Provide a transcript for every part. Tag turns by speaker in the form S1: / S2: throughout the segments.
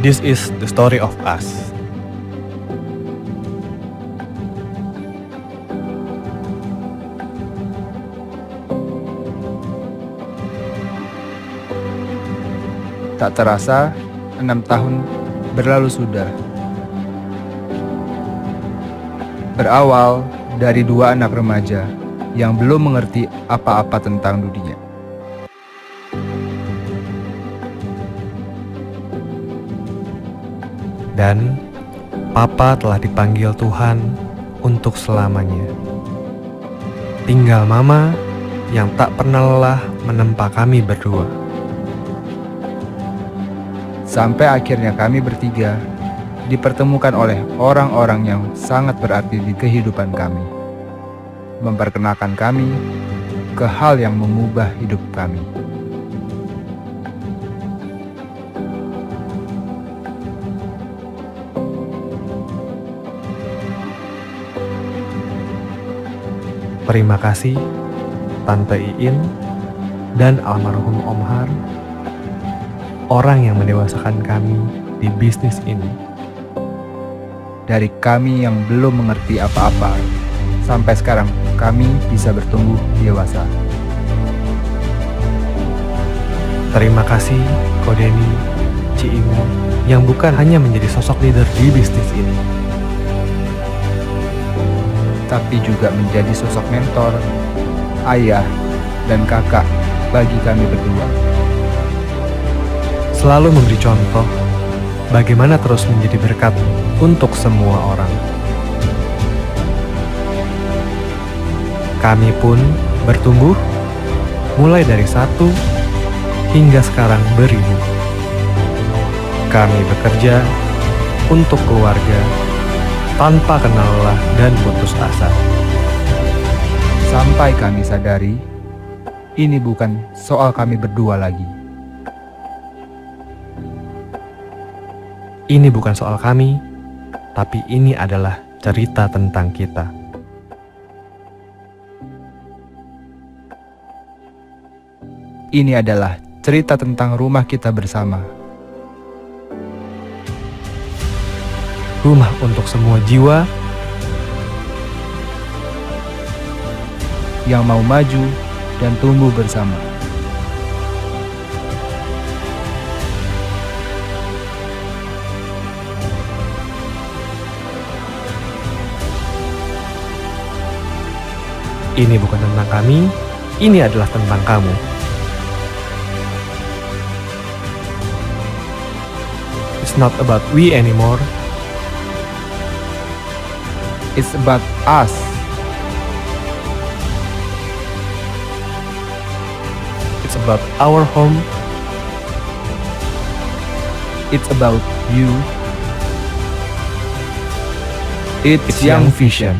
S1: This is the story of us.
S2: Tak terasa, 6 tahun berlalu sudah. Berawal dari 2 anak remaja yang belum mengerti apa-apa tentang dunia.
S1: Dan Papa telah dipanggil Tuhan untuk selamanya. Tinggal Mama yang tak pernah lelah menempa kami berdua.
S2: Sampai akhirnya kami bertiga dipertemukan oleh orang-orang yang sangat berarti di kehidupan kami. Memperkenalkan kami ke hal yang mengubah hidup kami.
S1: Terima kasih Tante Iin dan almarhum Om Har, orang yang mendewasakan kami di bisnis ini.
S2: Dari kami yang belum mengerti apa-apa, sampai sekarang kami bisa bertumbuh dewasa.
S1: Terima kasih Ko Denny, Ci Imu, yang bukan hanya menjadi sosok leader di bisnis ini,
S2: tapi juga menjadi sosok mentor, ayah, dan kakak bagi kami berdua.
S1: selalu memberi contoh bagaimana terus menjadi berkat untuk semua orang. Kami pun bertumbuh mulai dari 1 hingga sekarang beribu. Kami bekerja untuk keluarga tanpa kenal lelah dan putus asa.
S2: Sampai kami sadari, ini bukan soal kami berdua lagi.
S1: Ini bukan soal kami, tapi ini adalah cerita tentang kita.
S2: Ini adalah cerita tentang rumah kita bersama.
S1: Rumah untuk semua jiwa
S2: Yang mau maju dan tumbuh bersama.
S1: ini bukan tentang kami, ini adalah tentang kamu. It's not about we anymore.
S2: It's about us.
S1: It's about our home.
S2: It's about you. It's
S1: Young
S2: Young Vision.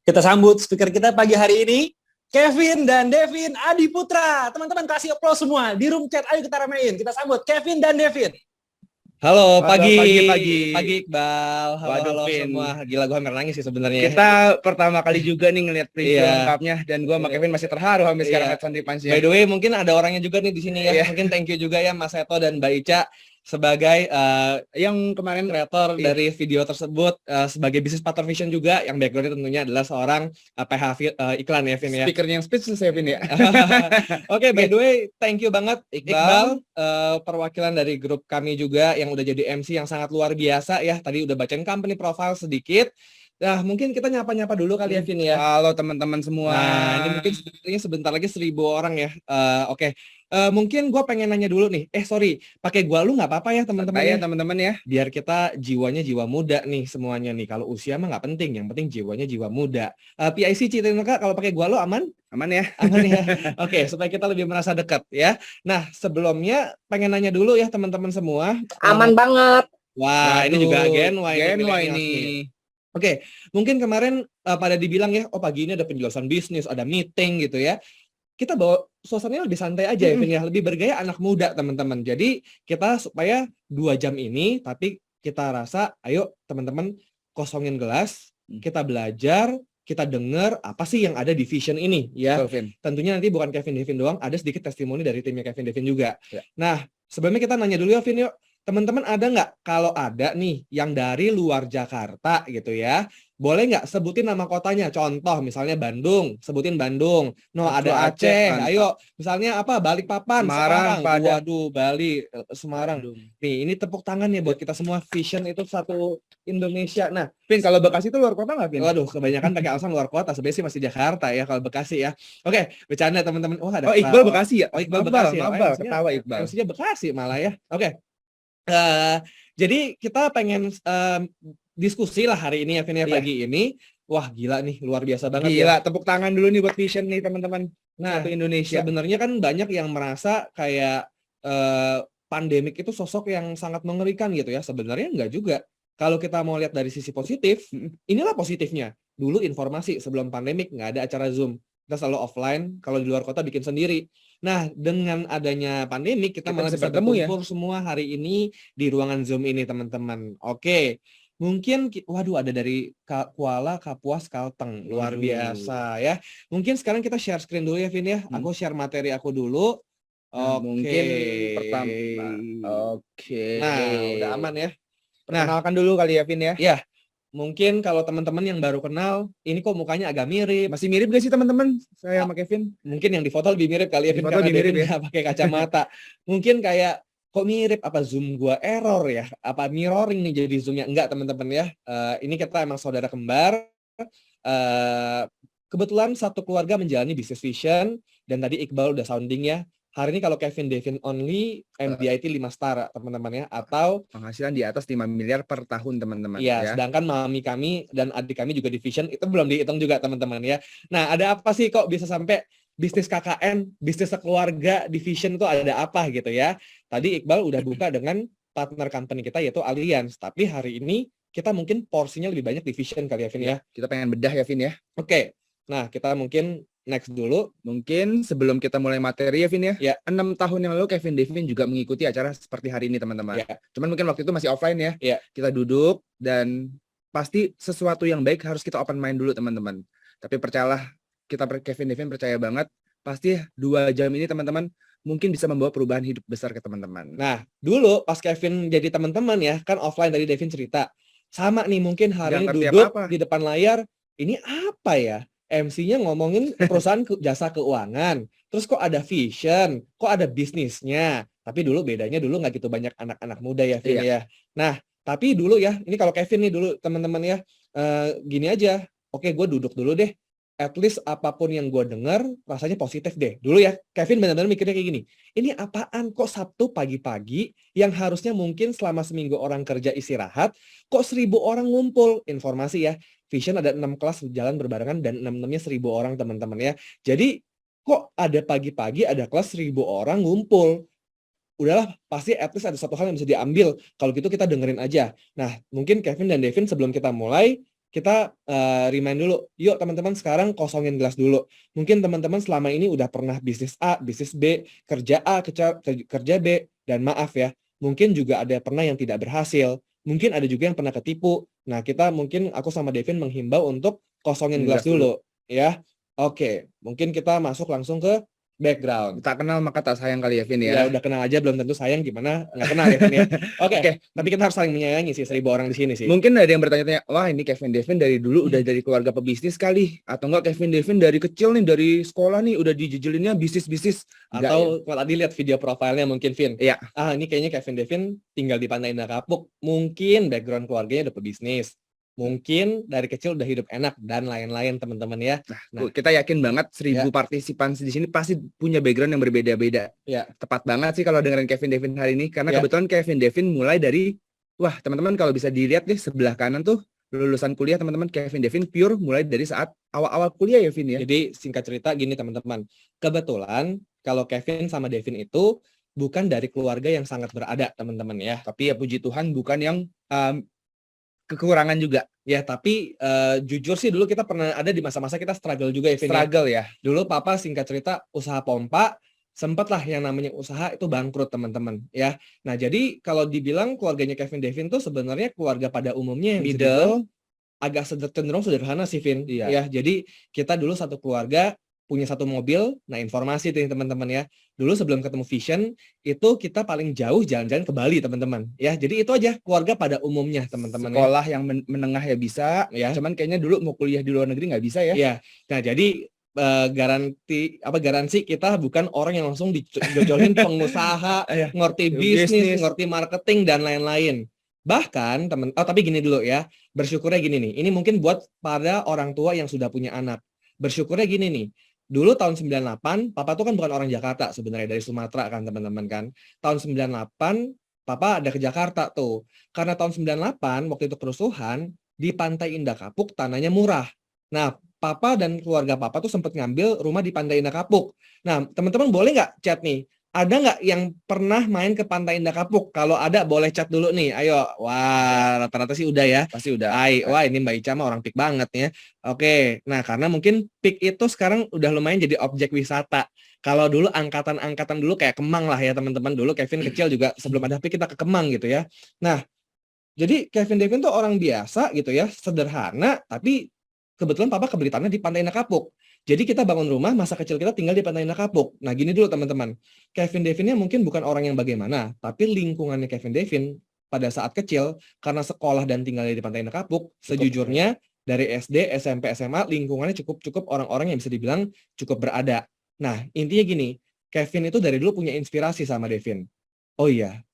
S3: Kita sambut speaker kita pagi hari ini, Kevin dan Devin Adiputra. Teman-teman kasih applause semua di room chat. Ayo kita ramein. Kita sambut Kevin dan Devin.
S4: Halo,
S5: Pagi.
S4: pagi Iqbal. Halo
S5: Vin.
S4: semua. Gila, gue hampir nangis sih sebenarnya.
S5: Kita pertama kali juga nih ngeliat preview
S4: Iya.
S5: lengkapnya dan gua sama Kevin masih terharu sampai sekarang
S4: Iya.
S5: lihat Fun Punch-nya.
S4: By the way, mungkin ada orangnya juga nih di sini ya.
S5: Iya.
S4: Mungkin thank you juga ya Mas Seto dan Mbak Ica sebagai
S5: Yang kemarin
S4: kreator
S5: Iya.
S4: dari video tersebut, sebagai business partner Vision juga, yang backgroundnya tentunya adalah seorang PH iklan ya, Vin ya.
S5: speakernya yang speechless ya Vin ya.
S4: Oke, by the way, thank you banget Iqbal, perwakilan dari grup kami juga yang udah jadi MC yang sangat luar biasa ya. Tadi udah bacain company profile sedikit. Nah, mungkin kita nyapa-nyapa dulu kali ya, Vin ya.
S5: Halo teman-teman semua.
S4: Nah, ini mungkin sebenarnya sebentar lagi 1.000 orang ya. Oke. Mungkin gue pengen nanya dulu nih. Sorry, pakai gua lu nggak apa-apa ya teman-teman
S5: Saya
S4: ya.
S5: teman-teman ya.
S4: Biar kita jiwanya jiwa muda nih semuanya nih. Kalau usia mah nggak penting, yang penting jiwanya jiwa muda. PIC ceritain Kak, kalau pakai gua lu aman?
S5: Aman ya.
S4: Aman ya. Oke, supaya kita lebih merasa dekat ya. Nah, sebelumnya pengen nanya dulu ya teman-teman semua.
S6: Aman banget.
S4: Wah, ini juga Gen Y.
S5: Gen Y
S4: millennials
S5: ini.
S4: nih. Oke, mungkin kemarin pada dibilang ya, oh pagi ini ada penjelasan bisnis, ada meeting gitu ya. kita bawa suasananya lebih santai aja ya, Vin ya, lebih bergaya anak muda teman-teman. Jadi kita supaya 2 jam ini, tapi kita rasa, ayo teman-teman kosongin gelas, kita belajar, kita dengar apa sih yang ada di Vision ini ya.
S5: Betul, Vin.
S4: Tentunya nanti bukan Kevin Devin doang, ada sedikit testimoni dari timnya Kevin Devin juga.
S5: Ya.
S4: Nah, sebelumnya kita nanya dulu ya, Vin, yuk. Teman-teman ada nggak, kalau ada nih yang dari luar Jakarta gitu ya, boleh nggak sebutin nama kotanya? Contoh misalnya Bandung, sebutin Bandung. No,
S5: Atau
S4: ada
S5: Aceh,
S4: Aceh.
S5: mantap.
S4: Ayo, misalnya apa? Balikpapan,
S5: Semarang, Padang.
S4: Waduh, Bali, Semarang. Nih, ini tepuk tangan ya buat kita semua. Vision itu satu Indonesia. Nah,
S5: Vin, kalau Bekasi itu luar kota nggak, Vin?
S4: waduh, kebanyakan pakai alasan luar kota. Sebenarnya sih masih Jakarta ya kalau Bekasi ya. Oke, bercanda teman-teman. Oh, ada
S5: Oh, Iqbal Bekasi ya?
S4: Oh, Iqbal
S5: Mabal,
S4: Bekasi.
S5: Mabal, ketawa Iqbal.
S4: MC-nya Bekasi malah ya. Oke. Jadi kita pengen diskusi lah hari ini ya, Vin, ya,
S5: Iya.
S4: pagi ini. Wah, gila nih, luar biasa banget ya.
S5: Gila, tepuk tangan dulu nih buat Vision nih teman-teman.
S4: Nah,
S5: Satu Indonesia.
S4: sebenarnya kan banyak yang merasa kayak pandemik itu sosok yang sangat mengerikan gitu ya. Sebenarnya enggak juga. Kalau kita mau lihat dari sisi positif, inilah positifnya. Dulu informasi sebelum pandemik nggak ada acara Zoom. Kita selalu offline, kalau di luar kota bikin sendiri. Nah, dengan adanya pandemik, kita malah
S5: bisa
S4: bisa
S5: bertemu ya.
S4: berkumpul semua hari ini di ruangan Zoom ini, teman-teman. Oke. Mungkin, waduh, ada dari Kuala, Kapuas, Kalteng. Luar
S5: Waduh.
S4: biasa ya. Mungkin sekarang kita share screen dulu ya, Vin ya. Aku share materi aku dulu.
S5: Nah,
S4: Oke.
S5: mungkin pertama. Oke.
S4: Nah, udah aman ya.
S5: Perkenalkan dulu kali ya, Vin ya.
S4: Ya, mungkin kalau teman-teman yang baru kenal, ini kok mukanya agak mirip.
S5: Masih mirip gak sih teman-teman? Saya sama Kevin.
S4: Mungkin yang di foto lebih mirip kali ya,
S5: Di
S4: Vin,
S5: foto
S4: karena
S5: lebih mirip
S4: Devin
S5: ya.
S4: nggak pakai kacamata. Mungkin kayak kok mirip, apa Zoom gua error ya? Apa mirroring nih jadi Zoom-nya? Enggak, teman-teman ya. Ini kita emang saudara kembar. Kebetulan satu keluarga menjalani bisnis Vision, dan tadi Iqbal udah sounding ya. Hari ini kalau Kevin Devin only, MDIT 5 star teman-teman ya, atau
S5: Penghasilan di atas 5 miliar per tahun teman-teman.
S4: iya,
S5: ya.
S4: sedangkan mami kami dan adik kami juga di Vision, itu belum dihitung juga teman-teman ya. Nah, ada apa sih kok bisa sampai bisnis KKN, bisnis sekeluarga di Vision itu ada apa gitu ya. Tadi Iqbal udah buka dengan partner company kita yaitu Allianz, tapi hari ini kita mungkin porsinya lebih banyak di Vision kali ya, Vin ya.
S5: Kita pengen bedah ya, Vin ya.
S4: Oke, nah kita mungkin next dulu.
S5: Mungkin sebelum kita mulai materi ya, Vin ya.
S4: Ya.
S5: 6 tahun yang lalu Kevin Devin juga mengikuti acara seperti hari ini teman-teman.
S4: Ya.
S5: Cuman mungkin waktu itu masih offline ya.
S4: Ya.
S5: Kita duduk dan pasti sesuatu yang baik harus kita open mind dulu teman-teman. Tapi percayalah, Kevin Devin percaya banget, pasti 2 jam ini teman-teman mungkin bisa membawa perubahan hidup besar ke teman-teman.
S4: Nah, dulu pas Kevin jadi teman-teman ya, kan offline tadi Devin cerita. Sama nih, mungkin hari ini
S5: Nggak ngerti
S4: duduk
S5: apa-apa.
S4: di depan layar, ini apa ya? MC-nya ngomongin perusahaan jasa keuangan. Terus kok ada Vision, kok ada bisnisnya. Tapi dulu bedanya dulu nggak gitu banyak anak-anak muda ya, Vin ya. Nah, tapi dulu ya, ini kalau Kevin nih dulu teman-teman ya, gini aja. Oke, gue duduk dulu deh. At least apapun yang gue dengar rasanya positif deh. Dulu ya, Kevin benar-benar mikirnya kayak gini. Ini apaan kok Sabtu pagi-pagi yang harusnya mungkin selama seminggu orang kerja istirahat, kok 1.000 orang ngumpul. Informasi ya, Vision ada 6 kelas jalan berbarengan dan 6-6-nya 1.000 orang teman-teman ya. Jadi kok ada pagi-pagi ada kelas 1.000 orang ngumpul. Udahlah, pasti at least ada satu hal yang bisa diambil. Kalau gitu kita dengerin aja. Nah, mungkin Kevin dan Devin sebelum kita mulai, kita remind dulu, yuk teman-teman sekarang kosongin gelas dulu. Mungkin teman-teman selama ini udah pernah bisnis A, bisnis B, kerja A, kerja B, dan maaf ya, mungkin juga ada pernah yang tidak berhasil. Mungkin ada juga yang pernah ketipu. Nah, kita mungkin, aku sama Devin menghimbau untuk kosongin gelas dulu. Ya, oke. Mungkin kita masuk langsung ke background.
S5: Tak kenal maka tak sayang kali ya, Vin ya.
S4: Ya, udah kenal aja belum tentu sayang, gimana nggak kenal ya, Vin ya. Oke, tapi kita harus saling menyayangi sih 1.000 orang di sini sih.
S5: Mungkin ada yang bertanya-tanya, wah ini Kevin Devin dari dulu udah dari keluarga pebisnis kali, atau enggak Kevin Devin dari kecil nih, dari sekolah nih udah dijejelinnya bisnis-bisnis.
S4: Atau kalau tadi lihat video profilnya mungkin, Vin.
S5: Iya.
S4: Ini kayaknya Kevin Devin tinggal di Pantai Indah Kapuk. Mungkin background keluarganya udah pebisnis. Mungkin dari kecil udah hidup enak dan lain-lain teman-teman ya.
S5: Nah, kita yakin banget 1.000 partisipan di sini pasti punya background yang berbeda-beda.
S4: Ya.
S5: Tepat banget sih kalau dengerin Kevin Devin hari ini, karena
S4: Ya.
S5: kebetulan Kevin Devin mulai dari, wah teman-teman kalau bisa dilihat deh sebelah kanan tuh lulusan kuliah teman-teman, Kevin Devin pure mulai dari saat awal-awal kuliah ya, Vin ya.
S4: Jadi singkat cerita gini teman-teman. Kebetulan kalau Kevin sama Devin itu bukan dari keluarga yang sangat berada teman-teman ya.
S5: Tapi ya puji Tuhan bukan yang kekurangan juga.
S4: Ya, tapi jujur sih dulu kita pernah ada di masa-masa kita struggle juga ya, Vin.
S5: Struggle ya.
S4: Dulu papa singkat cerita usaha pompa, sempet lah yang namanya usaha itu bangkrut teman-teman ya. Nah jadi kalau dibilang keluarganya Kevin Devin tuh sebenarnya keluarga pada umumnya yang bisa dibilang agak cenderung sederhana sih, Vin.
S5: Iya.
S4: Ya, jadi kita dulu satu keluarga punya satu mobil. Nah informasi tuh teman-teman ya. Dulu sebelum ketemu Vision itu kita paling jauh jalan-jalan ke Bali teman-teman. Ya jadi itu aja keluarga pada umumnya teman-teman.
S5: Sekolah yang menengah ya bisa.
S4: Ya.
S5: Cuman kayaknya dulu mau kuliah di luar negeri nggak bisa ya.
S4: Iya. Nah jadi garansi kita bukan orang yang langsung dijojolin pengusaha, ngerti bisnis, ngerti marketing dan lain-lain. Bahkan tapi gini dulu ya, bersyukurnya gini nih. Ini mungkin buat para orang tua yang sudah punya anak. Bersyukurnya gini nih. Dulu tahun 98, papa tuh kan bukan orang Jakarta sebenarnya, dari Sumatera kan teman-teman kan. Tahun 98 papa ada ke Jakarta tuh. Karena tahun 98 waktu itu kerusuhan di Pantai Indah Kapuk tanahnya murah. Nah, papa dan keluarga papa tuh sempat ngambil rumah di Pantai Indah Kapuk. Nah, teman-teman boleh nggak chat nih? Ada nggak yang pernah main ke Pantai Indah Kapuk? Kalau ada boleh chat dulu nih. Ayo, wah rata-rata sih udah ya.
S5: Pasti udah.
S4: Wah ini Mbak Ica mah orang PIK banget ya. Oke, nah karena mungkin PIK itu sekarang udah lumayan jadi objek wisata. Kalau dulu angkatan dulu kayak Kemang lah ya teman-teman. Dulu Kevin kecil juga sebelum ada PIK kita ke Kemang gitu ya. Nah, jadi Kevin Devin tuh orang biasa gitu ya, sederhana, tapi kebetulan papa kebeli tanah di Pantai Indah Kapuk. Jadi kita bangun rumah, masa kecil kita tinggal di Pantai Indah Kapuk. Nah gini dulu teman-teman, Kevin Devinnya mungkin bukan orang yang bagaimana, tapi lingkungannya Kevin Devin pada saat kecil, karena sekolah dan tinggalnya di Pantai Indah Kapuk, sejujurnya dari SD, SMP, SMA, lingkungannya cukup orang-orang yang bisa dibilang cukup berada. Nah intinya gini, Kevin itu dari dulu punya inspirasi sama Devin. Oh iya,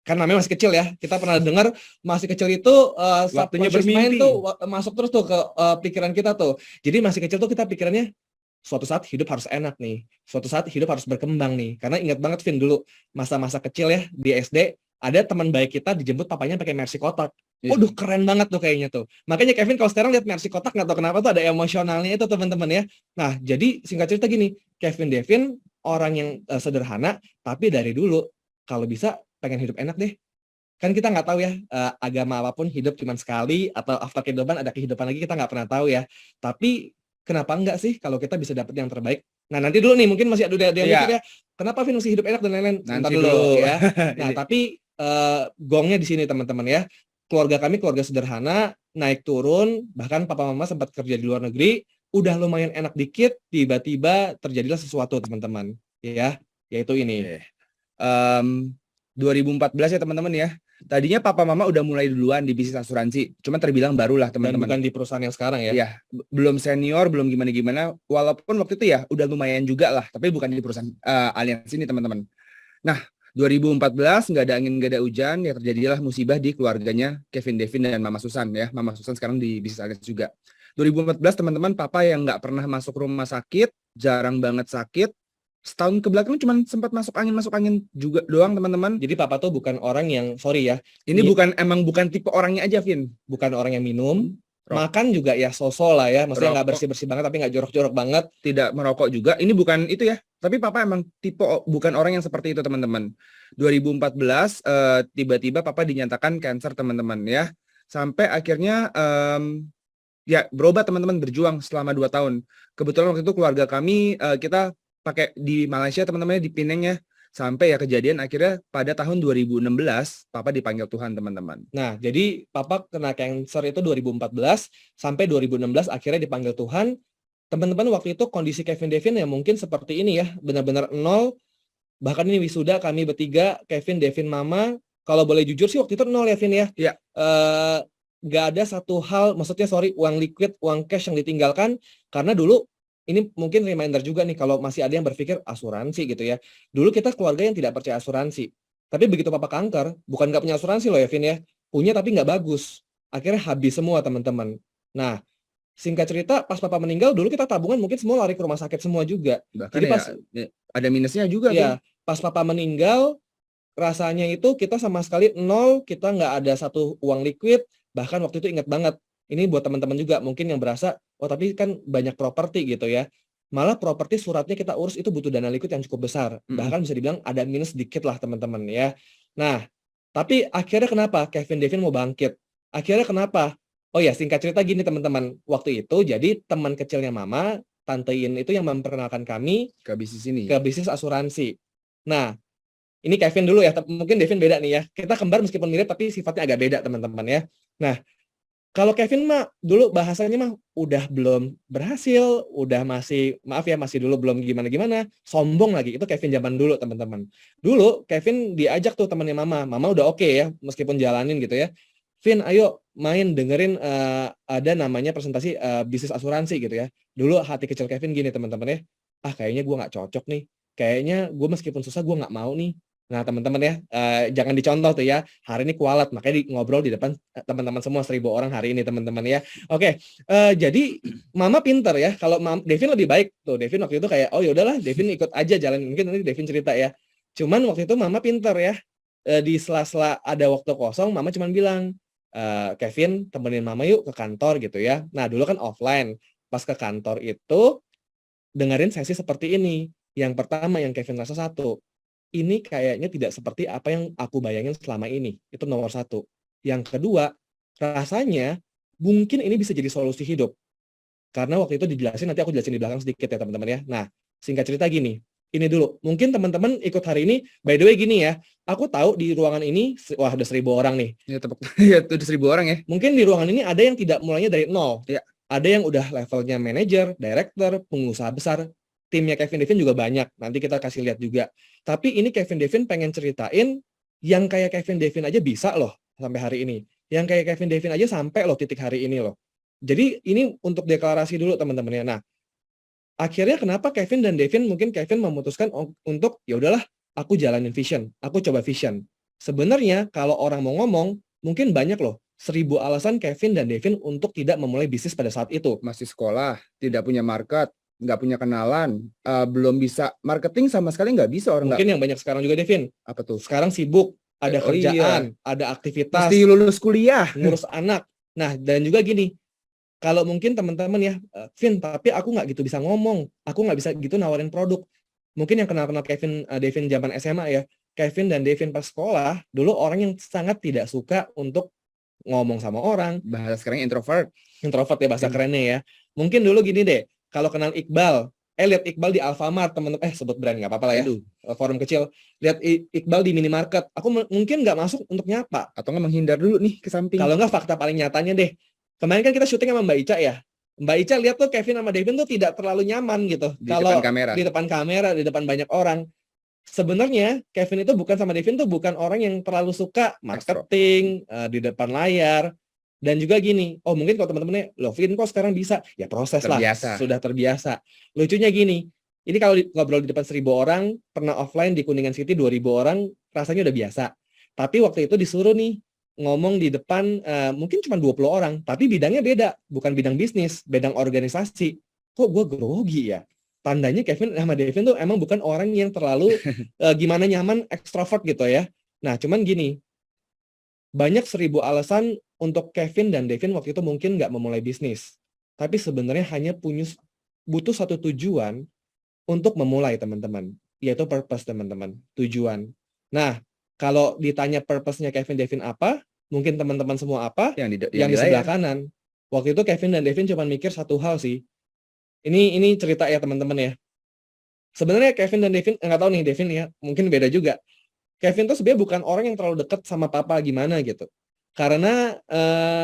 S4: kan namanya masih kecil ya, kita pernah dengar masih kecil itu
S5: waktunya
S4: bermain
S5: bermimpi
S4: tuh masuk terus tuh ke pikiran kita tuh. Jadi masih kecil tuh kita pikirannya suatu saat hidup harus enak nih, suatu saat hidup harus berkembang nih. Karena ingat banget Vin dulu masa-masa kecil ya di SD ada teman baik kita dijemput papanya pakai Mercy kotak. Waduh keren banget tuh kayaknya tuh. Makanya Kevin kalau sekarang lihat Mercy kotak nggak tahu kenapa tuh ada emosionalnya itu teman-teman ya. Nah jadi singkat cerita gini, Kevin Devin orang yang sederhana tapi dari dulu kalau bisa pengen hidup enak deh. Kan kita nggak tahu ya, agama apapun hidup cuma sekali, atau after kehidupan ada kehidupan lagi, kita nggak pernah tahu ya. Tapi kenapa enggak sih kalau kita bisa dapat yang terbaik? Nah nanti dulu nih, mungkin masih ada yang mikir ya, kenapa Vin mesti hidup enak dan lain-lain? Nanti dulu ya. Nah tapi gongnya di sini teman-teman ya. Keluarga kami keluarga sederhana, naik turun, bahkan papa mama sempat kerja di luar negeri, udah lumayan enak dikit, tiba-tiba terjadilah sesuatu teman-teman. Ya, yaitu ini.
S5: 2014 ya teman-teman ya. Tadinya papa mama udah mulai duluan di bisnis asuransi. Cuma terbilang barulah teman-teman.
S4: Dan bukan di perusahaan yang sekarang ya.
S5: Iya, belum senior, belum gimana-gimana. Walaupun waktu itu ya udah lumayan juga lah. Tapi bukan di perusahaan aliansi ini teman-teman. Nah, 2014 nggak ada angin nggak ada hujan. Ya terjadilah musibah di keluarganya Kevin Devin dan Mama Susan ya. Mama Susan sekarang di bisnis aliansi juga. 2014 teman-teman, papa yang nggak pernah masuk rumah sakit, jarang banget sakit. Setahun ke belakang cuma sempat masuk angin juga doang teman-teman.
S4: Jadi papa tuh bukan orang yang sorry ya.
S5: Ini bukan tipe orangnya aja, Vin.
S4: Bukan orang yang minum, makan juga ya so-so lah ya. Maksudnya nggak bersih-bersih banget tapi nggak jorok-jorok banget.
S5: Tidak merokok juga. Ini bukan itu ya. Tapi papa emang tipe bukan orang yang seperti itu teman-teman. 2014 tiba-tiba papa dinyatakan kanker teman-teman ya. Sampai akhirnya ya berobat teman-teman, berjuang selama 2 tahun. Kebetulan waktu itu keluarga kami kita pakai di Malaysia teman-teman di Penang ya, sampai ya kejadian akhirnya pada tahun 2016 papa dipanggil Tuhan teman-teman.
S4: Nah jadi papa kena kanker itu 2014 sampai 2016 akhirnya dipanggil Tuhan. Teman-teman waktu itu kondisi Kevin Devin ya mungkin seperti ini ya, benar-benar nol. Bahkan ini wisuda kami bertiga, Kevin, Devin, Mama, kalau boleh jujur sih waktu itu nol ya Vin ya.
S5: Iya.
S4: Gak ada satu hal, maksudnya uang liquid, uang cash yang ditinggalkan, karena dulu ini mungkin reminder juga nih kalau masih ada yang berpikir asuransi gitu ya. Dulu kita keluarga yang tidak percaya asuransi. Tapi begitu papa kanker, bukan nggak punya asuransi loh ya Vin ya. Punya tapi nggak bagus. Akhirnya habis semua teman-teman. Nah, singkat cerita pas papa meninggal dulu kita tabungan mungkin semua lari ke rumah sakit semua juga.
S5: Bahkan
S4: jadi pas
S5: ada minusnya juga
S4: ya, pas papa meninggal rasanya itu kita sama sekali nol, kita nggak ada satu uang liquid. Bahkan waktu itu ingat banget. Ini buat teman-teman juga mungkin yang berasa, oh tapi kan banyak properti gitu ya. Malah properti suratnya kita urus itu butuh dana liquid yang cukup besar. Bahkan bisa dibilang ada minus sedikit lah teman-teman ya. Nah, tapi akhirnya kenapa Kevin Devin mau bangkit? Akhirnya kenapa? Oh ya, singkat cerita gini teman-teman. Waktu itu jadi teman kecilnya mama, Tante In itu yang memperkenalkan kami
S5: Ke bisnis ini.
S4: ke bisnis asuransi. Nah, ini Kevin dulu ya, mungkin Devin beda nih ya. Kita kembar meskipun mirip tapi sifatnya agak beda teman-teman ya. Nah, kalau Kevin mah dulu bahasanya mah udah belum berhasil, udah masih, maaf ya, masih dulu belum gimana-gimana, sombong lagi. Itu Kevin zaman dulu teman-teman. Dulu Kevin diajak tuh temannya mama udah oke ya, meskipun jalanin gitu ya. Vin, ayo main dengerin ada namanya presentasi bisnis asuransi gitu ya. Dulu hati kecil Kevin gini teman-teman ya, kayaknya gue nggak cocok nih. Kayaknya gue meskipun susah gue nggak mau nih. Nah teman-teman ya, jangan dicontoh tuh ya. Hari ini kualat, makanya ngobrol di depan teman-teman semua 1.000 orang hari ini teman-teman ya. Oke, jadi mama pinter ya. Kalau Devin lebih baik tuh. Devin waktu itu kayak, oh yaudahlah, Devin ikut aja jalan. Mungkin nanti Devin cerita ya. Cuman waktu itu mama pinter ya. Di sela-sela ada waktu kosong, mama cuman bilang, Kevin temenin mama yuk ke kantor gitu ya. Nah dulu kan offline. Pas ke kantor itu dengerin sesi seperti ini. Yang pertama yang Kevin rasa satu, ini kayaknya tidak seperti apa yang aku bayangin selama ini. Itu nomor satu. Yang kedua, rasanya mungkin ini bisa jadi solusi hidup. Karena waktu itu dijelasin, nanti aku jelasin di belakang sedikit ya teman-teman ya. Nah, singkat cerita gini, ini dulu. Mungkin teman-teman ikut hari ini, by the way gini ya, aku tahu di ruangan ini, wah udah 1.000 orang nih.
S5: Ya tepuk ya udah 1.000 orang ya.
S4: Mungkin di ruangan ini ada yang tidak mulainya dari nol.
S5: Ya.
S4: Ada yang udah levelnya manajer, director, pengusaha besar. Timnya Kevin Devin juga banyak. Nanti kita kasih lihat juga. Tapi ini Kevin Devin pengen ceritain yang kayak Kevin Devin aja bisa loh sampai hari ini. Yang kayak Kevin Devin aja sampai loh titik hari ini loh. Jadi ini untuk deklarasi dulu teman-teman ya. Nah, akhirnya kenapa Kevin dan Devin, mungkin Kevin memutuskan untuk ya udahlah aku jalanin vision, aku coba vision. Sebenarnya kalau orang mau ngomong, mungkin banyak loh 1.000 alasan Kevin dan Devin untuk tidak memulai bisnis pada saat itu.
S5: Masih sekolah, tidak punya market, nggak punya kenalan, belum bisa marketing sama sekali nggak bisa orang nggak.
S4: Mungkin yang banyak sekarang juga Devin.
S5: Apa tuh?
S4: Sekarang sibuk, ada
S5: Oh iya.
S4: kerjaan, ada aktivitas,
S5: Mesti lulus kuliah.
S4: ngurus anak. Nah, dan juga gini, kalau mungkin teman-teman ya, Vin, tapi aku nggak gitu bisa ngomong, aku nggak bisa gitu nawarin produk. Mungkin yang kenal-kenal Kevin, Devin zaman SMA ya, Kevin dan Devin pas sekolah, dulu orang yang sangat tidak suka untuk ngomong sama orang.
S5: Bahasa sekarang introvert.
S4: Introvert ya bahasa kerennya ya. Mungkin dulu gini deh, kalau kenal Iqbal, lihat Iqbal di Alfamart, teman-teman, sebut brand nggak apa-apa lah ya,
S5: Aduh.
S4: forum kecil, lihat Iqbal di minimarket, aku mungkin nggak masuk untuk nyapa.
S5: Atau nggak menghindar dulu nih ke samping.
S4: Kalau nggak fakta paling nyatanya deh, kemarin kan kita syuting sama Mbak Ica ya, Mbak Ica lihat tuh Kevin sama Devin tuh tidak terlalu nyaman gitu.
S5: Di
S4: Kalau
S5: depan kamera.
S4: di depan kamera, di depan banyak orang. Sebenarnya Kevin itu bukan sama Devin tuh bukan orang yang terlalu suka marketing di depan layar. Dan juga gini, oh mungkin kalau teman-temannya, loh Vin kok sekarang bisa? Ya proses
S5: Terbiasa.
S4: lah, sudah terbiasa. Lucunya gini, ini kalau ngobrol di depan 1.000 orang, pernah offline di Kuningan City 2.000 orang, rasanya udah biasa. Tapi waktu itu disuruh nih, ngomong di depan mungkin cuma 20 orang, tapi bidangnya beda, bukan bidang bisnis, bidang organisasi. Kok gue grogi ya? Tandanya Kevin sama Devin tuh emang bukan orang yang terlalu gimana nyaman, ekstrovert gitu ya. Nah cuman gini, banyak 1.000 alasan untuk Kevin dan Devin waktu itu mungkin nggak memulai bisnis. Tapi sebenarnya hanya butuh satu tujuan untuk memulai teman-teman. Yaitu purpose teman-teman, tujuan. Nah, kalau ditanya purpose-nya Kevin Devin apa, mungkin teman-teman semua apa, yang di sebelah kanan. Waktu itu Kevin dan Devin cuma mikir satu hal sih. Ini cerita ya teman-teman ya. Sebenarnya Kevin dan Devin, nggak tahu nih Devin ya, mungkin beda juga. Kevin tuh sebenarnya bukan orang yang terlalu dekat sama papa gimana gitu. Karena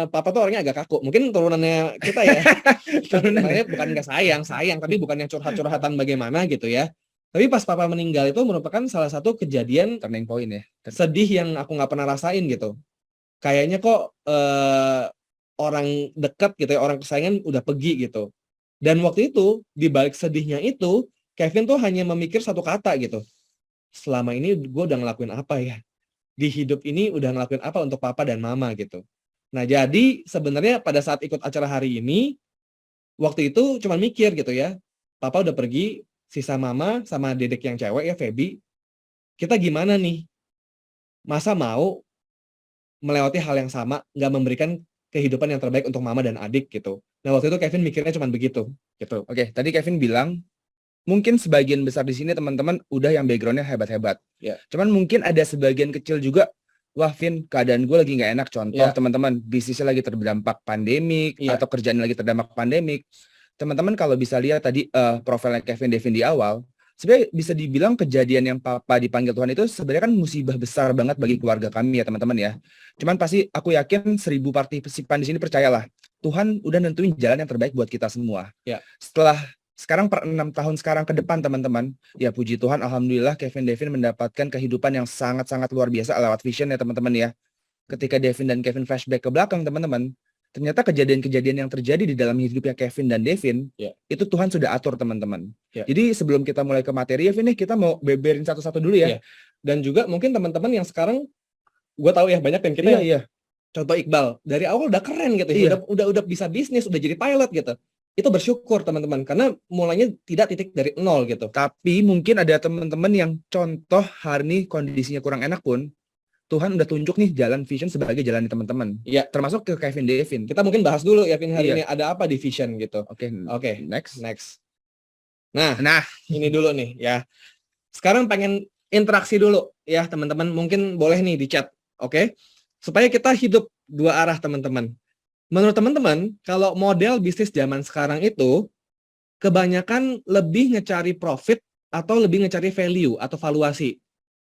S4: papa tuh orangnya agak kaku. Mungkin turunannya kita ya. Turunannya bukan nggak sayang, tapi bukan yang curhat-curhatan bagaimana gitu ya. Tapi pas papa meninggal itu merupakan salah satu kejadian
S5: turning point ya.
S4: Sedih yang aku nggak pernah rasain gitu. Kayaknya kok orang dekat gitu ya, orang kesayangan udah pergi gitu. Dan waktu itu, di balik sedihnya itu, Kevin tuh hanya memikir satu kata gitu. Selama ini gue udah ngelakuin apa ya? Di hidup ini udah ngelakuin apa untuk papa dan mama gitu. Nah jadi sebenarnya pada saat ikut acara hari ini, waktu itu cuma mikir gitu ya, papa udah pergi, sisa mama sama dedek yang cewek ya, Feby, kita gimana nih? Masa mau melewati hal yang sama, nggak memberikan kehidupan yang terbaik untuk mama dan adik gitu. Nah waktu itu Kevin mikirnya cuma begitu. Gitu.
S5: Oke, tadi Kevin bilang, mungkin sebagian besar di sini teman-teman udah yang backgroundnya hebat-hebat.
S4: Ya.
S5: Cuman mungkin ada sebagian kecil juga wah Vin, keadaan gue lagi nggak enak. Contoh
S4: Iya.
S5: teman-teman, bisnisnya lagi terdampak pandemik
S4: Iya.
S5: atau kerjaan lagi terdampak pandemik. Teman-teman kalau bisa lihat tadi profilnya Kevin Devin di awal, sebenarnya bisa dibilang kejadian yang Papa dipanggil Tuhan itu sebenarnya kan musibah besar banget bagi keluarga kami ya teman-teman ya. Cuman pasti aku yakin 1000 partisipan di sini percayalah, Tuhan udah nentuin jalan yang terbaik buat kita semua.
S4: Ya.
S5: Setelah sekarang 6 tahun sekarang ke depan teman-teman, ya puji Tuhan alhamdulillah Kevin Devin mendapatkan kehidupan yang sangat-sangat luar biasa lewat Vision ya teman-teman ya. Ketika Devin dan Kevin flashback ke belakang teman-teman, ternyata kejadian-kejadian yang terjadi di dalam hidupnya Kevin dan Devin,
S4: Ya.
S5: itu Tuhan sudah atur teman-teman.
S4: Ya.
S5: Jadi sebelum kita mulai ke materi ya Vin nih, kita mau beberin satu-satu dulu ya.
S4: Iya. Dan juga mungkin teman-teman yang sekarang, gue tahu ya banyak tim kita yang
S5: Iya.
S4: contoh Iqbal dari awal udah keren gitu,
S5: Iya.
S4: udah bisa bisnis, udah jadi pilot gitu. Itu bersyukur teman-teman karena mulainya tidak titik dari nol gitu.
S5: Tapi mungkin ada teman-teman yang contoh hari ini kondisinya kurang enak pun, Tuhan udah tunjuk nih jalan Vision sebagai jalan teman-teman.
S4: Iya.
S5: Termasuk ke Kevin Devin.
S4: Kita mungkin bahas dulu ya Vin hari
S5: Iya.
S4: ini ada apa di Vision gitu.
S5: Oke.
S4: Next.
S5: Nah,
S4: Ini dulu nih ya. Sekarang pengen interaksi dulu ya teman-teman. Mungkin boleh nih di chat, oke? Supaya kita hidup dua arah teman-teman. Menurut teman-teman, kalau model bisnis zaman sekarang itu kebanyakan lebih ngecari profit atau lebih ngecari value atau valuasi.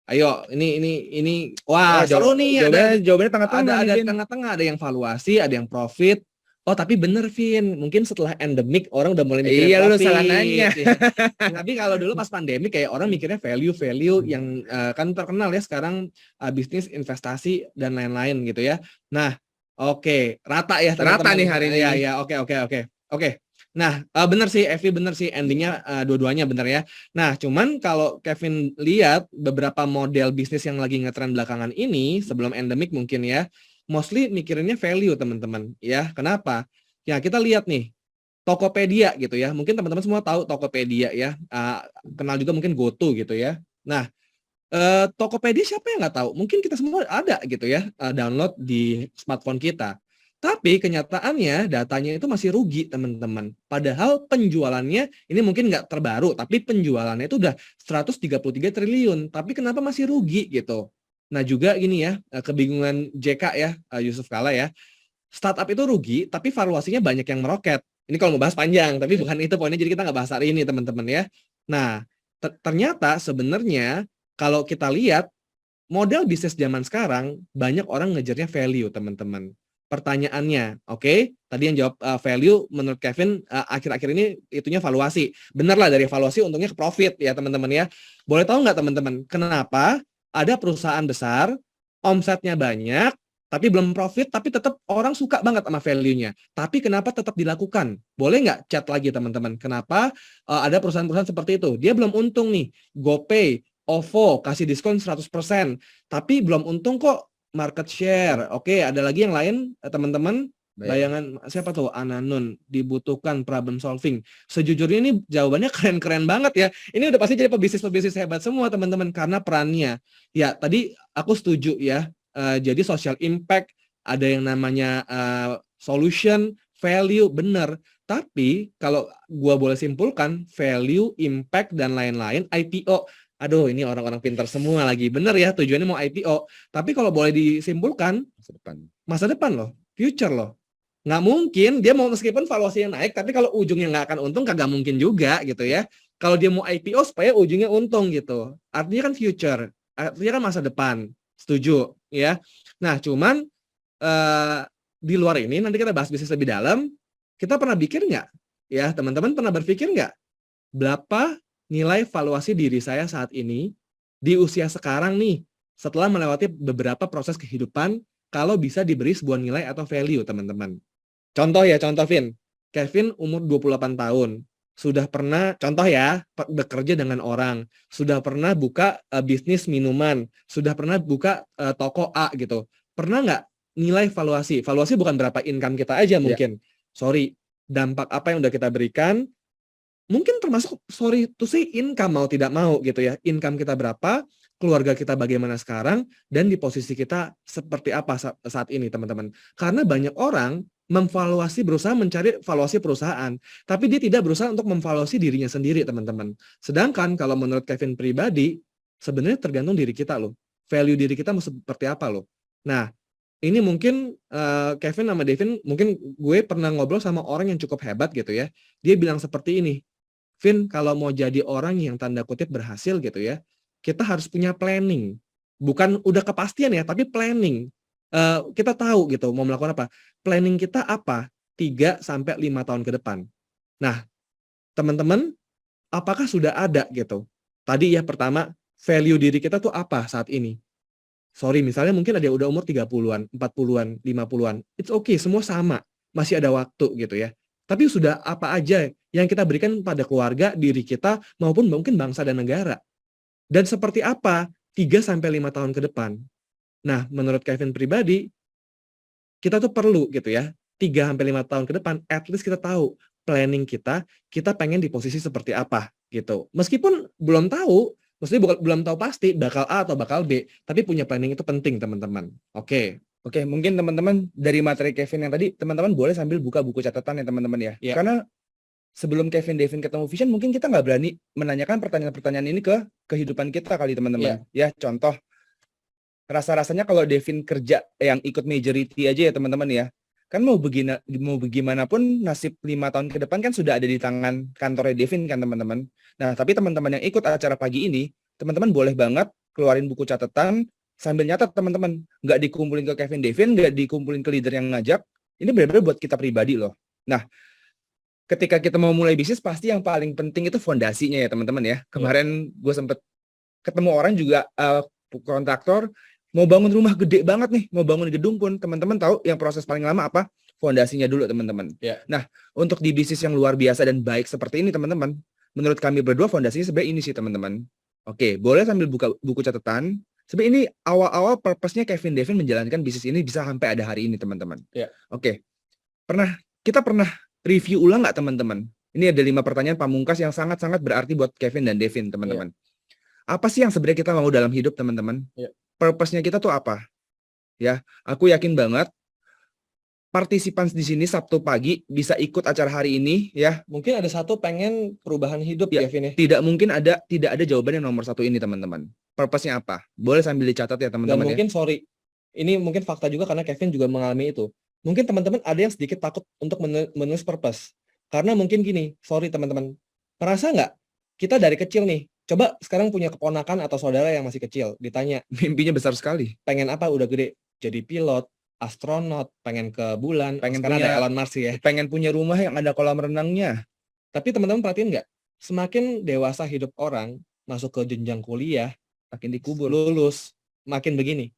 S4: Ayo, ini wah seru nih.
S5: Jawabannya tengah-tengah.
S4: Ada
S5: nih, Vin.
S4: tengah-tengah, ada yang valuasi, ada yang profit. Oh tapi bener Vin, mungkin setelah endemic orang udah mulai mikir
S5: Iya, lu
S4: profit.
S5: salah nanya.
S4: Ya. Tapi kalau dulu pas pandemi kayak orang mikirnya value yang kan terkenal ya sekarang bisnis, investasi dan lain-lain gitu ya. Nah, oke, rata ya teman-teman.
S5: Rata nih hari ini.
S4: Ya, oke. Nah, bener sih Evi, bener sih endingnya dua-duanya bener ya. Nah, cuman kalau Kevin lihat beberapa model bisnis yang lagi ngetren belakangan ini sebelum endemic mungkin ya, mostly mikirinnya value teman-teman ya. Kenapa? Ya kita lihat nih Tokopedia gitu ya. Mungkin teman-teman semua tahu Tokopedia ya. Kenal juga mungkin GoTo gitu ya. Nah, Tokopedia siapa yang nggak tahu? Mungkin kita semua ada gitu ya, download di smartphone kita. Tapi kenyataannya datanya itu masih rugi teman-teman. Padahal penjualannya ini mungkin nggak terbaru, tapi penjualannya itu udah 133 triliun. Tapi kenapa masih rugi gitu? Nah juga gini ya, kebingungan JK ya, Yusuf Kala ya. Startup itu rugi, tapi valuasinya banyak yang meroket. Ini kalau mau bahas panjang, tapi bukan itu poinnya. Jadi kita nggak bahas hari ini teman-teman ya. Nah ternyata sebenarnya kalau kita lihat model bisnis zaman sekarang banyak orang ngejarnya value teman-teman. Pertanyaannya, oke, tadi yang jawab value menurut Kevin akhir-akhir ini itunya valuasi. Bener lah dari valuasi untungnya ke profit ya teman-teman ya. Boleh tahu nggak teman-teman kenapa ada perusahaan besar omsetnya banyak tapi belum profit tapi tetap orang suka banget sama value-nya. Tapi kenapa tetap dilakukan? Boleh nggak chat lagi teman-teman? Kenapa ada perusahaan-perusahaan seperti itu? Dia belum untung nih. GoPay, OVO kasih diskon 100%, tapi belum untung kok. Market share, oke, ada lagi yang lain teman-teman. Bayangan siapa tuh? Ananun, dibutuhkan problem solving. Sejujurnya ini jawabannya keren-keren banget ya. Ini udah pasti jadi pebisnis hebat semua teman-teman karena perannya. Ya tadi aku setuju ya. Jadi social impact, ada yang namanya solution, value, bener. Tapi kalau gua boleh simpulkan, value, impact dan lain-lain, IPO. Aduh, ini orang-orang pintar semua lagi. Bener ya, tujuannya mau IPO. Tapi kalau boleh disimpulkan, masa depan loh, future loh. Nggak mungkin, dia mau meskipun valuasinya naik, tapi kalau ujungnya nggak akan untung, kagak mungkin juga gitu ya. Kalau dia mau IPO supaya ujungnya untung gitu. Artinya kan future, artinya kan masa depan. Setuju ya. Nah, cuman di luar ini, nanti kita bahas bisnis lebih dalam, kita pernah pikir nggak? Ya, teman-teman pernah berpikir nggak? Berapa nilai valuasi diri saya saat ini di usia sekarang nih setelah melewati beberapa proses kehidupan kalau bisa diberi sebuah nilai atau value teman-teman. Contoh Vin. Kevin umur 28 tahun. Sudah pernah, contoh ya, bekerja dengan orang. Sudah pernah buka bisnis minuman. Sudah pernah buka toko A gitu. Pernah nggak nilai valuasi? Valuasi bukan berapa income kita aja mungkin. Sorry, dampak apa yang udah kita berikan, mungkin termasuk sorry to say income mau tidak mau gitu ya. Income kita berapa, keluarga kita bagaimana sekarang, dan di posisi kita seperti apa saat ini teman-teman. Karena banyak orang berusaha mencari valuasi perusahaan, tapi dia tidak berusaha untuk memvaluasi dirinya sendiri teman-teman. Sedangkan kalau menurut Kevin pribadi, sebenarnya tergantung diri kita loh. Value diri kita mau seperti apa loh. Nah, ini mungkin Kevin sama Devin, mungkin gue pernah ngobrol sama orang yang cukup hebat gitu ya. Dia bilang seperti ini, Vin, kalau mau jadi orang yang tanda kutip berhasil gitu ya, kita harus punya planning. Bukan udah kepastian ya, tapi planning. Kita tahu gitu mau melakukan apa. Planning kita apa? 3-5 tahun ke depan. Nah, teman-teman, apakah sudah ada gitu? Tadi ya pertama, value diri kita tuh apa saat ini? Sorry, misalnya mungkin ada yang udah umur 30-an, 40-an, 50-an. It's okay, semua sama. Masih ada waktu gitu ya. Tapi sudah apa aja yang kita berikan pada keluarga, diri kita, maupun mungkin bangsa dan negara. Dan seperti apa 3-5 tahun ke depan. Nah, menurut Kevin pribadi, kita tuh perlu gitu ya, 3-5 tahun ke depan, at least kita tahu planning kita pengen di posisi seperti apa gitu. Meskipun belum tahu, maksudnya belum tahu pasti bakal A atau bakal B, tapi punya planning itu penting teman-teman. Oke.
S5: Oke, mungkin teman-teman dari materi Kevin yang tadi, teman-teman boleh sambil buka buku catatan ya teman-teman ya.
S4: Iya.
S5: Karena sebelum Kevin Devin ketemu Vision, mungkin kita nggak berani menanyakan pertanyaan-pertanyaan ini ke kehidupan kita kali teman-teman. Ya, contoh, rasa-rasanya kalau Devin kerja yang ikut majority aja ya teman-teman ya. Kan mau bagaimanapun nasib 5 tahun ke depan kan sudah ada di tangan kantornya Devin kan teman-teman. Nah, tapi teman-teman yang ikut acara pagi ini, teman-teman boleh banget keluarin buku catatan sambil nyatat teman-teman. Nggak dikumpulin ke Kevin Devin, nggak dikumpulin ke leader yang ngajak. Ini benar-benar buat kita pribadi loh. Nah, ketika kita mau mulai bisnis, pasti yang paling penting itu fondasinya ya teman-teman ya. Kemarin gue sempet ketemu orang juga kontraktor, mau bangun rumah gede banget nih, mau bangun gedung pun, teman-teman tahu yang proses paling lama apa? Fondasinya dulu teman-teman. Nah, untuk di bisnis yang luar biasa dan baik seperti ini teman-teman, menurut kami berdua fondasinya sebenarnya ini sih teman-teman. Oke, boleh sambil buka buku catatan. Sebenarnya ini awal-awal purpose-nya Kevin Devin menjalankan bisnis ini bisa sampai ada hari ini teman-teman. Oke, kita pernah review ulang nggak teman-teman? Ini ada 5 pertanyaan pamungkas yang sangat-sangat berarti buat Kevin dan Devin teman-teman. Apa sih yang sebenarnya kita mau dalam hidup teman-teman? Purpose-nya kita tuh apa? Ya, aku yakin banget partisipan di sini Sabtu pagi bisa ikut acara hari ini ya.
S4: Mungkin ada satu pengen perubahan hidup
S5: Ya,
S4: Kevin ya.
S5: tidak ada jawaban yang nomor 1 ini teman-teman. Purpose-nya apa? Boleh sambil dicatat ya
S4: Dan
S5: teman-teman ya.
S4: mungkin ini mungkin fakta juga karena Kevin juga mengalami itu. Mungkin teman-teman ada yang sedikit takut untuk menulis purpose. Karena mungkin gini, sorry teman-teman, merasa nggak kita dari kecil nih, coba sekarang punya keponakan atau saudara yang masih kecil, ditanya,
S5: Mimpinya besar sekali.
S4: pengen apa udah gede? Jadi pilot, astronot, pengen ke bulan,
S5: Pengen
S4: sekarang
S5: punya-
S4: ada Elon Musk ya.
S5: Pengen punya rumah yang ada kolam renangnya.
S4: Tapi teman-teman perhatiin nggak? Semakin dewasa hidup orang, masuk ke jenjang kuliah,
S5: Makin dikubur.
S4: lulus, makin begini.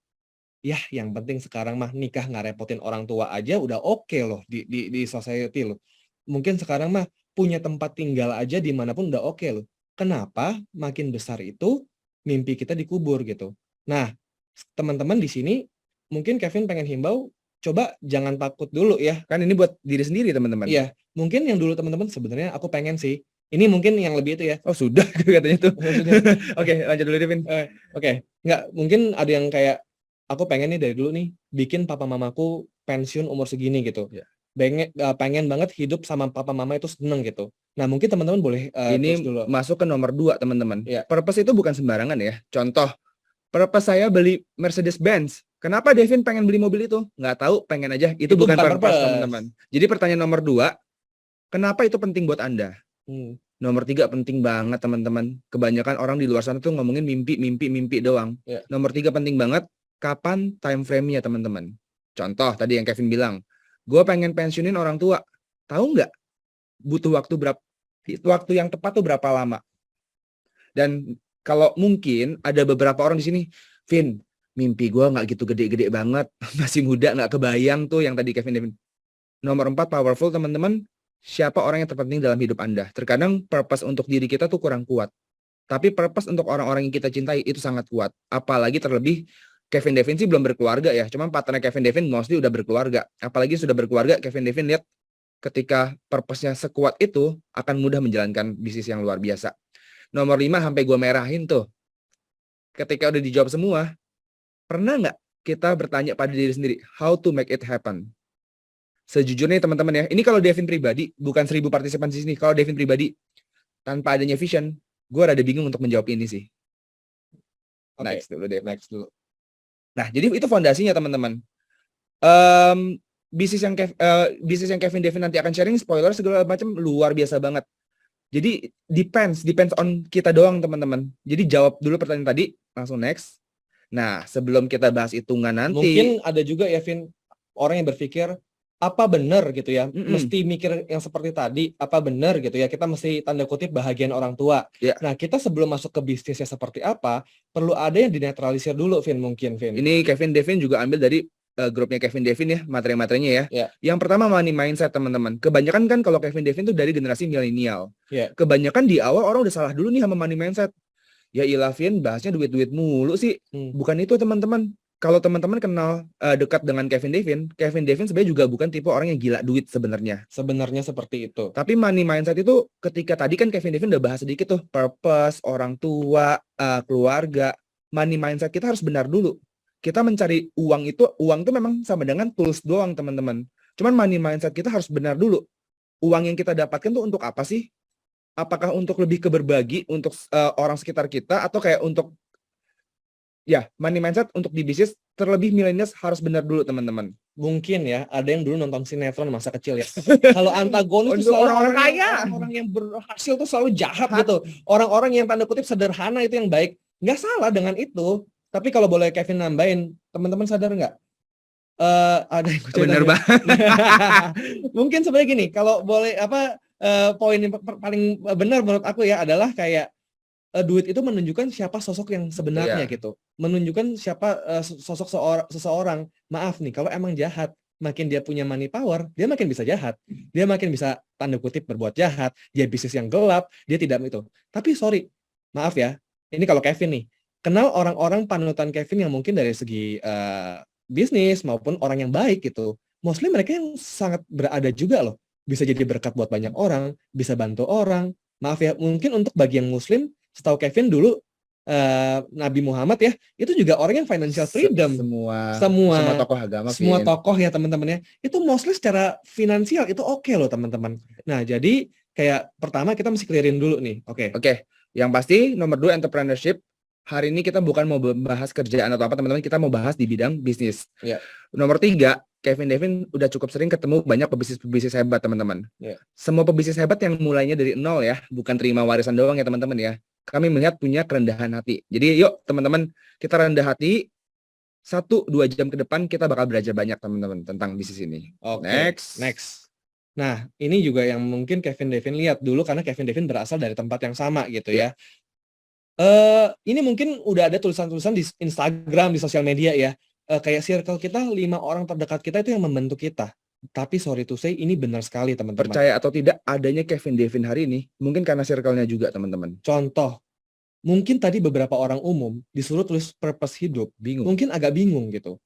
S4: Ya, yang penting sekarang mah nikah nggak repotin orang tua aja udah oke loh di society loh. Mungkin sekarang mah punya tempat tinggal aja dimanapun udah oke loh. Kenapa makin besar itu mimpi kita dikubur gitu. Nah, teman-teman di sini mungkin Kevin pengen himbau, coba jangan takut dulu ya.
S5: Kan ini buat diri sendiri teman-teman.
S4: Iya, mungkin yang dulu teman-teman sebenarnya aku pengen sih. Ini mungkin yang lebih itu ya.
S5: Oh sudah katanya tuh. Oke, lanjut dulu Devin.
S4: Oke, nggak mungkin ada yang kayak aku pengen nih dari dulu nih bikin papa mamaku pensiun umur segini gitu. Pengen banget hidup sama papa mama itu seneng gitu. Nah mungkin teman-teman boleh
S5: Ini
S4: tulis dulu.
S5: masuk ke nomor 2 teman-teman.
S4: Iya.
S5: Purpose itu bukan sembarangan ya. Contoh, purpose saya beli Mercedes Benz. Kenapa Devin pengen beli mobil itu? Nggak tahu, pengen aja. Itu bukan purpose teman-teman. Jadi pertanyaan nomor 2, kenapa itu penting buat Anda? Nomor 3 penting banget teman-teman. Kebanyakan orang di luar sana tuh ngomongin mimpi doang. Nomor 3 penting banget. Kapan time frame-nya teman-teman? Contoh tadi yang Kevin bilang, gue pengen pensiunin orang tua. Tahu nggak butuh waktu yang tepat tuh berapa lama? Dan kalau mungkin ada beberapa orang di sini, Vin, mimpi gue nggak gitu gede-gede banget, masih muda nggak kebayang tuh yang tadi Kevin Devin. Nomor 4 powerful teman-teman. Siapa orang yang terpenting dalam hidup Anda? Terkadang purpose untuk diri kita tuh kurang kuat. Tapi purpose untuk orang-orang yang kita cintai itu sangat kuat. Apalagi terlebih Kevin Devin sih belum berkeluarga ya. Cuma partner Kevin Devin mostly udah berkeluarga. Apalagi sudah berkeluarga, Kevin Devin lihat ketika purpose-nya sekuat itu akan mudah menjalankan bisnis yang luar biasa. Nomor 5 sampai gue merahin tuh. Ketika udah dijawab semua, pernah nggak kita bertanya pada diri sendiri, how to make it happen? Sejujurnya teman-teman ya, ini kalau Devin pribadi, bukan 1000 partisipan di sini. Kalau Devin pribadi, tanpa adanya vision, gue rada bingung untuk menjawab ini sih.
S4: Okay.
S5: Next dulu, Dev.
S4: Next dulu.
S5: Nah, jadi itu fondasinya teman-teman. Em, bisnis yang Kevin Devin nanti akan sharing, spoiler segala macam luar biasa banget. Jadi depends on kita doang teman-teman. Jadi jawab dulu pertanyaan tadi, langsung next. Nah, sebelum kita bahas hitungan nanti,
S4: Mungkin ada juga ya Vin, orang yang berpikir apa benar gitu ya, mesti mikir yang seperti tadi, apa benar gitu ya, kita mesti tanda kutip bahagian orang tua.
S5: Ya.
S4: Nah, kita sebelum masuk ke bisnisnya seperti apa, perlu ada yang dinetralisir dulu Vin, mungkin Vin.
S5: Ini Kevin Devin juga ambil dari grupnya Kevin Devin ya, materi-materinya ya.
S4: Ya.
S5: Yang pertama money mindset teman-teman. Kebanyakan kan kalau Kevin Devin tuh dari generasi milenial.
S4: Ya.
S5: Kebanyakan di awal orang udah salah dulu nih sama money mindset. Ya ilah Vin, bahasnya duit-duit mulu sih. Bukan itu teman-teman. Kalau teman-teman kenal dekat dengan Kevin Devin sebenarnya juga bukan tipe orang yang gila duit sebenarnya.
S4: Sebenarnya seperti itu.
S5: Tapi money mindset itu ketika tadi kan Kevin Devin udah bahas sedikit tuh, purpose, orang tua, keluarga. Money mindset kita harus benar dulu. Kita mencari uang itu memang sama dengan tools doang teman-teman. Cuman money mindset kita harus benar dulu. Uang yang kita dapatkan tuh untuk apa sih? Apakah untuk lebih ke berbagi untuk orang sekitar kita, atau kayak untuk ya money mindset untuk di bisnis, terlebih millennials harus benar dulu teman-teman.
S4: Mungkin ya, ada yang dulu nonton sinetron masa kecil ya. Kalau antagonis itu selalu
S5: orang kaya.
S4: Orang yang berhasil tuh selalu jahat gitu. Orang-orang yang tanda kutip sederhana itu yang baik. Nggak salah dengan itu. Tapi kalau boleh Kevin nambahin, teman-teman sadar nggak? Ada yang
S5: Bener banget.
S4: Mungkin sebenarnya gini, kalau boleh poin yang paling benar menurut aku ya adalah kayak duit itu menunjukkan siapa sosok yang sebenarnya gitu. Menunjukkan siapa sosok seseorang. Maaf nih, kalau emang jahat, makin dia punya money power, dia makin bisa jahat. Dia makin bisa tanda kutip berbuat jahat. Dia bisnis yang gelap, dia tidak itu. Tapi sorry, maaf ya, ini kalau Kevin nih, kenal orang-orang panutan Kevin yang mungkin dari segi bisnis maupun orang yang baik gitu. Mostly mereka yang sangat berada juga loh. Bisa jadi berkat buat banyak orang, bisa bantu orang. Maaf ya, mungkin untuk bagi yang muslim, setahu Kevin dulu Nabi Muhammad ya, itu juga orang yang financial freedom. Semua
S5: tokoh agama.
S4: Semua tokoh ya teman-teman ya. Itu mostly secara finansial itu oke loh teman-teman. Nah, jadi kayak pertama kita mesti clearin dulu nih. Oke.
S5: Yang pasti nomor 2 entrepreneurship. Hari ini kita bukan mau bahas kerjaan atau apa teman-teman, kita mau bahas di bidang bisnis.
S4: Ya.
S5: Nomor 3, Kevin Devin udah cukup sering ketemu banyak pebisnis hebat teman-teman.
S4: Ya.
S5: Semua pebisnis hebat yang mulainya dari nol ya, bukan terima warisan doang ya teman-teman ya. Kami melihat punya kerendahan hati. Jadi yuk teman-teman, kita rendah hati. 1-2 jam ke depan kita bakal belajar banyak teman-teman tentang bisnis ini.
S4: Next. Nah, ini juga yang mungkin Kevin Devin lihat dulu, karena Kevin Devin berasal dari tempat yang sama gitu ya. Ini mungkin udah ada tulisan-tulisan di Instagram, di sosial media ya. Kayak circle kita, 5 orang terdekat kita itu yang membentuk kita. Tapi sorry to say, ini benar sekali teman-teman.
S5: Percaya atau tidak, adanya Kevin Devin hari ini mungkin karena circle-nya juga teman-teman.
S4: Contoh, mungkin tadi beberapa orang umum disuruh tulis purpose hidup, mungkin agak bingung gitu.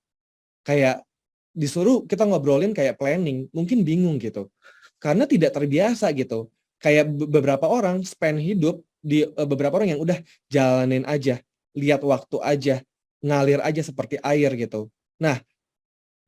S4: Kayak disuruh kita ngobrolin kayak planning, mungkin bingung gitu. Karena tidak terbiasa gitu. Kayak beberapa orang spend hidup di beberapa orang yang udah jalanin aja, lihat waktu aja, ngalir aja seperti air gitu. Nah,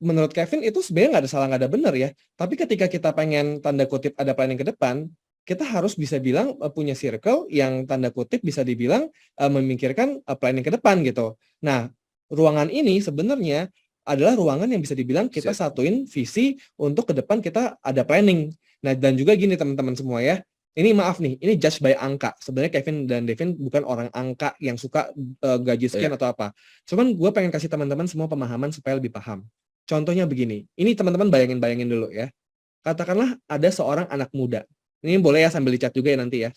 S4: menurut Kevin itu sebenarnya nggak ada salah, nggak ada benar ya. Tapi ketika kita pengen tanda kutip ada planning ke depan, kita harus bisa bilang punya circle yang tanda kutip bisa dibilang memikirkan planning ke depan gitu. Nah, ruangan ini sebenarnya adalah ruangan yang bisa dibilang kita satuin visi untuk ke depan kita ada planning. Nah, dan juga gini teman-teman semua ya. Ini maaf nih, ini judge by angka. Sebenarnya Kevin dan Devin bukan orang angka yang suka gaji sekian atau apa. Cuman gue pengen kasih teman-teman semua pemahaman supaya lebih paham. Contohnya begini, ini teman-teman bayangin dulu ya. Katakanlah ada seorang anak muda. Ini boleh ya sambil dicat juga ya nanti ya.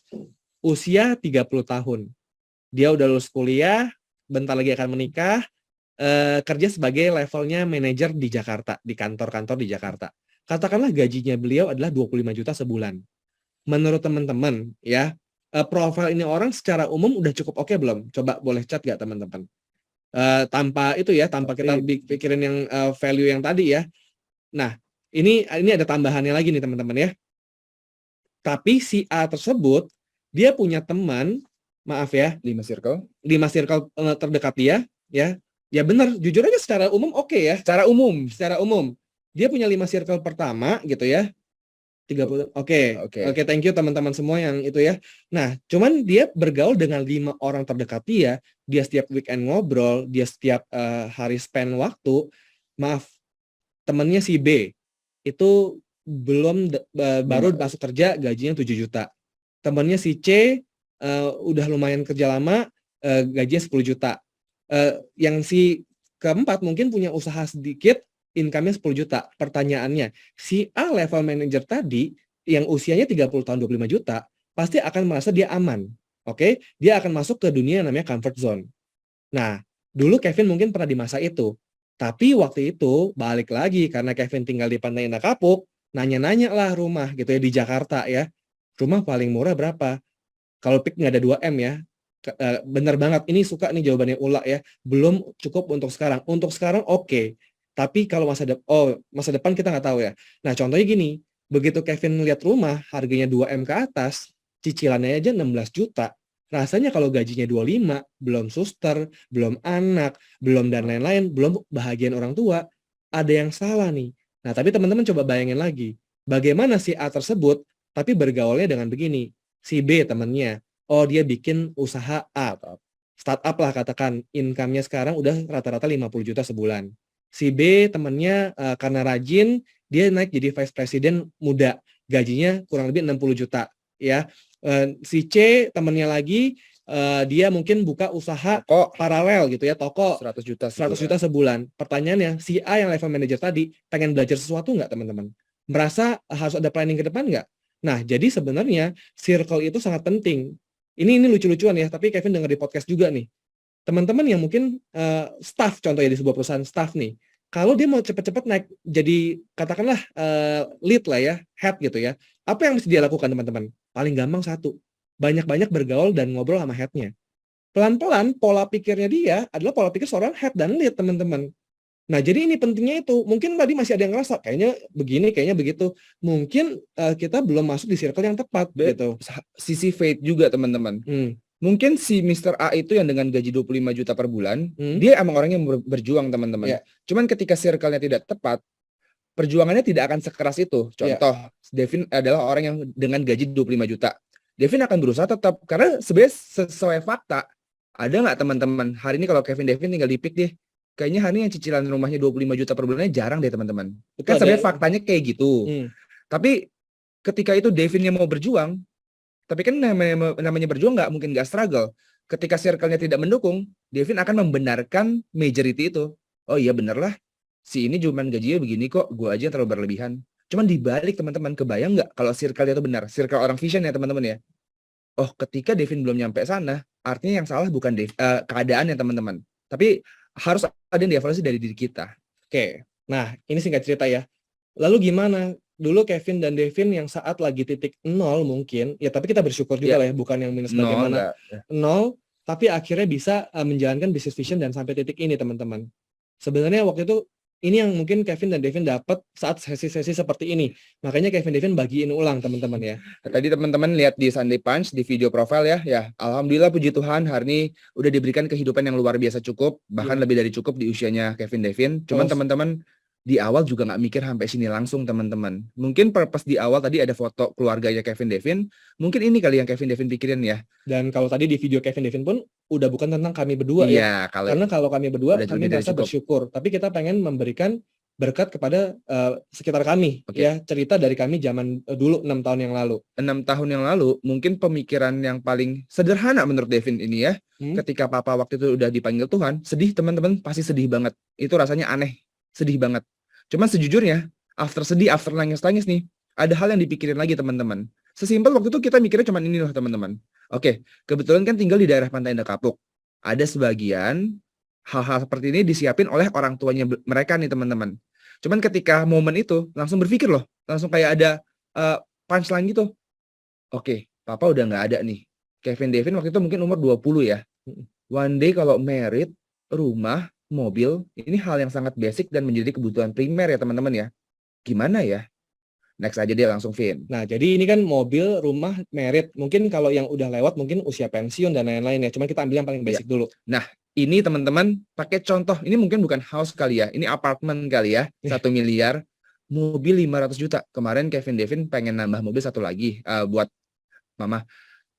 S4: Usia 30 tahun. Dia udah lulus kuliah, bentar lagi akan menikah, kerja sebagai levelnya manajer di Jakarta, di kantor-kantor di Jakarta. Katakanlah gajinya beliau adalah 25 juta sebulan. Menurut teman-teman ya, profil ini orang secara umum udah cukup oke belum? Coba boleh chat gak teman-teman? Tanpa itu ya, tanpa kita pikirin yang value yang tadi ya. Nah, ini ada tambahannya lagi nih teman-teman ya. Tapi si A tersebut, dia punya teman, maaf ya,
S5: 5 circle
S4: terdekat dia ya. Ya benar, jujur aja secara umum oke ya. Secara umum. Dia punya 5 circle pertama gitu ya. 30. Oke.
S5: Oke.
S4: Oke, thank you teman-teman semua yang itu ya. Nah, cuman dia bergaul dengan 5 orang terdekat dia setiap weekend ngobrol, dia setiap hari spend waktu. Maaf, temennya si B itu baru masuk kerja gajinya 7 juta. Temennya si C udah lumayan kerja lama, gajinya 10 juta. Yang si keempat mungkin punya usaha sedikit, income-nya 10 juta. Pertanyaannya, si A level manager tadi yang usianya 30 tahun 25 juta, pasti akan merasa dia aman. Oke? Dia akan masuk ke dunia yang namanya comfort zone. Nah, dulu Kevin mungkin pernah di masa itu. Tapi waktu itu balik lagi karena Kevin tinggal di Pantai Indah Kapuk, nanya-nanya lah rumah gitu ya di Jakarta ya. Rumah paling murah berapa? Kalau PIK nggak ada 2M ya. Bener banget, ini suka nih jawabannya Ula ya. Belum cukup untuk sekarang. Untuk sekarang oke. Tapi kalau masa depan kita nggak tahu ya. Nah, contohnya gini, begitu Kevin lihat rumah harganya 2M ke atas, cicilannya aja 16 juta. Rasanya kalau gajinya 25, belum suster, belum anak, belum dan lain-lain, belum bahagian orang tua, ada yang salah nih. Nah, tapi teman-teman coba bayangin lagi, bagaimana si A tersebut, tapi bergaulnya dengan begini, si B temannya, dia bikin usaha A, startup lah katakan, income-nya sekarang udah rata-rata 50 juta sebulan. Si B temannya karena rajin, dia naik jadi vice president muda, gajinya kurang lebih 60 juta. Ya, si C temannya lagi, dia mungkin buka usaha paralel gitu ya, toko
S5: 100 juta
S4: 100 juta sebulan. Pertanyaannya, si A yang level manager tadi pengen belajar sesuatu nggak teman-teman? Merasa harus ada planning ke depan nggak? Nah, jadi sebenarnya circle itu sangat penting. Ini lucu-lucuan ya, tapi Kevin dengar di podcast juga nih. Teman-teman yang mungkin staff contohnya di sebuah perusahaan staff nih, kalau dia mau cepat-cepat naik jadi katakanlah lead lah ya, head gitu ya, apa yang mesti dia lakukan teman-teman? Paling gampang satu, banyak-banyak bergaul dan ngobrol sama headnya. Pelan-pelan pola pikirnya dia adalah pola pikir seorang head dan lead teman-teman. Nah, jadi ini pentingnya itu. Mungkin tadi masih ada yang ngerasa kayaknya begini, kayaknya begitu. Mungkin kita belum masuk di circle yang tepat gitu.
S5: Sisi fate juga teman-teman. Mungkin si Mr. A itu yang dengan gaji 25 juta per bulan, dia emang orang yang berjuang teman-teman. Cuman ketika circle-nya tidak tepat, perjuangannya tidak akan sekeras itu. Contoh, Devin adalah orang yang dengan gaji 25 juta. Devin akan berusaha tetap, karena sebenarnya sesuai fakta, ada nggak teman-teman, hari ini kalau Kevin Devin tinggal di PIK deh, kayaknya hari ini yang cicilan rumahnya 25 juta per bulannya jarang deh teman-teman. Kan sebenarnya faktanya kayak gitu. Tapi ketika itu Devinnya mau berjuang, tapi kan namanya berjuang nggak mungkin nggak struggle. Ketika circle-nya tidak mendukung, Devin akan membenarkan majority itu. Oh iya bener lah, si ini cuman gajinya begini kok, gue aja terlalu berlebihan. Cuman dibalik teman-teman, kebayang nggak kalau circle-nya itu benar? Circle orang vision ya teman-teman ya. Oh ketika Devin belum nyampe sana, artinya yang salah bukan keadaannya teman-teman. Tapi harus ada yang dievaluasi dari diri kita.
S4: Oke, nah ini singkat cerita ya. Lalu gimana? Dulu Kevin dan Devin yang saat lagi titik 0 mungkin, ya tapi kita bersyukur juga lah ya, bukan yang minus bagaimana. 0, tapi akhirnya bisa menjalankan business vision dan sampai titik ini teman-teman. Sebenarnya waktu itu, ini yang mungkin Kevin dan Devin dapat saat sesi-sesi seperti ini. Makanya Kevin Devin bagiin ulang teman-teman ya.
S5: Tadi teman-teman lihat di Sunday Punch, di video profile ya alhamdulillah puji Tuhan hari ini udah diberikan kehidupan yang luar biasa cukup, bahkan lebih dari cukup di usianya Kevin Devin. Cuman teman-teman di awal juga nggak mikir sampai sini langsung teman-teman. Mungkin purpose di awal tadi ada foto keluarganya Kevin Devin. Mungkin ini kali yang Kevin Devin pikirin ya.
S4: Dan kalau tadi di video Kevin Devin pun udah bukan tentang kami berdua ya. Karena kalau kami berdua kami merasa bersyukur. Tapi kita pengen memberikan berkat kepada sekitar kami ya. Cerita dari kami zaman dulu 6 tahun yang lalu.
S5: 6 tahun yang lalu mungkin pemikiran yang paling sederhana menurut Devin ini ya. Ketika papa waktu itu udah dipanggil Tuhan, sedih teman-teman, pasti sedih banget. Itu rasanya aneh, sedih banget. Cuman sejujurnya, after sedih, after nangis-nangis nih, ada hal yang dipikirin lagi teman-teman. Sesimpel waktu itu kita mikirnya cuma ini loh teman-teman. Oke, kebetulan kan tinggal di daerah Pantai Indah Kapuk. Ada sebagian hal-hal seperti ini disiapin oleh orang tuanya mereka nih teman-teman. Cuman ketika momen itu, langsung berpikir loh. Langsung kayak ada punchline gitu. Oke, papa udah nggak ada nih. Kevin Devin waktu itu mungkin umur 20 ya. One day kalau married, rumah, mobil, ini hal yang sangat basic dan menjadi kebutuhan primer ya teman-teman ya. Gimana ya? Next aja dia langsung Vin.
S4: Nah, jadi ini kan mobil, rumah, merit. Mungkin kalau yang udah lewat mungkin usia pensiun dan lain-lain ya. Cuma kita ambil yang paling basic dulu.
S5: Nah, ini teman-teman pakai contoh. Ini mungkin bukan house kali ya. Ini apartemen kali ya. 1 miliar. mobil 500 juta. Kemarin Kevin Devin pengen nambah mobil satu lagi buat mama.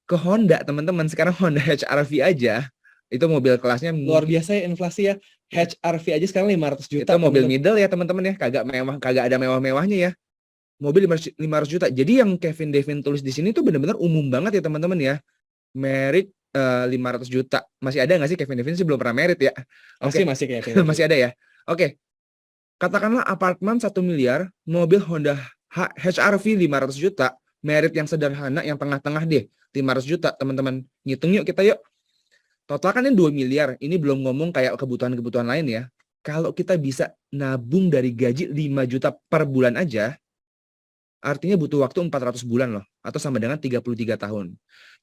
S5: Ke Honda teman-teman, sekarang Honda HR-V aja itu mobil kelasnya
S4: Luar biasa ya inflasi ya. HR-V aja sekarang 500
S5: itu
S4: juta.
S5: mobil
S4: teman-teman.
S5: middle ya teman-teman ya, kagak mewah, kagak ada mewah-mewahnya ya. Mobil 500 juta. Jadi yang Kevin Devin tulis di sini tuh benar-benar umum banget ya teman-teman ya. Merit 500 juta. Masih ada nggak sih Kevin Devin sih belum pernah merit ya? Oke.
S4: Masih kayak
S5: Masih ada ya. Oke. Katakanlah apartemen 1 miliar, mobil Honda HR-V 500 juta, merit yang sederhana yang tengah-tengah deh 500 juta teman-teman. Ngitung yuk kita yuk. Total kan ini 2 miliar. Ini belum ngomong kayak kebutuhan-kebutuhan lain ya. Kalau kita bisa nabung dari gaji 5 juta per bulan aja, artinya butuh waktu 400 bulan loh. Atau sama dengan 33 tahun.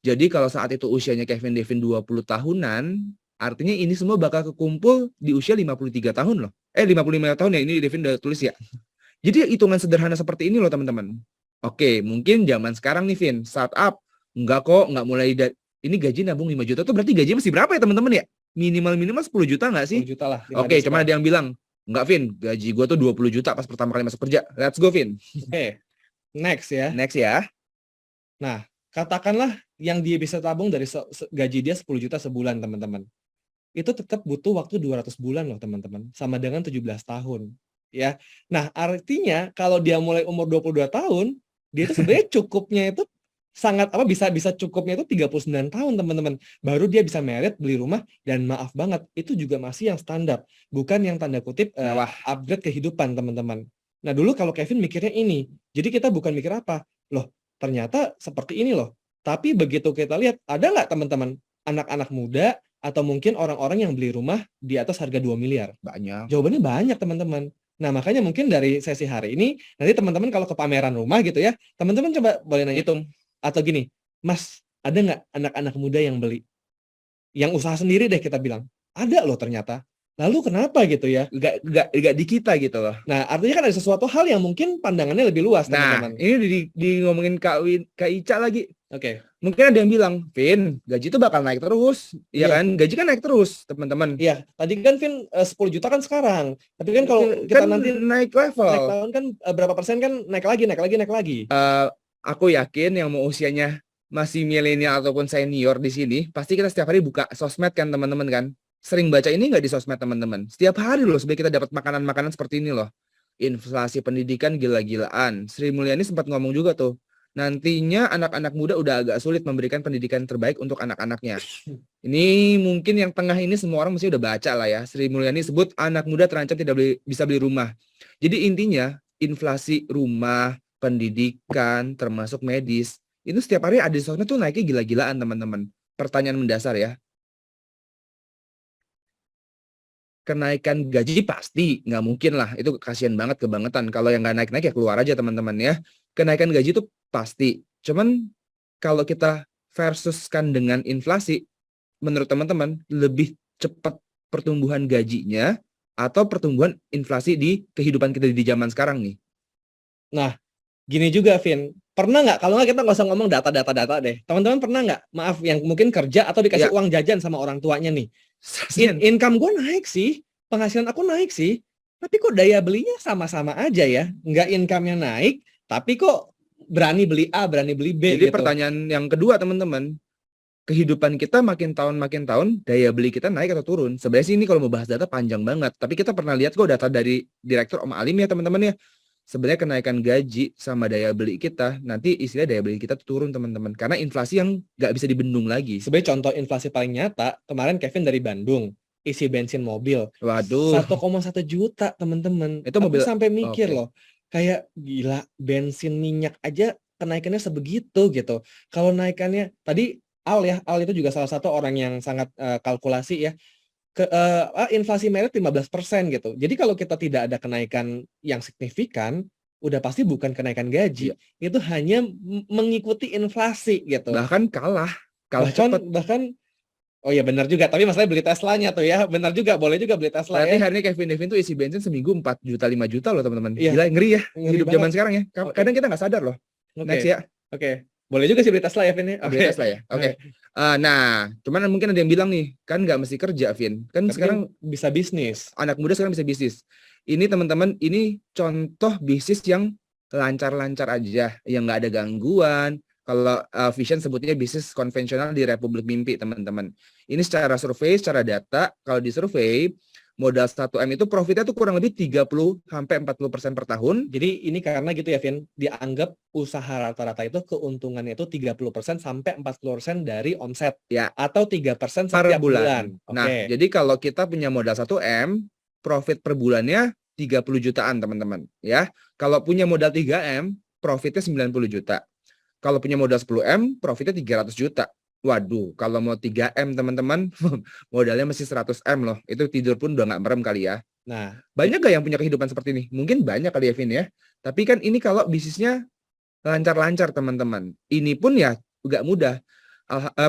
S5: Jadi kalau saat itu usianya Kevin Devin 20 tahunan, artinya ini semua bakal kekumpul di usia 53 tahun loh. 55 tahun ya, ini Devin udah tulis ya. Jadi hitungan sederhana seperti ini loh teman-teman. Oke, mungkin zaman sekarang nih Vin, startup. Enggak kok, enggak mulai dari ini gaji nabung 5 juta tuh berarti gaji masih berapa ya teman-teman ya? Minimal 10 juta nggak sih?
S4: 10 juta lah.
S5: Oke, cuma ada yang bilang, enggak Vin, gaji gua tuh 20 juta pas pertama kali masuk kerja. Let's go Vin.
S4: Oke. Next ya.
S5: Next ya.
S4: Nah, katakanlah yang dia bisa tabung dari gaji dia 10 juta sebulan, teman-teman. Itu tetap butuh waktu 200 bulan loh, teman-teman. Sama dengan 17 tahun. Ya. Nah, artinya kalau dia mulai umur 22 tahun, dia itu sebenarnya cukupnya itu sangat bisa cukupnya itu 39 tahun, teman-teman. Baru dia bisa merit, beli rumah, dan maaf banget, itu juga masih yang standar. Bukan yang tanda kutip upgrade kehidupan, teman-teman. Nah, dulu kalau Kevin mikirnya ini. Jadi kita bukan mikir apa? Loh, ternyata seperti ini loh. Tapi begitu kita lihat, ada nggak teman-teman anak-anak muda atau mungkin orang-orang yang beli rumah di atas harga 2 miliar?
S5: Banyak.
S4: Jawabannya banyak, teman-teman. Nah, makanya mungkin dari sesi hari ini, nanti teman-teman kalau ke pameran rumah gitu ya, teman-teman coba boleh nanya,
S5: Hitung.
S4: atau gini, Mas, ada nggak anak-anak muda yang beli? Yang usaha sendiri deh kita bilang. Ada loh ternyata. Lalu kenapa gitu ya?
S5: Enggak di kita gitu loh.
S4: Nah, artinya kan ada sesuatu hal yang mungkin pandangannya lebih luas,
S5: Nah,
S4: teman-teman.
S5: ini di ngomongin Kak Ica lagi.
S4: Oke.
S5: Mungkin ada yang bilang, Vin, gaji itu bakal naik terus. Iya
S4: Iya.
S5: kan? Gaji kan naik terus, teman-teman.
S4: Iya, tadi kan Vin 10 juta kan sekarang. Tapi kan kalau kita
S5: Kan
S4: nanti
S5: naik level.
S4: naik tahun kan berapa persen kan naik lagi.
S5: Aku yakin yang mau usianya masih milenial ataupun senior di sini, pasti kita setiap hari buka sosmed kan teman-teman kan. Sering baca ini nggak di sosmed teman-teman? Setiap hari loh sebenarnya kita dapat makanan-makanan seperti ini loh. Inflasi pendidikan gila-gilaan. Sri Mulyani sempat ngomong juga tuh. Nantinya anak-anak muda udah agak sulit memberikan pendidikan terbaik untuk anak-anaknya. Ini mungkin yang tengah ini semua orang mesti udah baca lah ya. Sri Mulyani sebut anak muda terancam tidak bisa beli rumah. Jadi intinya inflasi rumah, pendidikan, termasuk medis, itu setiap hari ada di sosmed tuh naiknya gila-gilaan teman-teman. Pertanyaan mendasar ya. Kenaikan gaji pasti nggak mungkin lah, itu kasihan banget, kebangetan. Kalau yang nggak naik-naik ya keluar aja teman-teman ya. Kenaikan gaji itu pasti. Cuman kalau kita versuskan dengan inflasi, menurut teman-teman lebih cepat pertumbuhan gajinya atau pertumbuhan inflasi di kehidupan kita di zaman sekarang nih?
S4: Nah, gini juga Vin, pernah nggak, kalau nggak kita nggak usah ngomong data deh. Teman-teman pernah nggak, maaf yang mungkin kerja atau dikasih uang jajan sama orang tuanya nih. Income gue naik sih, penghasilan aku naik sih, tapi kok daya belinya sama-sama aja ya. Nggak income-nya naik, tapi kok berani beli A, berani beli B.
S5: Jadi
S4: gitu.
S5: pertanyaan yang kedua teman-teman, kehidupan kita makin tahun, daya beli kita naik atau turun? Sebenarnya sih ini kalau mau bahas data panjang banget, tapi kita pernah lihat kok data dari Direktur Om Alim ya teman-teman ya. Sebenarnya kenaikan gaji sama daya beli kita, nanti istilah daya beli kita turun teman-teman. Karena inflasi yang nggak bisa dibendung lagi.
S4: Sebenarnya contoh inflasi paling nyata, kemarin Kevin dari Bandung, isi bensin mobil.
S5: Waduh.
S4: 1,1 juta teman-teman.
S5: Itu mobil.
S4: Aku sampai mikir
S5: Oke.
S4: loh, kayak gila bensin minyak aja kenaikannya sebegitu gitu. Kalau naikannya, tadi Al itu juga salah satu orang yang sangat kalkulasi ya. Inflasi merit 15% gitu. Jadi kalau kita tidak ada kenaikan yang signifikan, udah pasti bukan kenaikan gaji. Itu hanya mengikuti inflasi gitu.
S5: Bahkan kalah cepat.
S4: Bahkan oh ya benar juga, tapi masalahnya beli Teslanya tuh ya. Benar juga, boleh juga beli Tesla
S5: Berarti
S4: ya.
S5: hari ini Kevin Devin tuh isi bensin seminggu 4 juta 5 juta loh teman-teman.
S4: Iya.
S5: Gila, ngeri ya.
S4: Ngeri
S5: Hidup
S4: banget.
S5: zaman sekarang ya. Kadang kita nggak sadar loh.
S4: Oke.
S5: Next ya.
S4: Oke. Boleh juga sih beli Tesla ya, Vin ya?
S5: Beli Tesla ya. Oke. Nah, cuman mungkin ada yang bilang nih, kan nggak mesti kerja, Vin. Kan
S4: Tapi
S5: sekarang
S4: kan bisa bisnis.
S5: anak muda sekarang bisa bisnis. Ini teman-teman, ini contoh bisnis yang lancar-lancar aja, yang nggak ada gangguan. Kalau Vision sebutnya bisnis konvensional di Republik Mimpi, teman-teman. Ini secara survei, secara data, kalau di survei, modal 1M itu profitnya tuh kurang lebih 30-40% per tahun.
S4: Jadi ini karena gitu ya, Vin, dianggap usaha rata-rata itu keuntungannya itu 30% sampai 40% dari omset.
S5: Ya.
S4: Atau 3%
S5: Per
S4: setiap
S5: bulan.
S4: bulan.
S5: Nah,
S4: Oke.
S5: jadi kalau kita punya modal 1M, profit per bulannya 30 jutaan, teman-teman. Ya. Kalau punya modal 3M, profitnya 90 juta. Kalau punya modal 10M, profitnya 300 juta. Waduh, kalau mau 3M, teman-teman, modalnya masih 100M loh. Itu tidur pun udah nggak merem kali ya.
S4: Nah,
S5: Banyak gak yang punya kehidupan seperti ini? Mungkin banyak kali ya, Vin ya. Tapi kan ini kalau bisnisnya lancar-lancar, teman-teman. Ini pun ya nggak mudah.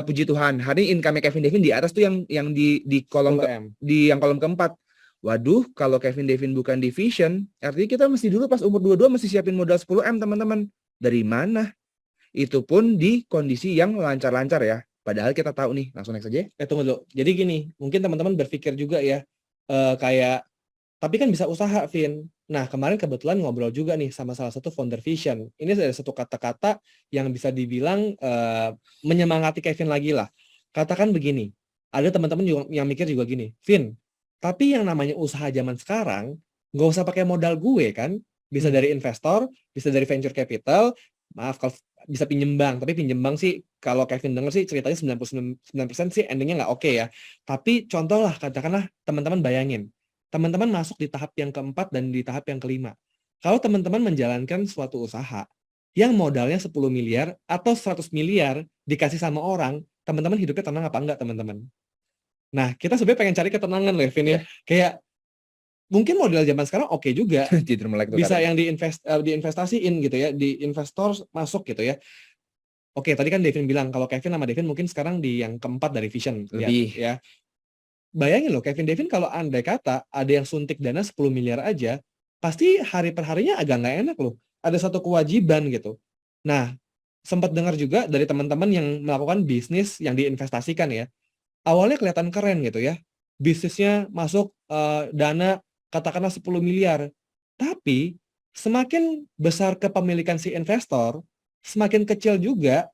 S5: Puji Tuhan, hari ini income Kevin Devin di atas tuh yang di kolom
S4: 10M.
S5: di yang kolom keempat. Waduh, kalau Kevin Devin bukan di Vision, artinya kita mesti dulu pas umur 22 mesti siapin modal 10M, teman-teman. Dari mana? Itu pun di kondisi yang lancar-lancar ya. Padahal kita tahu nih, langsung next aja.
S4: Tunggu dulu. Jadi gini, mungkin teman-teman berpikir juga ya, kayak, tapi kan bisa usaha, Vin. Nah, kemarin kebetulan ngobrol juga nih sama salah satu founder Vision. Ini ada satu kata-kata yang bisa dibilang menyemangati Kevin lagi lah. Katakan begini, ada teman-teman juga yang mikir juga gini, Vin, tapi yang namanya usaha zaman sekarang, nggak usah pakai modal gue kan, bisa dari investor, bisa dari venture capital, maaf kalau bisa pinjem bank, tapi pinjem bank sih kalau Kevin denger sih ceritanya 99% sih endingnya nggak oke ya. Tapi contoh lah, katakanlah teman-teman bayangin, teman-teman masuk di tahap yang keempat dan di tahap yang kelima. Kalau teman-teman menjalankan suatu usaha yang modalnya 10 miliar atau 100 miliar dikasih sama orang, teman-teman hidupnya tenang apa enggak, teman-teman? Nah, kita sebenarnya pengen cari ketenangan loh, Vin ya. Kayak mungkin modal zaman sekarang oke juga.
S5: Tidur melek tuh
S4: Bisa
S5: katanya.
S4: yang diinvestasiin gitu ya, di investor masuk gitu ya. Oke, tadi kan Devin bilang kalau Kevin sama Devin mungkin sekarang di yang keempat dari Vision.
S5: Lebih.
S4: Ya. Bayangin loh, Kevin Devin kalau andai kata ada yang suntik dana 10 miliar aja, pasti hari per harinya agak nggak enak loh. Ada satu kewajiban gitu. Nah, sempat dengar juga dari teman-teman yang melakukan bisnis yang diinvestasikan ya. Awalnya kelihatan keren gitu ya. Bisnisnya masuk dana katakanlah 10 miliar. Tapi semakin besar kepemilikan si investor, semakin kecil juga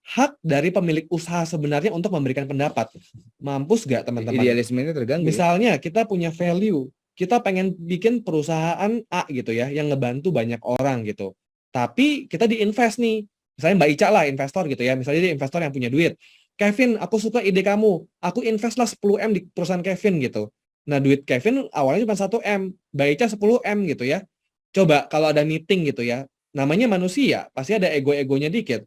S4: hak dari pemilik usaha sebenarnya untuk memberikan pendapat. Mampus gak teman-teman?
S5: Idealismenya terganggu.
S4: Misalnya kita punya value, kita pengen bikin perusahaan A gitu ya, yang ngebantu banyak orang gitu. Tapi kita diinvest nih, misalnya Mbak Ica lah investor gitu ya, misalnya dia investor yang punya duit. Kevin, aku suka ide kamu, aku invest lah 10M di perusahaan Kevin gitu. Nah duit Kevin awalnya cuma 1M, Mbak Ica 10M gitu ya. Coba kalau ada meeting gitu ya, namanya manusia, pasti ada ego-egonya dikit.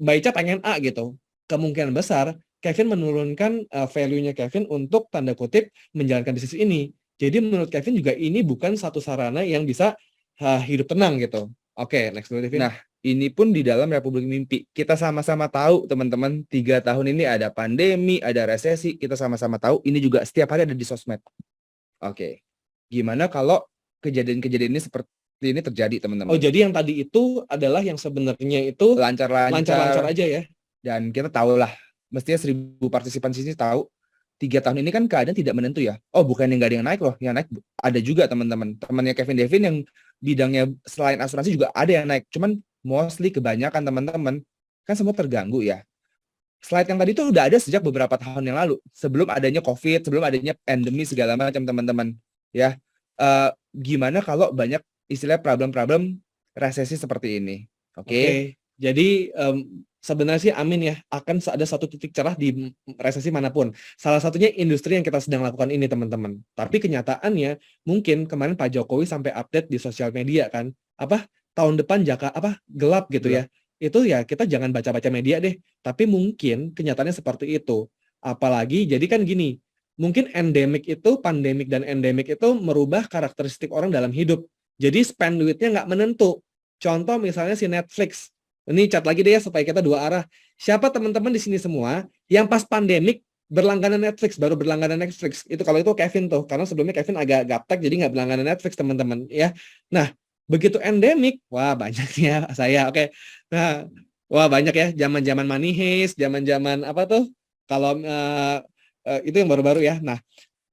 S4: Mbak Ica pengen A gitu, kemungkinan besar Kevin menurunkan value-nya Kevin untuk tanda kutip menjalankan bisnis ini. Jadi menurut Kevin juga ini bukan satu sarana yang bisa hidup tenang gitu. Oke, next dulu Devin.
S5: Nah, ini pun di dalam Republik Mimpi. Kita sama-sama tahu, teman-teman, 3 tahun ini ada pandemi, ada resesi. Kita sama-sama tahu, ini juga setiap hari ada di sosmed. Oke. Gimana kalau kejadian-kejadian ini seperti ini terjadi, teman-teman?
S4: Oh, jadi yang tadi itu adalah yang sebenarnya itu lancar-lancar aja ya?
S5: Dan kita tahu lah, mestinya 1000 partisipan sini tahu, 3 tahun ini kan keadaan tidak menentu ya. Oh, bukan yang nggak ada yang naik loh. Yang naik ada juga, teman-teman. Temannya Kevin Devin yang bidangnya selain asuransi juga ada yang naik. Cuman mostly kebanyakan teman-teman kan semua terganggu ya. Slide yang tadi tuh udah ada sejak beberapa tahun yang lalu. Sebelum adanya COVID, sebelum adanya pandemi segala macam, teman-teman. Ya, gimana kalau banyak istilah problem-problem resesi seperti ini? Oke.
S4: Jadi sebenarnya sih amin ya, akan ada satu titik cerah di resesi manapun. Salah satunya industri yang kita sedang lakukan ini, teman-teman. Tapi kenyataannya mungkin kemarin Pak Jokowi sampai update di sosial media kan, tahun depan gelap gitu ya. Itu ya kita jangan baca-baca media deh. Tapi mungkin kenyataannya seperti itu. Apalagi jadi kan gini, mungkin pandemik dan endemik itu merubah karakteristik orang dalam hidup. Jadi spend duitnya nggak menentu. Contoh misalnya si Netflix. Ini chat lagi deh ya supaya kita dua arah. Siapa teman-teman di sini semua yang pas pandemik berlangganan Netflix, baru berlangganan Netflix? Itu kalau itu Kevin tuh, karena sebelumnya Kevin agak gaptek jadi nggak berlangganan Netflix, teman-teman ya. Nah, Begitu endemik, wah banyaknya saya. Oke. Nah, wah banyak ya zaman-zaman Money Heist, zaman-zaman apa tuh? Kalau itu yang baru-baru ya. Nah,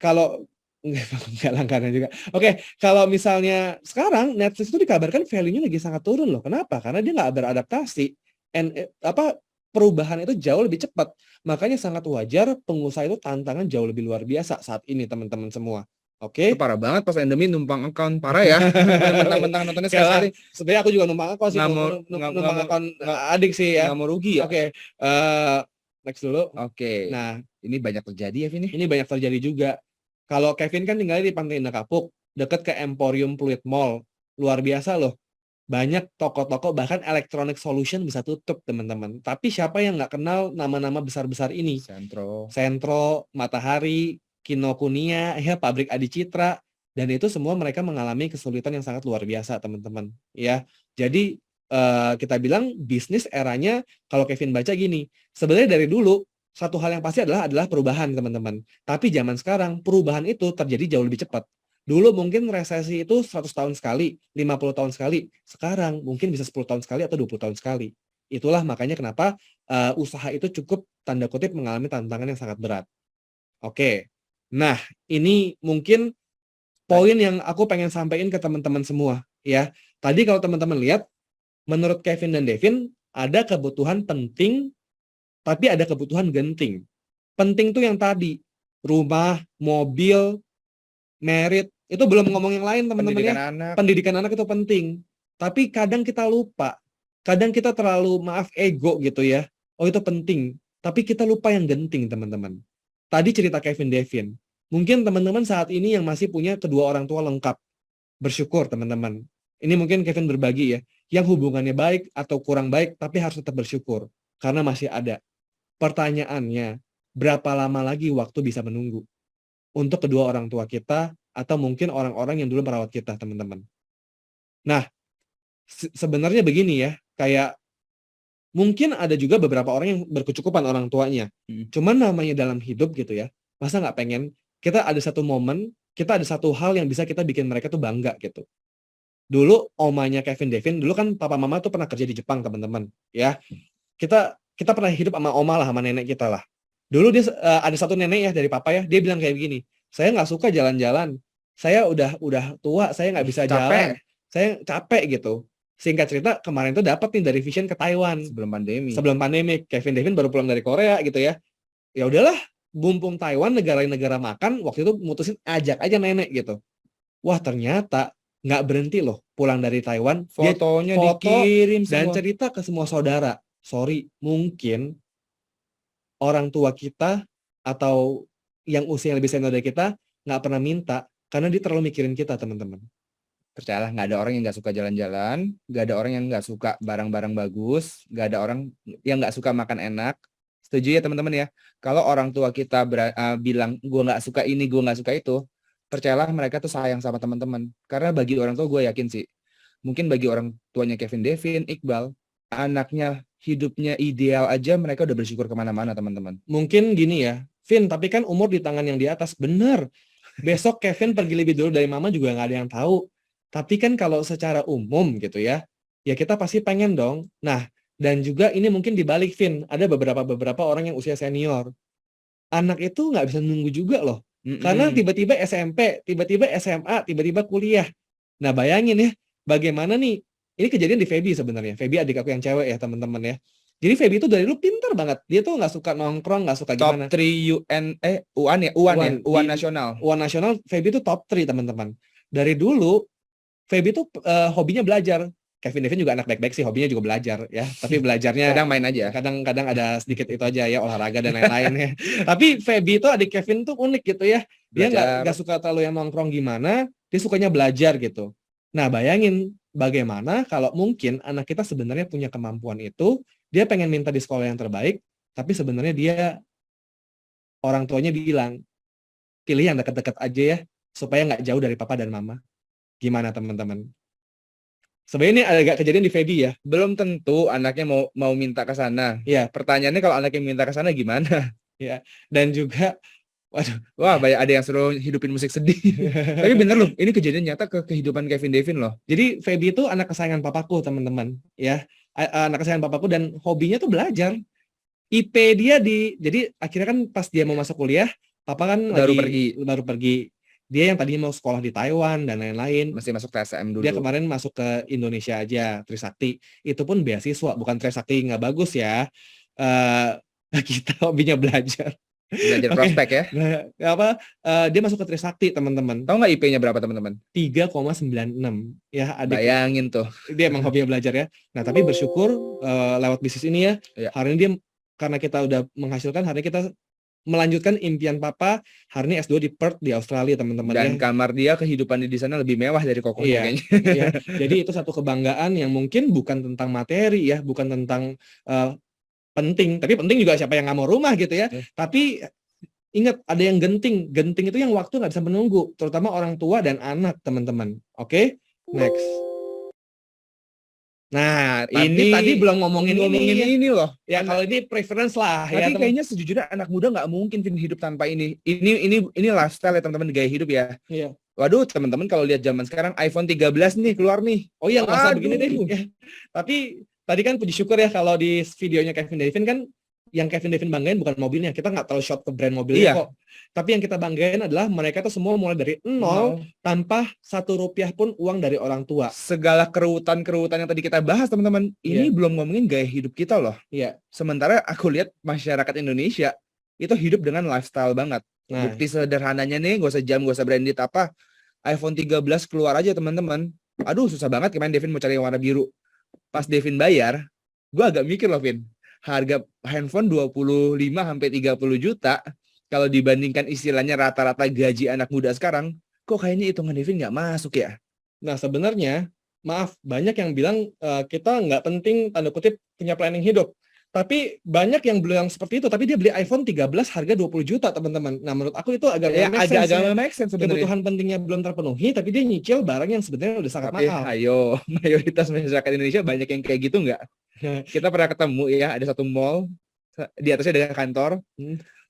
S4: kalau enggak langganan juga. Oke, kalau misalnya sekarang Netflix itu dikabarkan value-nya lagi sangat turun loh. Kenapa? Karena dia nggak beradaptasi. Perubahan itu jauh lebih cepat. Makanya sangat wajar pengusaha itu tantangan jauh lebih luar biasa saat ini teman-teman semua.
S5: Itu
S4: Oke.
S5: parah banget pas endemi numpang account, parah ya. Mentang-mentang nontonnya
S4: Kalah.
S5: sekali-sekali.
S4: Sebenarnya aku juga numpang akun sih,
S5: Nggak mau
S4: numpang akun adik sih ya.
S5: nggak mau rugi ya.
S4: Oke, next dulu.
S5: Oke.
S4: Nah,
S5: Ini banyak terjadi ya Vini.
S4: ini banyak terjadi juga. Kalau Kevin kan tinggalnya di Pantai Indah Kapuk, deket ke Emporium Pluit Mall. Luar biasa loh. Banyak toko-toko, bahkan Electronic Solution bisa tutup, teman-teman. Tapi siapa yang nggak kenal nama-nama besar-besar ini? Sentro, Matahari, Kinokuniya, ya pabrik Adi Citra, dan itu semua mereka mengalami kesulitan yang sangat luar biasa, teman-teman. Ya, jadi kita bilang bisnis eranya, kalau Kevin baca gini, sebenarnya dari dulu satu hal yang pasti adalah perubahan, teman-teman. Tapi zaman sekarang perubahan itu terjadi jauh lebih cepat. Dulu mungkin resesi itu 100 tahun sekali, 50 tahun sekali. Sekarang mungkin bisa 10 tahun sekali atau 20 tahun sekali. Itulah makanya kenapa usaha itu cukup tanda kutip mengalami tantangan yang sangat berat. Oke. Nah, ini mungkin poin yang aku pengen sampaikan ke teman-teman semua ya. Tadi kalau teman-teman lihat, menurut Kevin dan Devin ada kebutuhan penting tapi ada kebutuhan genting. Penting tuh yang tadi, rumah, mobil, merit, itu belum ngomong yang lain teman-teman ya. Pendidikan anak itu penting. Tapi kadang kita lupa. Kadang kita terlalu, maaf, ego gitu ya. Oh itu penting. Tapi kita lupa yang genting teman-teman. Tadi cerita Kevin Devin. Mungkin teman-teman saat ini yang masih punya kedua orang tua lengkap. Bersyukur teman-teman. Ini mungkin Kevin berbagi ya. Yang hubungannya baik atau kurang baik, tapi harus tetap bersyukur. Karena masih ada. Pertanyaannya, berapa lama lagi waktu bisa menunggu? Untuk kedua orang tua kita, atau mungkin orang-orang yang dulu merawat kita, teman-teman. Nah, sebenarnya begini ya, kayak mungkin ada juga beberapa orang yang berkecukupan orang tuanya. Cuman namanya dalam hidup gitu ya, masa nggak pengen, kita ada satu momen, kita ada satu hal yang bisa kita bikin mereka tuh bangga gitu. Dulu omanya Kevin Devin, dulu kan papa mama tuh pernah kerja di Jepang, teman-teman. Ya, kita pernah hidup sama oma lah, sama nenek kita lah. Dulu dia ada satu nenek ya dari papa ya, dia bilang kayak begini, saya nggak suka jalan-jalan, saya udah tua, saya nggak bisa jalan, saya capek gitu. Singkat cerita kemarin tuh dapat nih dari Vision ke Taiwan sebelum pandemi. Kevin Devin baru pulang dari Korea gitu ya. Ya udahlah, mumpung Taiwan negara-negara makan, waktu itu mutusin ajak aja nenek gitu. Wah ternyata nggak berhenti loh pulang dari Taiwan,
S5: Fotonya
S4: foto
S5: dikirim
S4: dan
S5: semua.
S4: cerita ke semua saudara. Sorry, mungkin orang tua kita atau yang usia lebih senior dari kita nggak pernah minta karena dia terlalu mikirin kita, teman-teman.
S5: Percayalah, nggak ada orang yang nggak suka jalan-jalan, nggak ada orang yang nggak suka barang-barang bagus, nggak ada orang yang nggak suka makan enak. Setuju ya teman-teman ya? Kalau orang tua kita bilang gue nggak suka ini, gue nggak suka itu, percayalah mereka tuh sayang sama teman-teman. Karena bagi orang tua gue yakin sih, mungkin bagi orang tuanya Kevin Devin, Iqbal, anaknya hidupnya ideal aja mereka udah bersyukur kemana-mana teman-teman.
S4: Mungkin gini ya, Vin, tapi kan umur di tangan yang di atas, bener. Besok Kevin pergi lebih dulu dari mama juga nggak ada yang tahu. Tapi kan kalau secara umum gitu ya kita pasti pengen dong. Nah, dan juga ini mungkin dibalik, Vin, ada beberapa orang yang usia senior. Anak itu nggak bisa nunggu juga loh. Karena tiba-tiba SMP, tiba-tiba SMA, tiba-tiba kuliah. Nah, bayangin ya, bagaimana nih, ini kejadian di Feby sebenarnya. Feby adik aku yang cewek ya, teman-teman ya. Jadi Feby itu dari dulu pintar banget. Dia tuh nggak suka nongkrong, nggak suka gimana.
S5: Top 3 UAN nasional.
S4: UAN nasional, Feby itu top 3, teman-teman. Dari dulu, Feby tuh hobinya belajar. Kevin Devin juga anak baik-baik sih, hobinya juga belajar ya. Tapi belajarnya
S5: Kadang main aja.
S4: Kadang ada sedikit itu aja ya, olahraga dan lain-lain ya. Tapi Feby itu adik Kevin tuh unik gitu ya. Dia nggak suka terlalu yang nongkrong gimana, dia sukanya belajar gitu. Nah, bayangin bagaimana kalau mungkin anak kita sebenarnya punya kemampuan itu, dia pengen minta di sekolah yang terbaik, tapi sebenarnya dia orang tuanya bilang, pilih yang dekat-dekat aja ya, supaya nggak jauh dari papa dan mama. Gimana teman-teman? Sebenarnya ini agak kejadian di Feby ya.
S5: Belum tentu anaknya mau minta ke sana.
S4: Ya,
S5: Pertanyaannya kalau anaknya minta ke sana gimana?
S4: ya. Dan juga
S5: Waduh, wah banyak ada yang suruh hidupin musik sedih. Tapi bener loh, ini kejadian nyata ke kehidupan Kevin Devin loh.
S4: Jadi Feby itu anak kesayangan papaku, teman-teman, ya. Anak kesayangan papaku dan hobinya tuh belajar. IP dia jadi akhirnya kan pas dia mau masuk kuliah, papa kan baru pergi. Dia yang tadinya mau sekolah di Taiwan dan lain-lain.
S5: Masih masuk TSM dulu.
S4: Dia kemarin masuk ke Indonesia aja, Trisakti. Itu pun beasiswa, bukan Trisakti nggak bagus ya. Kita hobinya belajar.
S5: Belajar prospek ya.
S4: Dia masuk ke Trisakti, teman-teman.
S5: Tahu nggak IP-nya berapa teman-teman?
S4: 3,96 ya.
S5: Bayangin tuh.
S4: Dia emang hobinya belajar ya. Nah tapi bersyukur lewat bisnis ini ya. Hari ini dia karena kita udah menghasilkan, hari ini kita melanjutkan impian papa. Hari ini S2 di Perth di Australia, teman-teman.
S5: Dan kamar dia kehidupan di sana lebih mewah dari kokonya kayaknya.
S4: Iya. Jadi itu satu kebanggaan yang mungkin bukan tentang materi ya, bukan tentang penting, tapi penting juga siapa yang nggak mau rumah gitu ya. Tapi ingat ada yang genting. Genting itu yang waktu nggak bisa menunggu, terutama orang tua dan anak, teman-teman. Oke? Next. Nah, ini tadi belum ngomongin
S5: ini loh.
S4: Ya kalau ini preference lah.
S5: Tapi ya, kayaknya sejujurnya anak muda nggak mungkin hidup tanpa ini. Ini lifestyle ya teman-teman, gaya hidup ya.
S4: Iya.
S5: Waduh teman-teman, kalau lihat zaman sekarang iPhone 13 nih keluar nih.
S4: Oh iya, nggak usah begini deh. Ya. Tapi tadi kan puji syukur ya kalau di videonya Kevin Devin kan yang Kevin Devin banggain bukan mobilnya. Kita nggak terlalu shot ke brand mobilnya kok. Tapi yang kita banggain adalah mereka tuh semua mulai dari nol tanpa 1 rupiah pun uang dari orang tua.
S5: Segala keruutan yang tadi kita bahas teman-teman, ini belum ngomongin gaya hidup kita loh.
S4: Iya.
S5: Sementara aku lihat masyarakat Indonesia itu hidup dengan lifestyle banget. Nah, bukti sederhananya nih, gak usah jam, gak usah branded apa. iPhone 13 keluar aja teman-teman. Aduh susah banget kemarin Devin mau cari yang warna biru. Pas Devin bayar, gue agak mikir loh Vin. Harga handphone 25 sampai 30 juta. Kalau dibandingkan istilahnya rata-rata gaji anak muda sekarang, kok kayaknya hitungan Devin nggak masuk ya?
S4: Nah sebenarnya, maaf, banyak yang bilang kita nggak penting, tanda kutip, punya planning hidup. Tapi banyak yang bilang seperti itu, tapi dia beli iPhone 13 harga 20 juta, teman-teman. Nah menurut aku itu agak
S5: make sense sebenarnya.
S4: Kebutuhan pentingnya belum terpenuhi, tapi dia nyicil barang yang sebenarnya udah sangat mahal.
S5: Ayo, mayoritas masyarakat Indonesia banyak yang kayak gitu nggak? Kita pernah ketemu ya, ada satu mall, di atasnya ada kantor.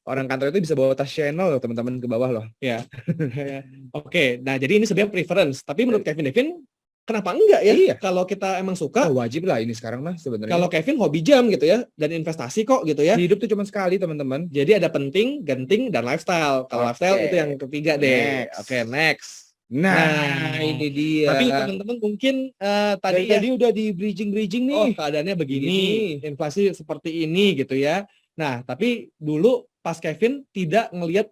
S5: Orang kantor itu bisa bawa tas Chanel loh teman-teman ke bawah loh.
S4: Ya. Oke, nah jadi ini sebenarnya preference. Tapi menurut Kevin Devin, kenapa enggak ya? Iya. Kalau kita emang suka,
S5: wajib lah ini sekarang mah sebenarnya.
S4: Kalau Kevin hobi jam gitu ya, dan investasi kok gitu ya.
S5: Hidup tuh cuma sekali teman-teman.
S4: Jadi ada penting, genting, dan lifestyle. Kalau lifestyle itu yang ketiga deh. Oke, next.
S5: Nah, ini dia.
S4: Tapi teman-teman mungkin tadi
S5: udah di bridging nih.
S4: Oh, keadaannya begini, inflasi seperti ini gitu ya. Nah, tapi dulu pas Kevin tidak ngelihat,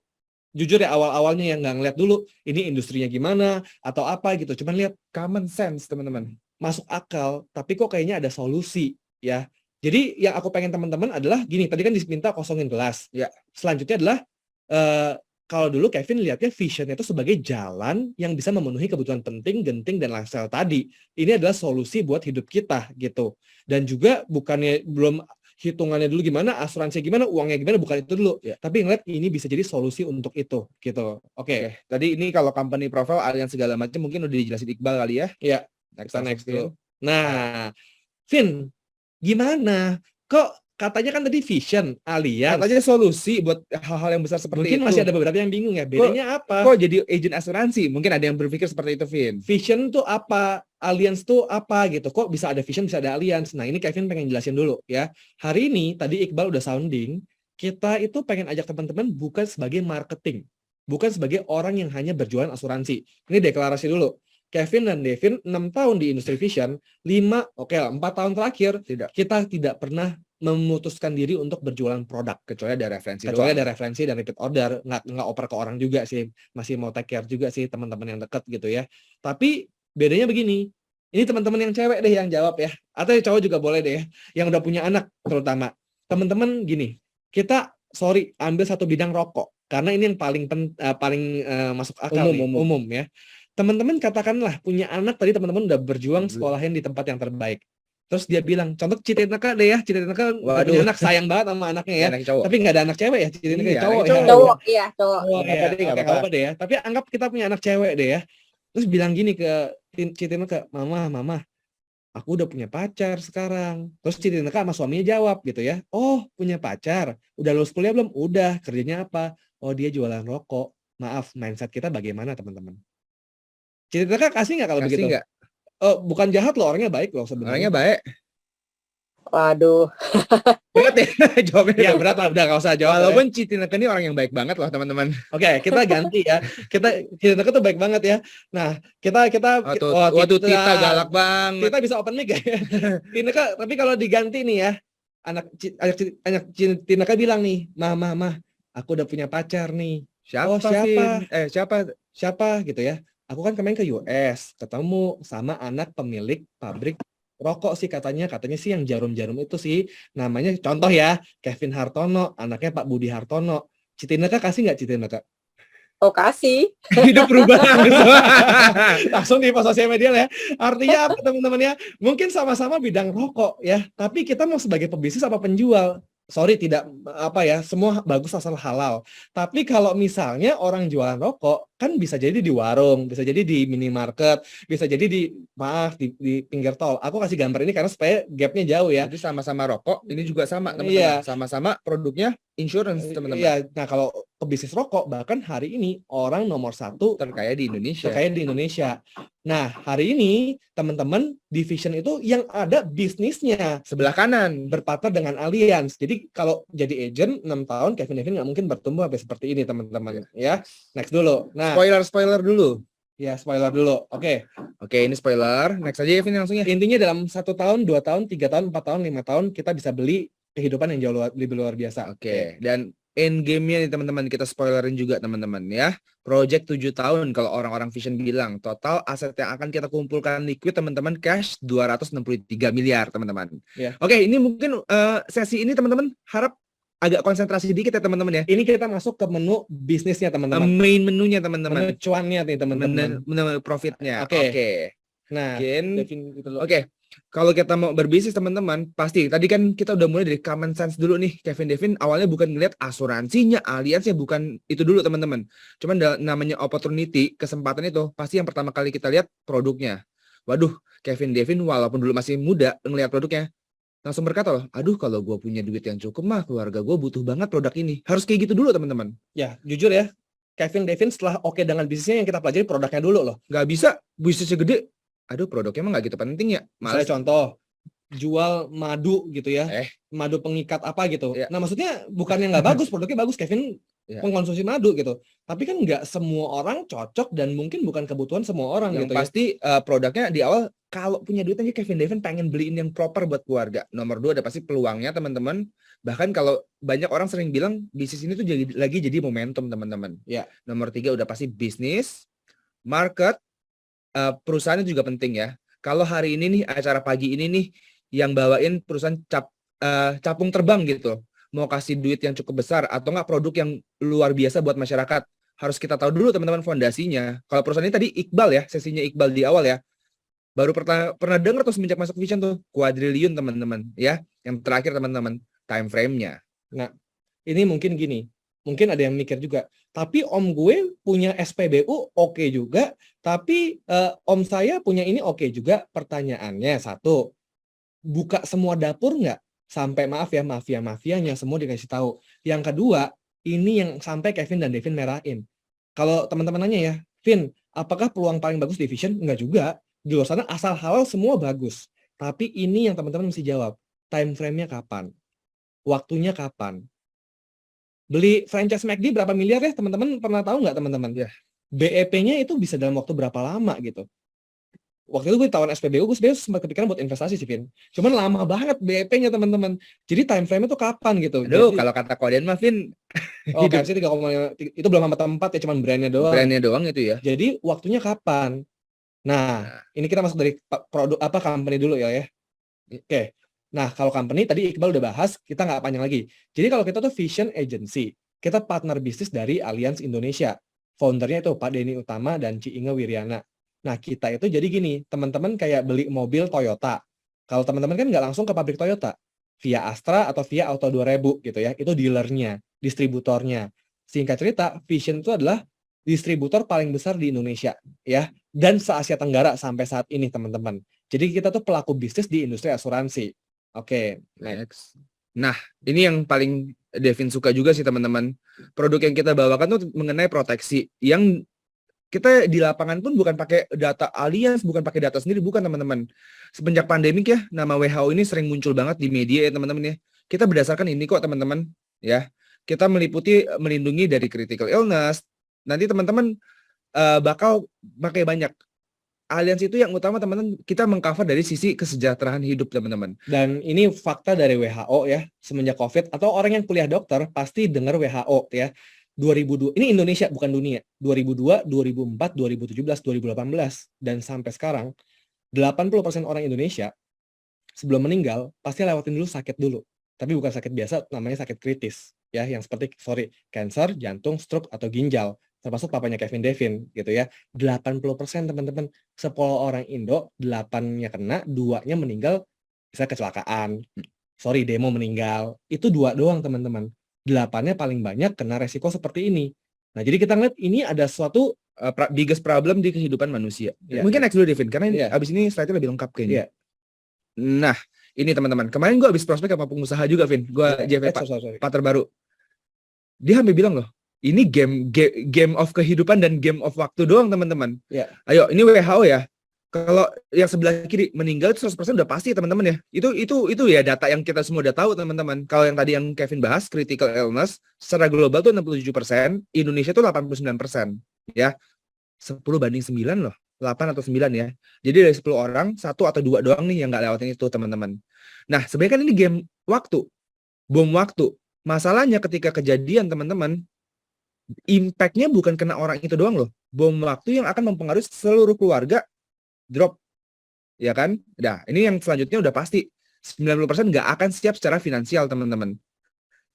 S4: jujur ya awal-awalnya yang nggak ngeliat dulu ini industrinya gimana atau apa gitu, cuman lihat
S5: common sense teman-teman,
S4: masuk akal, tapi kok kayaknya ada solusi ya. Jadi yang aku pengen teman-teman adalah gini, tadi kan diminta kosongin gelas ya. Selanjutnya adalah kalau dulu Kevin lihatnya visionnya itu sebagai jalan yang bisa memenuhi kebutuhan penting, genting, dan lifestyle tadi. Ini adalah solusi buat hidup kita gitu. Dan juga bukannya belum hitungannya dulu gimana, asuransi gimana, uangnya gimana, bukan itu dulu. Tapi ngeliat ini bisa jadi solusi untuk itu gitu. Oke.
S5: Tadi ini kalau company profile, alian segala macam mungkin udah dijelasin Iqbal kali ya.
S4: Iya. Next dulu. Nah, Vin, gimana? Kok katanya kan tadi vision, alias.
S5: Katanya solusi buat hal-hal yang besar seperti
S4: mungkin itu. Masih ada beberapa yang bingung ya, bedanya apa?
S5: Kok jadi agent asuransi? Mungkin ada yang berpikir seperti itu, Vin.
S4: Vision tuh apa? Alliance tuh apa gitu? Kok bisa ada vision, bisa ada alliance? Nah ini Kevin pengen jelasin dulu ya. Hari ini, tadi Iqbal udah sounding, kita itu pengen ajak teman-teman bukan sebagai marketing. Bukan sebagai orang yang hanya berjualan asuransi. Ini deklarasi dulu. Kevin dan Devin 6 tahun di industri vision, 4 tahun terakhir, kita tidak pernah memutuskan diri untuk berjualan produk, kecuali ada referensi dan repeat order, nggak oper ke orang juga sih, masih mau take care juga sih teman-teman yang deket gitu ya. Tapi bedanya begini, ini teman-teman yang cewek deh yang jawab ya, atau yang cowok juga boleh deh ya, yang udah punya anak terutama. Teman-teman gini, kita ambil satu bidang rokok, karena ini yang paling masuk akal umum ya. Teman-teman katakanlah punya anak, tadi teman-teman udah berjuang sekolahin di tempat yang terbaik. Terus dia bilang, contoh Citineka deh ya, Citineka punya anak, sayang banget sama anaknya ya. Tapi nggak ada anak cewek ya, Citineka cowok ya.
S6: Cowok, iya cowok.
S4: Nggak apa-apa deh ya. Tapi anggap kita punya anak cewek deh ya. Terus bilang gini ke Citineka, mama, aku udah punya pacar sekarang. Terus Citineka sama suaminya jawab gitu ya, oh punya pacar, udah lulus kuliah belum? Udah, kerjanya apa? Oh dia jualan rokok. Maaf, mindset kita bagaimana teman-teman? Citineka kasih nggak kalau
S5: Kasih
S4: begitu?
S5: nggak?
S4: Bukan jahat loh, orangnya baik loh
S5: Orangnya
S4: sebenarnya.
S5: baik.
S6: Waduh.
S5: Berat ya jawabnya.
S4: Ya berat lah, udah nggak usah jawab.
S5: Walaupun Citineka ini orang yang baik banget loh teman-teman.
S4: Oke, kita ganti ya. Citineka tuh baik banget ya. Nah, kita
S5: Waduh, Tita galak banget.
S4: kita bisa open mic ya. Citineka, tapi kalau diganti nih ya, anak Citineka bilang nih, mah, aku udah punya pacar nih.
S5: Siapa?
S4: Oh, siapa?
S5: Vin?
S4: Siapa gitu ya? Aku kan kemarin ke US, ketemu sama anak pemilik pabrik rokok sih katanya sih yang jarum-jarum itu sih, namanya contoh ya, Kevin Hartono, anaknya Pak Budi Hartono. Citineka kasih nggak Citineka?
S6: Oh, kasih.
S5: Hidup berubah langsung.
S4: Langsung di sosial media lah ya. Artinya apa teman-teman ya? Mungkin sama-sama bidang rokok ya, tapi kita mau sebagai pebisnis apa penjual? Sorry, tidak apa ya, semua bagus asal halal. Tapi kalau misalnya orang jualan rokok, kan bisa jadi di warung, bisa jadi di minimarket, bisa jadi di pinggir tol. Aku kasih gambar ini karena supaya gapnya jauh ya.
S5: Jadi sama-sama rokok, ini juga sama teman-teman.
S4: Iya.
S5: Sama-sama produknya insurance teman-teman.
S4: Iya, nah kalau pebisnis rokok, bahkan hari ini orang nomor 1
S5: Terkaya di Indonesia.
S4: Nah, hari ini teman-teman division itu yang ada bisnisnya
S5: Sebelah kanan.
S4: berpartner dengan Allianz. Jadi kalau jadi agent 6 tahun, Kevin Devin nggak mungkin bertumbuh sampai seperti ini teman-teman. Ya, next dulu. Nah,
S5: Spoiler dulu.
S4: ya spoiler dulu. Oke.
S5: Oke, ini spoiler. Next aja ya Vin langsung ya.
S4: Intinya dalam 1 tahun, 2 tahun, 3 tahun, 4 tahun, 5 tahun kita bisa beli kehidupan yang jauh lebih luar biasa.
S5: Oke, dan end game-nya nih teman-teman, kita spoilerin juga teman-teman ya. Project 7 tahun kalau orang-orang Vision bilang, total aset yang akan kita kumpulkan liquid teman-teman cash 263 miliar teman-teman.
S4: Ya.
S5: Oke, ini mungkin sesi ini teman-teman harap agak konsentrasi dikit ya teman-teman ya.
S4: Ini kita masuk ke menu bisnisnya teman-teman.
S5: Main menunya teman-teman.
S4: Menu cuannya nih teman-teman.
S5: Menu profitnya.
S4: Oke.
S5: Oke.
S4: Nah,
S5: Mungkin
S4: Devin gitu loh.
S5: Oke, kalau kita mau berbisnis teman-teman, pasti tadi kan kita udah mulai dari common sense dulu nih. Kevin Devin awalnya bukan ngeliat asuransinya, aliansnya, bukan itu dulu teman-teman. Cuman namanya opportunity, kesempatan itu pasti yang pertama kali kita lihat produknya. Waduh, Kevin Devin walaupun dulu masih muda ngelihat produknya, langsung berkata loh, aduh kalau gue punya duit yang cukup mah keluarga gue butuh banget produk ini. Harus kayak gitu dulu teman-teman.
S4: Ya, jujur ya, Kevin Devin setelah oke dengan bisnisnya yang kita pelajari produknya dulu loh.
S5: Nggak bisa bisnisnya gede. Aduh produknya emang nggak gitu penting ya.
S4: Misalnya contoh, jual madu gitu ya, madu pengikat apa gitu.
S5: Ya.
S4: Nah maksudnya bukannya nggak bagus, produknya bagus, Kevin
S5: Ya.
S4: mengkonsumsi madu gitu. Tapi kan nggak semua orang cocok dan mungkin bukan kebutuhan semua orang
S5: yang
S4: gitu
S5: pasti produknya di awal kalau punya duit aja Kevin Devin pengen beliin yang proper buat keluarga. Nomor 2 ada pasti peluangnya teman-teman. Bahkan kalau banyak orang sering bilang bisnis ini tuh lagi jadi momentum teman-teman.
S4: Ya.
S5: Nomor 3 udah pasti bisnis, market, perusahaannya juga penting ya. Kalau hari ini nih acara pagi ini nih yang bawain perusahaan capung terbang gitu, mau kasih duit yang cukup besar atau enggak produk yang luar biasa buat masyarakat, harus kita tahu dulu teman-teman fondasinya. Kalau perusahaan ini tadi Iqbal ya, sesinya Iqbal di awal ya, baru pernah dengar tuh semenjak masuk Vision tuh kuadriliun teman-teman ya. Yang terakhir teman-teman time frame-nya.
S4: Nah ini mungkin gini, mungkin ada yang mikir juga, tapi om gue punya SPBU oke juga, tapi om saya punya ini oke juga. Pertanyaannya satu, buka semua dapur nggak? Sampai maaf ya, mafia-mafianya semua dikasih tahu. Yang kedua, ini yang sampai Kevin dan Devin merahin. Kalau teman-teman nanya ya, Vin, apakah peluang paling bagus di Vision? Enggak juga. Di luar sana asal halal semua bagus. Tapi ini yang teman-teman mesti jawab. Time frame-nya kapan? Waktunya kapan? Beli franchise McD berapa miliar ya teman-teman? Pernah tahu nggak teman-teman?
S5: Ya.
S4: BEP-nya itu bisa dalam waktu berapa lama gitu. Waktu itu gue ditawarin SPBU, gue sebenarnya sempat kepikiran buat investasi sih, Vin. Cuman lama banget BEP-nya teman-teman. Jadi time frame itu kapan gitu.
S5: Aduh,
S4: jadi,
S5: kalau kata Koden mah Vin,
S4: oh, KFC 3,5 itu belum sama tempat ya, cuman brandnya doang.
S5: brandnya doang itu ya.
S4: Jadi waktunya kapan? Nah, ini kita masuk dari produk apa company dulu ya. Oke. Nah, kalau company tadi Iqbal udah bahas, kita nggak panjang lagi. Jadi kalau kita tuh Vision Agency, kita partner bisnis dari Allianz Indonesia. Foundernya itu Pak Denny Utama dan Ci Inge Wiryana. Nah, kita itu jadi gini, teman-teman kayak beli mobil Toyota. Kalau teman-teman kan nggak langsung ke pabrik Toyota, via Astra atau via Auto 2000 gitu ya, itu dealernya, distributornya. Singkat cerita, Vision itu adalah distributor paling besar di Indonesia ya, dan se-Asia Tenggara sampai saat ini teman-teman. Jadi kita tuh pelaku bisnis di industri asuransi. Oke,
S5: Next. Nah, ini yang paling Devin suka juga sih teman-teman. Produk yang kita bawakan tuh mengenai proteksi. Yang kita di lapangan pun bukan pakai data alias, bukan pakai data sendiri, bukan teman-teman. Semenjak pandemik ya, nama WHO ini sering muncul banget di media ya teman-teman ya. Kita berdasarkan ini kok teman-teman ya. Kita melindungi dari critical illness. Nanti teman-teman bakal pakai banyak. Alians itu yang utama teman-teman, kita mengcover dari sisi kesejahteraan hidup teman-teman.
S4: dan ini fakta dari WHO ya, semenjak COVID atau orang yang kuliah dokter pasti dengar WHO ya. 2002, ini Indonesia bukan dunia. 2002, 2004, 2017, 2018 dan sampai sekarang 80% orang Indonesia sebelum meninggal pasti lewatin dulu sakit dulu. Tapi bukan sakit biasa, namanya sakit kritis ya, yang seperti kanker, jantung, stroke atau ginjal. Termasuk papanya Kevin Devin gitu ya. 80% teman-teman, 10 orang Indo, 8-nya kena, 2-nya meninggal bisa kecelakaan. Demo meninggal. Itu 2 doang teman-teman. 8-nya paling banyak kena resiko seperti ini. Nah, jadi kita ngeliat ini ada suatu
S5: biggest problem di kehidupan manusia.
S4: Ya.
S5: Mungkin next dulu Devin, karena
S4: Ya.
S5: abis ini slide-nya lebih lengkap kayaknya.
S4: Iya.
S5: Nah, ini teman-teman. Kemarin gue abis prospek sama pengusaha juga, Vin. Gue JV
S4: sorry.
S5: partner baru. Dia hampir bilang loh, ini game of kehidupan dan game of waktu doang teman-teman.
S4: Ya.
S5: Ayo, ini WHO ya. Kalau yang sebelah kiri meninggal 100% udah pasti teman-teman ya. Itu ya data yang kita semua udah tahu teman-teman. Kalau yang tadi yang Kevin bahas critical illness secara global tuh 67%, Indonesia tuh 89%. Ya. 10/9 loh. 8 atau 9 ya. Jadi dari 10 orang, 1 atau 2 doang nih yang nggak lewatin itu teman-teman. Nah, sebenarnya kan ini game waktu. Bom waktu. Masalahnya ketika kejadian teman-teman, impact-nya bukan kena orang itu doang loh. Bom waktu yang akan mempengaruhi seluruh keluarga drop. Ya kan? Nah, ini yang selanjutnya udah pasti. 90% nggak akan siap secara finansial teman-teman.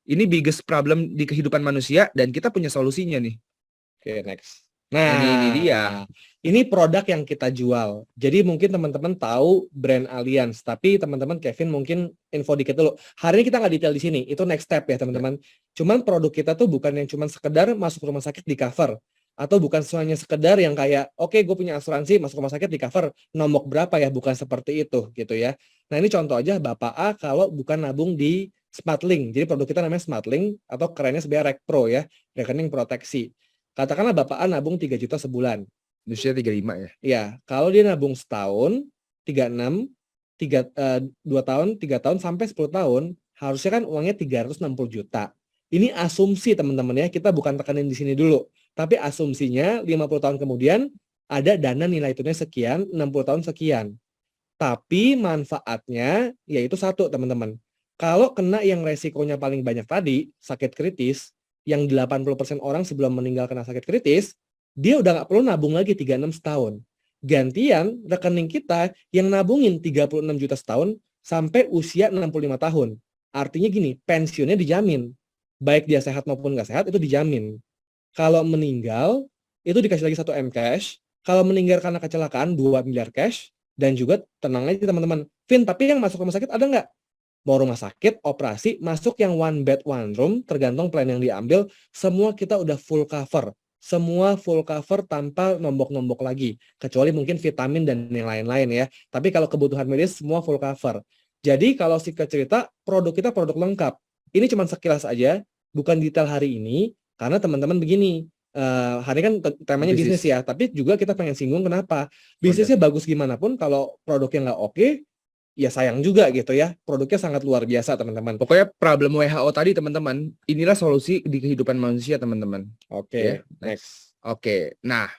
S5: Ini biggest problem di kehidupan manusia dan kita punya solusinya nih.
S4: Oke, next. Nah,
S5: ini dia.
S4: Ini produk yang kita jual. Jadi mungkin teman-teman tahu brand Allianz, tapi teman-teman Kevin mungkin info dikit dulu. Hari ini kita nggak detail di sini, itu next step ya teman-teman. Cuman produk kita tuh bukan yang cuman sekedar masuk rumah sakit di cover. Atau bukan hanya sekedar yang kayak, oke, gue punya asuransi, masuk rumah sakit di cover, nombok berapa ya, bukan seperti itu gitu ya. Nah ini contoh aja Bapak A kalau bukan nabung di Smartlink. Jadi produk kita namanya Smartlink atau kerennya sebenarnya Rek Pro ya, rekening proteksi. Katakanlah Bapak A nabung 3 juta sebulan.
S5: Usia 35 ya.
S4: Ya, kalau dia nabung setahun, 36, 2 tahun, 3 tahun, sampai 10 tahun, harusnya kan uangnya 360 juta. Ini asumsi teman-teman ya, kita bukan tekanin di sini dulu. Tapi asumsinya 50 tahun kemudian ada dana nilai tunai sekian, 60 tahun sekian. Tapi manfaatnya yaitu satu teman-teman. Kalau kena yang resikonya paling banyak tadi, sakit kritis, yang 80% orang sebelum meninggal kena sakit kritis, dia udah nggak perlu nabung lagi 36 setahun. Gantian rekening kita yang nabungin 36 juta setahun sampai usia 65 tahun. Artinya gini, pensiunnya dijamin. Baik dia sehat maupun nggak sehat, itu dijamin. Kalau meninggal, itu dikasih lagi 1 M cash. Kalau meninggal karena kecelakaan, 2 miliar cash. Dan juga tenang aja teman-teman. Vin, tapi yang masuk rumah sakit ada nggak? Mau rumah sakit, operasi, masuk yang one bed, one room, tergantung plan yang diambil, semua kita udah full cover. Semua full cover tanpa nombok-nombok lagi. Kecuali mungkin vitamin dan yang lain-lain ya. Tapi kalau kebutuhan medis, semua full cover. Jadi kalau singkat cerita, produk kita produk lengkap. Ini cuma sekilas aja, bukan detail hari ini, karena teman-teman begini, hari kan temanya bisnis ya, tapi juga kita pengen singgung kenapa. Bisnisnya bagus gimana pun, kalau produknya nggak oke, ya sayang juga gitu ya. Produknya sangat luar biasa teman-teman.
S5: Pokoknya problem WHO tadi teman-teman, inilah solusi di kehidupan manusia teman-teman.
S4: Oke,
S5: Ya.
S4: next.
S5: Oke, nah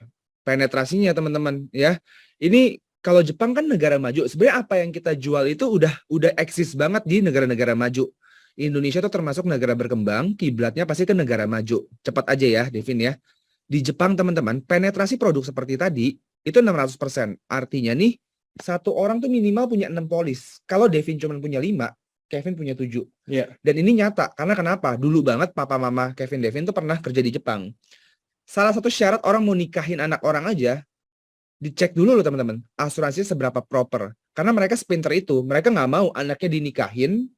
S5: penetrasinya teman-teman ya. Ini kalau Jepang kan negara maju, sebenarnya apa yang kita jual itu udah eksis banget di negara-negara maju. Indonesia tuh termasuk negara berkembang, kiblatnya pasti ke negara maju. Cepat aja ya, Devin ya. Di Jepang teman-teman, penetrasi produk seperti tadi itu 600%. Artinya nih, satu orang tuh minimal punya 6 polis. Kalau Devin cuma punya 5, Kevin punya 7.
S4: Iya.
S5: Dan ini nyata, karena kenapa? Dulu banget papa mama Kevin Devin tuh pernah kerja di Jepang. Salah satu syarat orang mau nikahin anak orang aja, dicek dulu loh teman-teman, asuransinya seberapa proper. Karena mereka sepinter itu, mereka nggak mau anaknya dinikahin,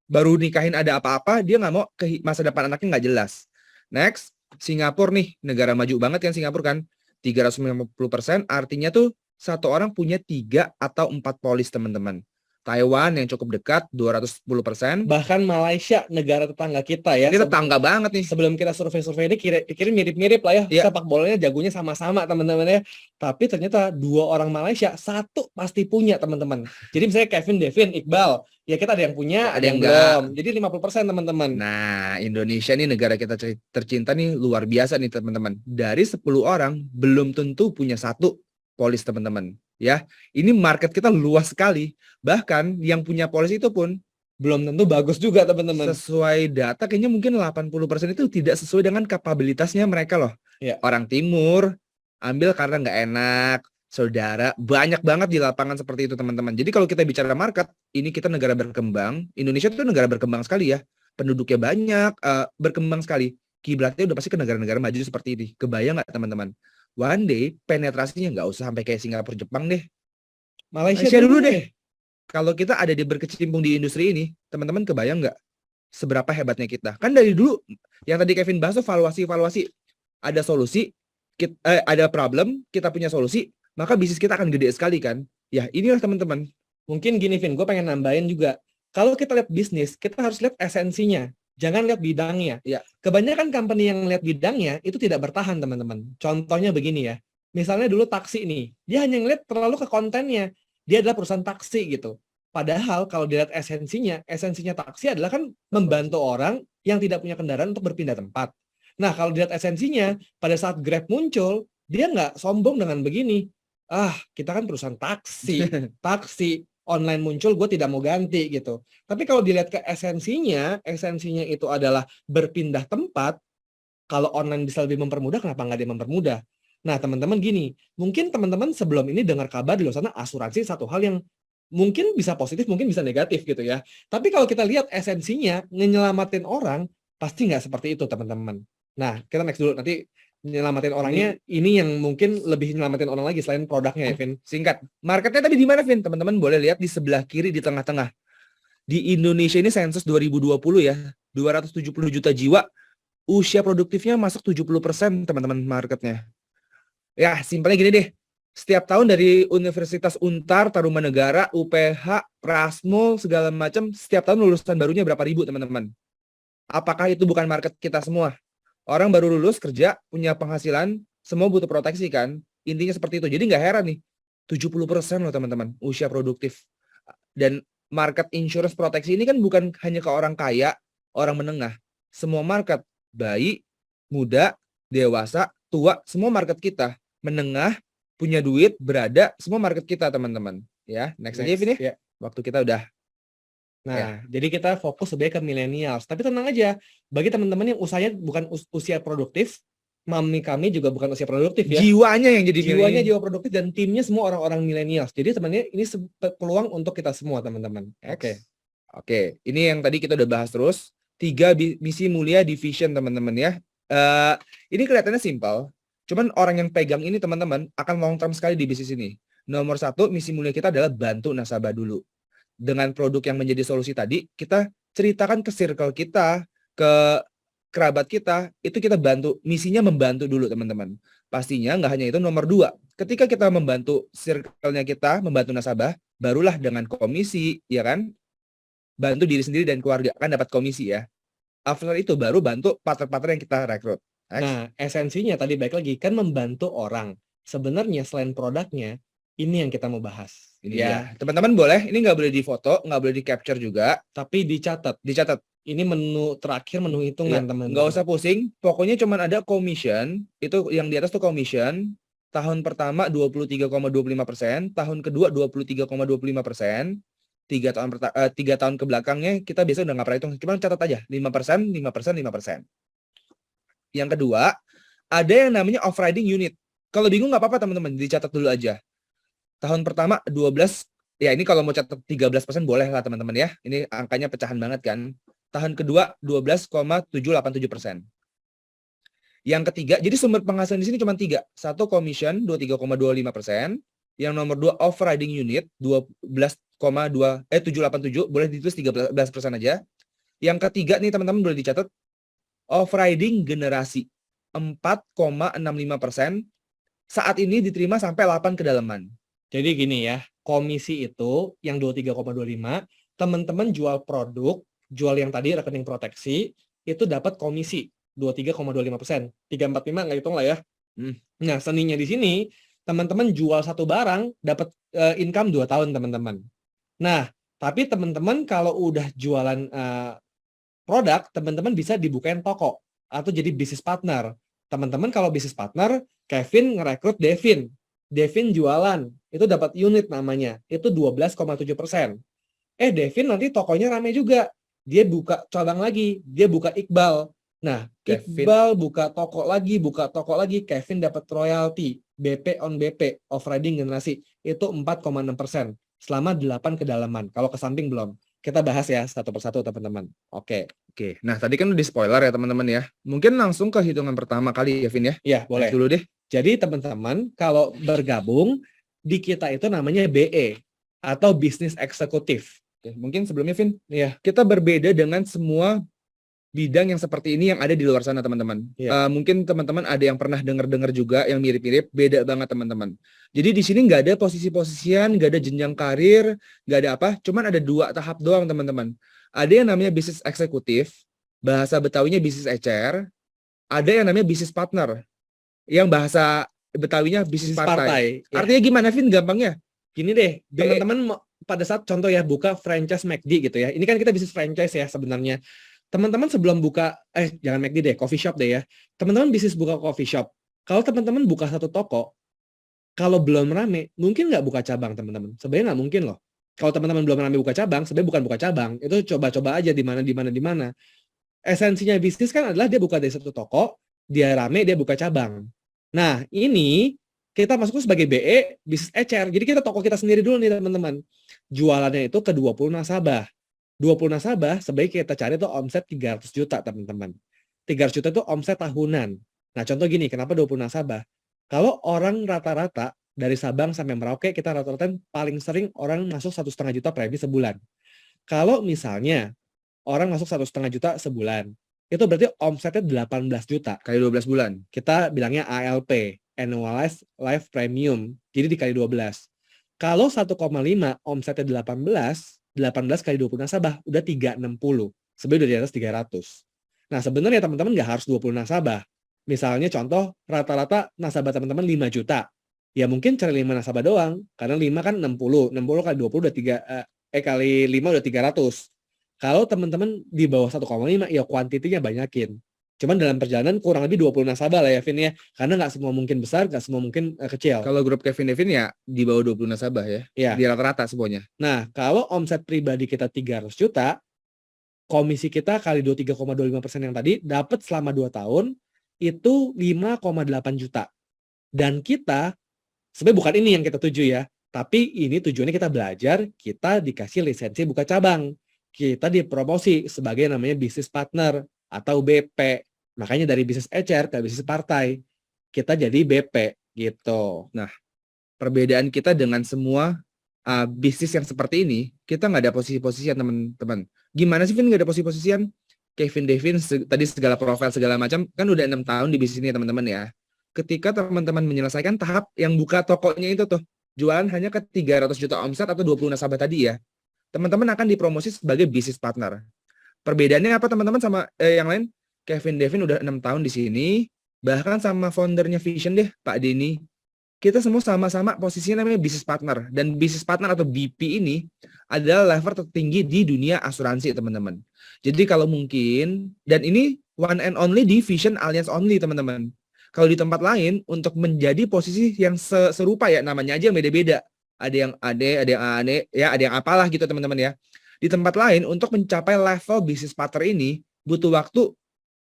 S5: baru nikahin ada apa-apa, dia nggak mau masa depan anaknya nggak jelas. Next, Singapura nih, negara maju banget kan Singapura kan, 350%, artinya tuh satu orang punya 3 atau 4 polis teman-teman. Taiwan yang cukup dekat 210%.
S4: Bahkan Malaysia, negara tetangga kita ya.
S5: Ini tetangga banget nih.
S4: Sebelum kita survei-survei ini pikirin mirip-mirip lah ya.
S5: Iya.
S4: Sepak bolanya jagonya sama-sama teman-teman ya. Tapi ternyata 2 orang Malaysia, 1 pasti punya teman-teman. Jadi misalnya Kevin, Devin, Iqbal, ya kita ada yang punya, ada yang belum. Jadi 50% teman-teman.
S5: Nah, Indonesia nih negara kita tercinta nih luar biasa nih teman-teman. Dari 10 orang belum tentu punya 1 polis teman-teman. Ya, ini market kita luas sekali. Bahkan yang punya polis itu pun
S4: Belum tentu bagus juga teman-teman.
S5: sesuai data kayaknya mungkin 80% itu tidak sesuai dengan kapabilitasnya mereka loh.
S4: Iya.
S5: Orang timur ambil karena nggak enak. Saudara, banyak banget di lapangan seperti itu teman-teman. Jadi kalau kita bicara market, ini kita negara berkembang. Indonesia itu negara berkembang sekali ya. Penduduknya banyak, berkembang sekali. Kiblatnya udah pasti ke negara-negara maju seperti ini. Kebayang nggak teman-teman? One day penetrasinya nggak usah sampai kayak Singapura, Jepang deh.
S4: Malaysia
S5: Malaysia dulu deh. Kalau kita ada di berkecimpung di industri ini, teman-teman kebayang nggak seberapa hebatnya kita? Kan dari dulu yang tadi Kevin bahas tuh valuasi. Ada solusi, ada problem, kita punya solusi, maka bisnis kita akan gede sekali kan? Ya inilah teman-teman.
S4: Mungkin gini Vin, gue pengen nambahin juga. Kalau kita lihat bisnis, kita harus lihat esensinya. Jangan lihat bidangnya.
S5: Iya.
S4: Kebanyakan company yang lihat bidangnya itu tidak bertahan teman-teman. Contohnya begini ya. Misalnya dulu taksi nih, dia hanya ngeliat terlalu ke kontennya. Dia adalah perusahaan taksi gitu. Padahal kalau dilihat esensinya taksi adalah kan membantu orang yang tidak punya kendaraan untuk berpindah tempat. Nah kalau dilihat esensinya, pada saat Grab muncul, dia nggak sombong dengan begini. Kita kan perusahaan taksi online muncul, gue tidak mau ganti gitu. Tapi kalau dilihat ke esensinya itu adalah berpindah tempat. Kalau online bisa lebih mempermudah, kenapa nggak dia mempermudah? Nah teman-teman gini, mungkin teman-teman sebelum ini dengar kabar di luar sana asuransi satu hal yang mungkin bisa positif, mungkin bisa negatif gitu ya. Tapi kalau kita lihat esensinya, nyelamatin orang, pasti nggak seperti itu teman-teman. Nah kita next dulu, nanti nyelamatin orangnya ini yang mungkin lebih nyelamatin orang lagi selain produknya ya Vin.
S5: Singkat, marketnya tadi di mana Vin? Teman-teman boleh lihat di sebelah kiri di tengah-tengah. Di Indonesia ini sensus 2020 ya, 270 juta jiwa, usia produktifnya masuk 70% teman-teman marketnya. Ya simpelnya gini deh, setiap tahun dari Universitas Untar, Tarumanegara, UPH, Prasmul, segala macam, setiap tahun lulusan barunya berapa ribu teman-teman. Apakah itu bukan market kita semua? Orang baru lulus kerja, punya penghasilan, semua butuh proteksi kan? Intinya seperti itu. Jadi nggak heran nih, 70% loh teman-teman, usia produktif. Dan market insurance proteksi ini kan bukan hanya ke orang kaya, orang menengah. Semua market, bayi, muda, dewasa, tua, semua market kita. Menengah, punya duit, berada, semua market kita teman-teman. Ya, next aja Vin ya. Waktu kita udah.
S4: Nah, jadi kita fokus sebenarnya ke millennials. Tapi tenang aja, bagi teman-teman yang usianya bukan usia produktif, mami kami juga bukan usia produktif ya.
S5: Jiwanya yang jadi
S4: Jiwanya jiwa produktif dan timnya semua orang-orang millennials. Jadi sebenarnya ini peluang untuk kita semua teman-teman.
S5: Oke, ini yang tadi kita udah bahas terus. 3 misi mulia division teman-teman ya. Ini kelihatannya simpel. Cuman orang yang pegang ini teman-teman akan long term sekali di bisnis ini. Nomor 1, misi mulia kita adalah bantu nasabah dulu. Dengan produk yang menjadi solusi tadi, kita ceritakan ke circle kita, ke kerabat kita, itu kita bantu. Misinya membantu dulu teman-teman. Pastinya nggak hanya itu, nomor 2. Ketika kita membantu circle-nya kita, membantu nasabah, barulah dengan komisi, ya kan? Bantu diri sendiri dan keluarga, kan dapat komisi ya. After itu baru bantu partner-partner yang kita rekrut.
S4: Nah, esensinya tadi baik lagi, kan membantu orang. Sebenarnya selain produknya, ini yang kita mau bahas.
S5: Ini ya, teman-teman boleh, ini nggak boleh difoto, nggak boleh di capture juga,
S4: tapi dicatat. Ini menu terakhir, menu hitungan teman-teman.
S5: Nggak usah pusing, pokoknya cuma ada commission, itu yang di atas tuh commission. Tahun pertama 23,25%, tahun kedua 23,25%, 3 tahun ke belakangnya kita biasa udah nggak pernah hitung, cuma catat aja 5%, 5%, 5%. Yang kedua, ada yang namanya off-riding unit. Kalau bingung nggak apa-apa teman-teman, dicatat dulu aja. Tahun pertama 12, ya ini kalau mau catat 13% boleh lah teman-teman ya. Ini angkanya pecahan banget kan. Tahun kedua 12,787%. Yang ketiga, jadi sumber penghasilan di sini cuma 3. 1 commission 23,25%. Yang nomor 2 off-riding unit 787, boleh ditulis 13% aja. Yang ketiga nih teman-teman boleh dicatat, off-riding generasi 4,65%. Saat ini diterima sampai 8 kedalaman.
S4: Jadi gini ya, komisi itu yang 23,25, teman-teman jual produk, jual yang tadi rekening proteksi, itu dapat komisi 23,25%. 345 nggak hitung lah ya. Nah, seninya di sini, teman-teman jual satu barang, dapat income 2 tahun, teman-teman. Nah, tapi teman-teman kalau udah jualan produk, teman-teman bisa dibukain toko atau jadi bisnis partner. Teman-teman kalau bisnis partner, Kevin ngerekrut Devin. Devin jualan, itu dapat unit namanya, itu 12,7%. Devin nanti tokonya rame juga. Dia buka cabang lagi, dia buka Iqbal. Nah, Iqbal buka toko lagi, Kevin dapat royalti, BP on BP, overriding generasi, itu 4,6%. Selama 8 kedalaman. Kalau ke samping belum. Kita bahas ya satu persatu teman-teman. Oke.
S5: Nah tadi kan udah di spoiler ya teman-teman ya. Mungkin langsung ke hitungan pertama kali ya Vin ya.
S4: Iya, boleh.
S5: Dulu deh.
S4: Jadi teman-teman kalau bergabung di kita itu namanya BE atau Business Eksekutif.
S5: Mungkin sebelumnya Vin,
S4: Iya.
S5: kita berbeda dengan semua bidang yang seperti ini yang ada di luar sana teman-teman.
S4: Iya.
S5: Mungkin teman-teman ada yang pernah dengar-dengar juga yang mirip-mirip, beda banget teman-teman. Jadi di sini nggak ada posisi-posisian, nggak ada jenjang karir, nggak ada apa, cuman ada 2 tahap doang teman-teman. Ada yang namanya bisnis eksekutif, bahasa Betawinya bisnis ecer, ada yang namanya bisnis partner, yang bahasa Betawinya bisnis partai.
S4: Ya.
S5: Artinya gimana Vin gampangnya?
S4: Gini deh, teman-teman pada saat contoh ya buka franchise McD gitu ya. Ini kan kita bisnis franchise ya sebenarnya. Teman-teman sebelum buka, jangan McD deh, coffee shop deh ya. Teman-teman bisnis buka coffee shop. Kalau teman-teman buka satu toko, kalau belum rame, mungkin nggak buka cabang teman-teman. Sebenarnya nggak mungkin loh. Kalau teman-teman belum rame buka cabang, sebenarnya bukan buka cabang. Itu coba-coba aja di mana. Esensinya bisnis kan adalah dia buka dari satu toko, dia rame, dia buka cabang. Nah, ini kita masuk sebagai BE, bisnis ecer. Jadi kita toko kita sendiri dulu nih teman-teman. Jualannya itu ke 20 nasabah. 20 nasabah, sebaiknya kita cari tuh omset 300 juta teman-teman. 300 juta itu omset tahunan. Nah contoh gini, kenapa 20 nasabah? Kalau orang rata-rata dari Sabang sampai Merauke, kita rata-rata paling sering orang masuk 1,5 juta premi sebulan. Kalau misalnya orang masuk 1,5 juta sebulan, itu berarti omsetnya 18 juta.
S5: Kali 12 bulan.
S4: Kita bilangnya ALP, Annualized Life Premium. Jadi dikali 12. Kalau 1,5 omsetnya 18 kali 20 nasabah, udah 360. Sebenarnya udah di atas 300. Nah, sebenarnya teman-teman nggak harus 20 nasabah. Misalnya contoh, rata-rata nasabah teman-teman 5 juta. Ya mungkin cari 5 nasabah doang. Karena 5 kan 60. 60 kali 20 udah kali 5 udah 300. Kalau teman-teman di bawah 1,5, ya kuantitinya banyakin. Cuman dalam perjalanan kurang lebih 20 nasabah lah ya, Vin ya. Karena nggak semua mungkin besar, nggak semua mungkin kecil.
S5: Kalau grup Kevin Devin ya di bawah 20 nasabah ya.
S4: Ya.
S5: Di rata-rata semuanya.
S4: Nah, kalau omset pribadi kita 300 juta, komisi kita kali 23,25% yang tadi, dapat selama 2 tahun, itu 5,8 juta. Dan kita, sebenarnya bukan ini yang kita tuju ya, tapi ini tujuannya kita belajar, kita dikasih lisensi buka cabang. Kita dipromosi sebagai namanya bisnis partner atau BP. Makanya dari bisnis ecer ke bisnis partai, kita jadi BP gitu.
S5: Nah, perbedaan kita dengan semua bisnis yang seperti ini, kita nggak ada posisi-posisian teman-teman. Gimana sih Vin nggak ada posisi-posisian? Kevin Devin tadi segala profil segala macam kan udah 6 tahun di bisnis ini teman-teman ya. Ketika teman-teman menyelesaikan tahap yang buka tokonya itu tuh, jualan hanya ke 300 juta omset atau 20 nasabah tadi ya, teman-teman akan dipromosi sebagai bisnis partner. Perbedaannya apa teman-teman sama yang lain? Kevin Devin udah 6 tahun di sini, bahkan sama foundernya Vision deh, Pak Denny. Kita semua sama-sama posisinya namanya business partner. Dan business partner atau BP ini adalah level tertinggi di dunia asuransi, teman-teman. Jadi kalau mungkin, dan ini one and only di Vision Alliance only, teman-teman. Kalau di tempat lain, untuk menjadi posisi yang serupa ya, namanya aja yang beda-beda. Ada yang AD, ada yang AD, ya ada yang apalah gitu, teman-teman ya. Di tempat lain, untuk mencapai level business partner ini, butuh waktu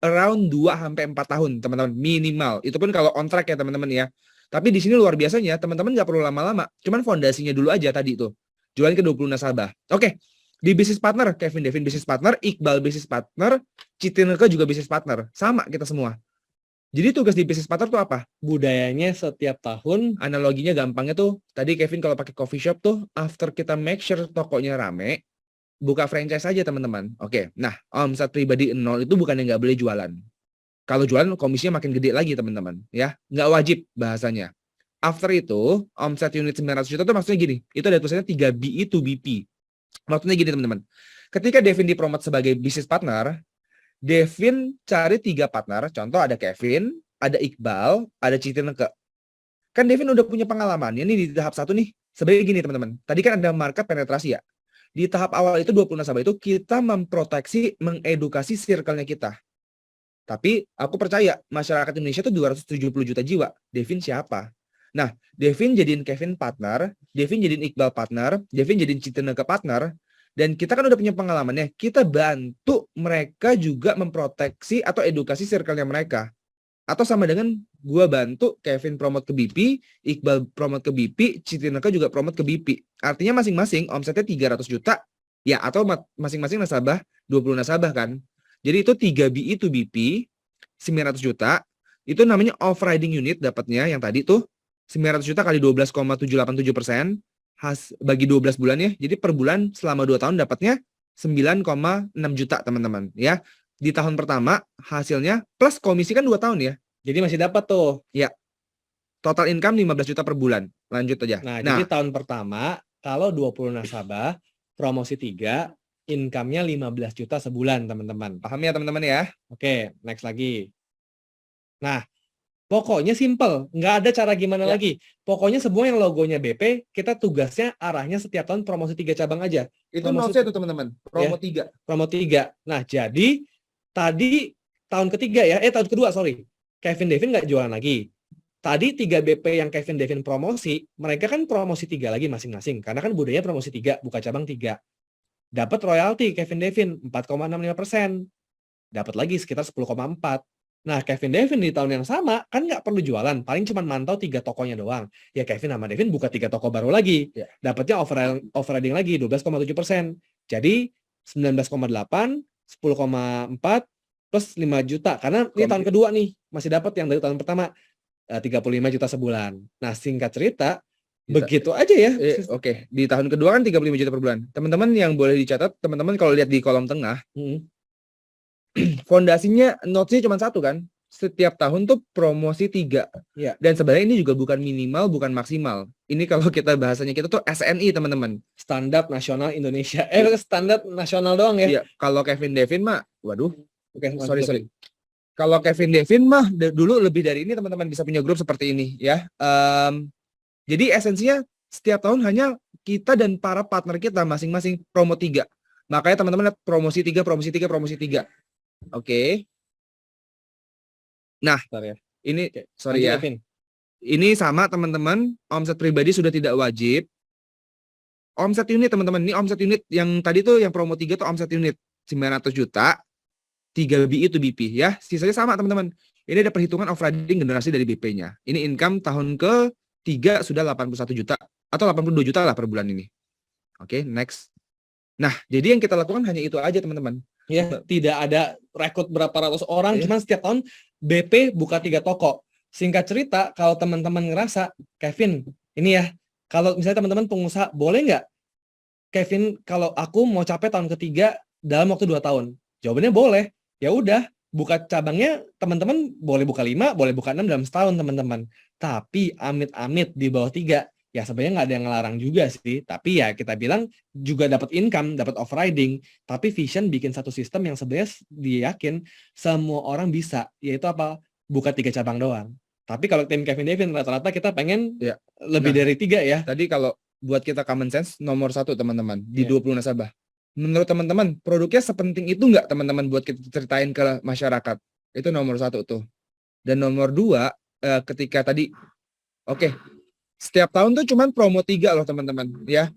S5: around 2-4 tahun, teman-teman, minimal. Itu pun kalau on track ya, teman-teman ya. Tapi di sini luar biasanya, teman-teman nggak perlu lama-lama. Cuman fondasinya dulu aja tadi tuh. Jualan ke 20 nasabah. Oke, di bisnis partner, Kevin Devin bisnis partner, Iqbal bisnis partner, Citineke juga bisnis partner. Sama kita semua. Jadi tugas di bisnis partner tuh apa?
S4: Budayanya setiap tahun,
S5: Analoginya gampangnya tuh, tadi Kevin kalau pakai coffee shop tuh, after kita make sure tokonya rame, buka franchise aja teman-teman. Oke, nah omset pribadi 0 itu bukan yang nggak boleh jualan. Kalau jualan komisinya makin gede lagi teman-teman, ya nggak wajib bahasanya. After itu, omset unit 900 juta itu maksudnya gini. Itu ada tulisannya 3BE to BP. Maksudnya gini teman-teman. Ketika Devin dipromot sebagai business partner, Devin cari 3 partner. Contoh ada Kevin, ada Iqbal, ada Citineke. Kan Devin udah punya pengalaman. Ini di tahap 1 nih. Sebenarnya gini teman-teman. Tadi kan ada market penetrasi ya. Di tahap awal itu 20 nasabah itu kita memproteksi, mengedukasi circle-nya kita. Tapi aku percaya masyarakat Indonesia itu 270 juta jiwa. Devin siapa? Nah, Devin jadiin Kevin partner, Devin jadiin Iqbal partner, Devin jadiin Citineke partner, dan kita kan udah punya pengalamannya. Kita bantu mereka juga memproteksi atau edukasi circle-nya mereka. Atau sama dengan gua bantu Kevin promote ke BP, Iqbal promote ke BP, Citineke juga promote ke BP. Artinya masing-masing omsetnya 300 juta, ya atau masing-masing nasabah 20 nasabah kan. Jadi itu 3BE to BP 900 juta, itu namanya off-riding unit dapatnya yang tadi tuh 900 juta kali 12,787% bagi 12 bulan ya. Jadi per bulan selama 2 tahun dapatnya 9,6 juta teman-teman ya. Di tahun pertama hasilnya plus komisi kan 2 tahun ya.
S4: Jadi masih dapat tuh.
S5: Ya. Total income 15 juta per bulan. Lanjut aja.
S4: Nah, jadi tahun pertama kalau 20 nasabah, promosi 3, income-nya 15 juta sebulan, teman-teman.
S5: Paham ya teman-teman ya?
S4: Oke, next lagi. Nah, pokoknya simple, nggak ada cara gimana
S5: Ya.
S4: lagi. Pokoknya semua yang logonya BP, kita tugasnya arahnya setiap tahun promosi 3 cabang aja.
S5: Itu
S4: Promosi-
S5: notes-nya tuh teman-teman. Promo 3.
S4: Promo 3. Nah, jadi tadi tahun ketiga ya, tahun kedua, sorry. Kevin Devin nggak jualan lagi. Tadi 3 BP yang Kevin Devin promosi, mereka kan promosi 3 lagi masing-masing. Karena kan budaya promosi 3, buka cabang 3. Dapat royalti Kevin Devin 4,65%. Dapat lagi sekitar 10,4. Nah, Kevin Devin di tahun yang sama kan nggak perlu jualan, paling cuma mantau 3 tokonya doang. Ya Kevin sama Devin buka 3 toko baru lagi.
S5: Ya.
S4: Dapatnya overriding lagi 12,7%. Jadi 19,8, 10,4 plus 5 juta. Karena ini tahun kedua nih, masih dapat yang dari tahun pertama 35 juta sebulan. Nah, singkat cerita, begitu aja ya.
S5: Oke, di tahun kedua kan 35 juta per bulan. Teman-teman yang boleh dicatat, teman-teman kalau lihat di kolom tengah, fondasinya notes-nya cuma 1 kan. Setiap tahun tuh promosi 3.
S4: Iya.
S5: Dan sebenarnya ini juga bukan minimal, bukan maksimal. Ini kalau kita bahasanya kita tuh SNI teman-teman.
S4: Standar nasional Indonesia. Standar nasional doang ya.
S5: Iya, kalau Kevin Devin mah, waduh,
S4: Oke,
S5: sorry. Kalau Kevin Devin mah dulu lebih dari ini teman-teman bisa punya grup seperti ini ya. Jadi esensinya setiap tahun hanya kita dan para partner kita masing-masing promo 3. Makanya teman-teman lihat promosi 3, promosi 3, promosi 3. Oke. Nah,
S4: Bentar ya.
S5: ini
S4: Oke,
S5: sorry
S4: lanjut,
S5: ya.
S4: Kevin.
S5: Ini sama teman-teman, omset pribadi sudah tidak wajib. Omset unit teman-teman, ini omset unit yang tadi tuh yang promo 3 tuh omset unit 900 juta. 3BE to BP ya. Sisanya sama teman-teman. Ini ada perhitungan off-riding generasi dari BP-nya. Ini income tahun ke-3 sudah 81 juta atau 82 juta lah per bulan ini. Oke, next. Nah, jadi yang kita lakukan hanya itu aja teman-teman.
S4: Ya, tidak ada rekrut berapa ratus orang,
S5: Iya.
S4: cuman setiap tahun BP buka 3 toko. Singkat cerita, kalau teman-teman ngerasa, Kevin, ini ya, kalau misalnya teman-teman pengusaha, boleh nggak, Kevin, kalau aku mau capai tahun ketiga dalam waktu 2 tahun? Jawabannya boleh. Ya udah, buka cabangnya, teman-teman boleh buka 5, boleh buka 6 dalam setahun, teman-teman. Tapi amit-amit di bawah 3, ya sebenarnya nggak ada yang ngelarang juga sih. Tapi ya kita bilang juga dapat income, dapat off-riding. Tapi Vision bikin satu sistem yang sebenarnya dia yakin semua orang bisa. Yaitu apa? Buka 3 cabang doang. Tapi kalau tim Kevin Devin rata-rata kita pengen
S5: Ya.
S4: lebih dari 3 ya.
S5: Tadi kalau buat kita common sense nomor 1 teman-teman di
S4: Iya.
S5: 20 nasabah. Menurut teman-teman, produknya sepenting itu nggak teman-teman buat kita ceritain ke masyarakat? Itu nomor 1 tuh. Dan nomor 2, ketika tadi, oke, setiap tahun tuh cuman promo 3 loh teman-teman, ya.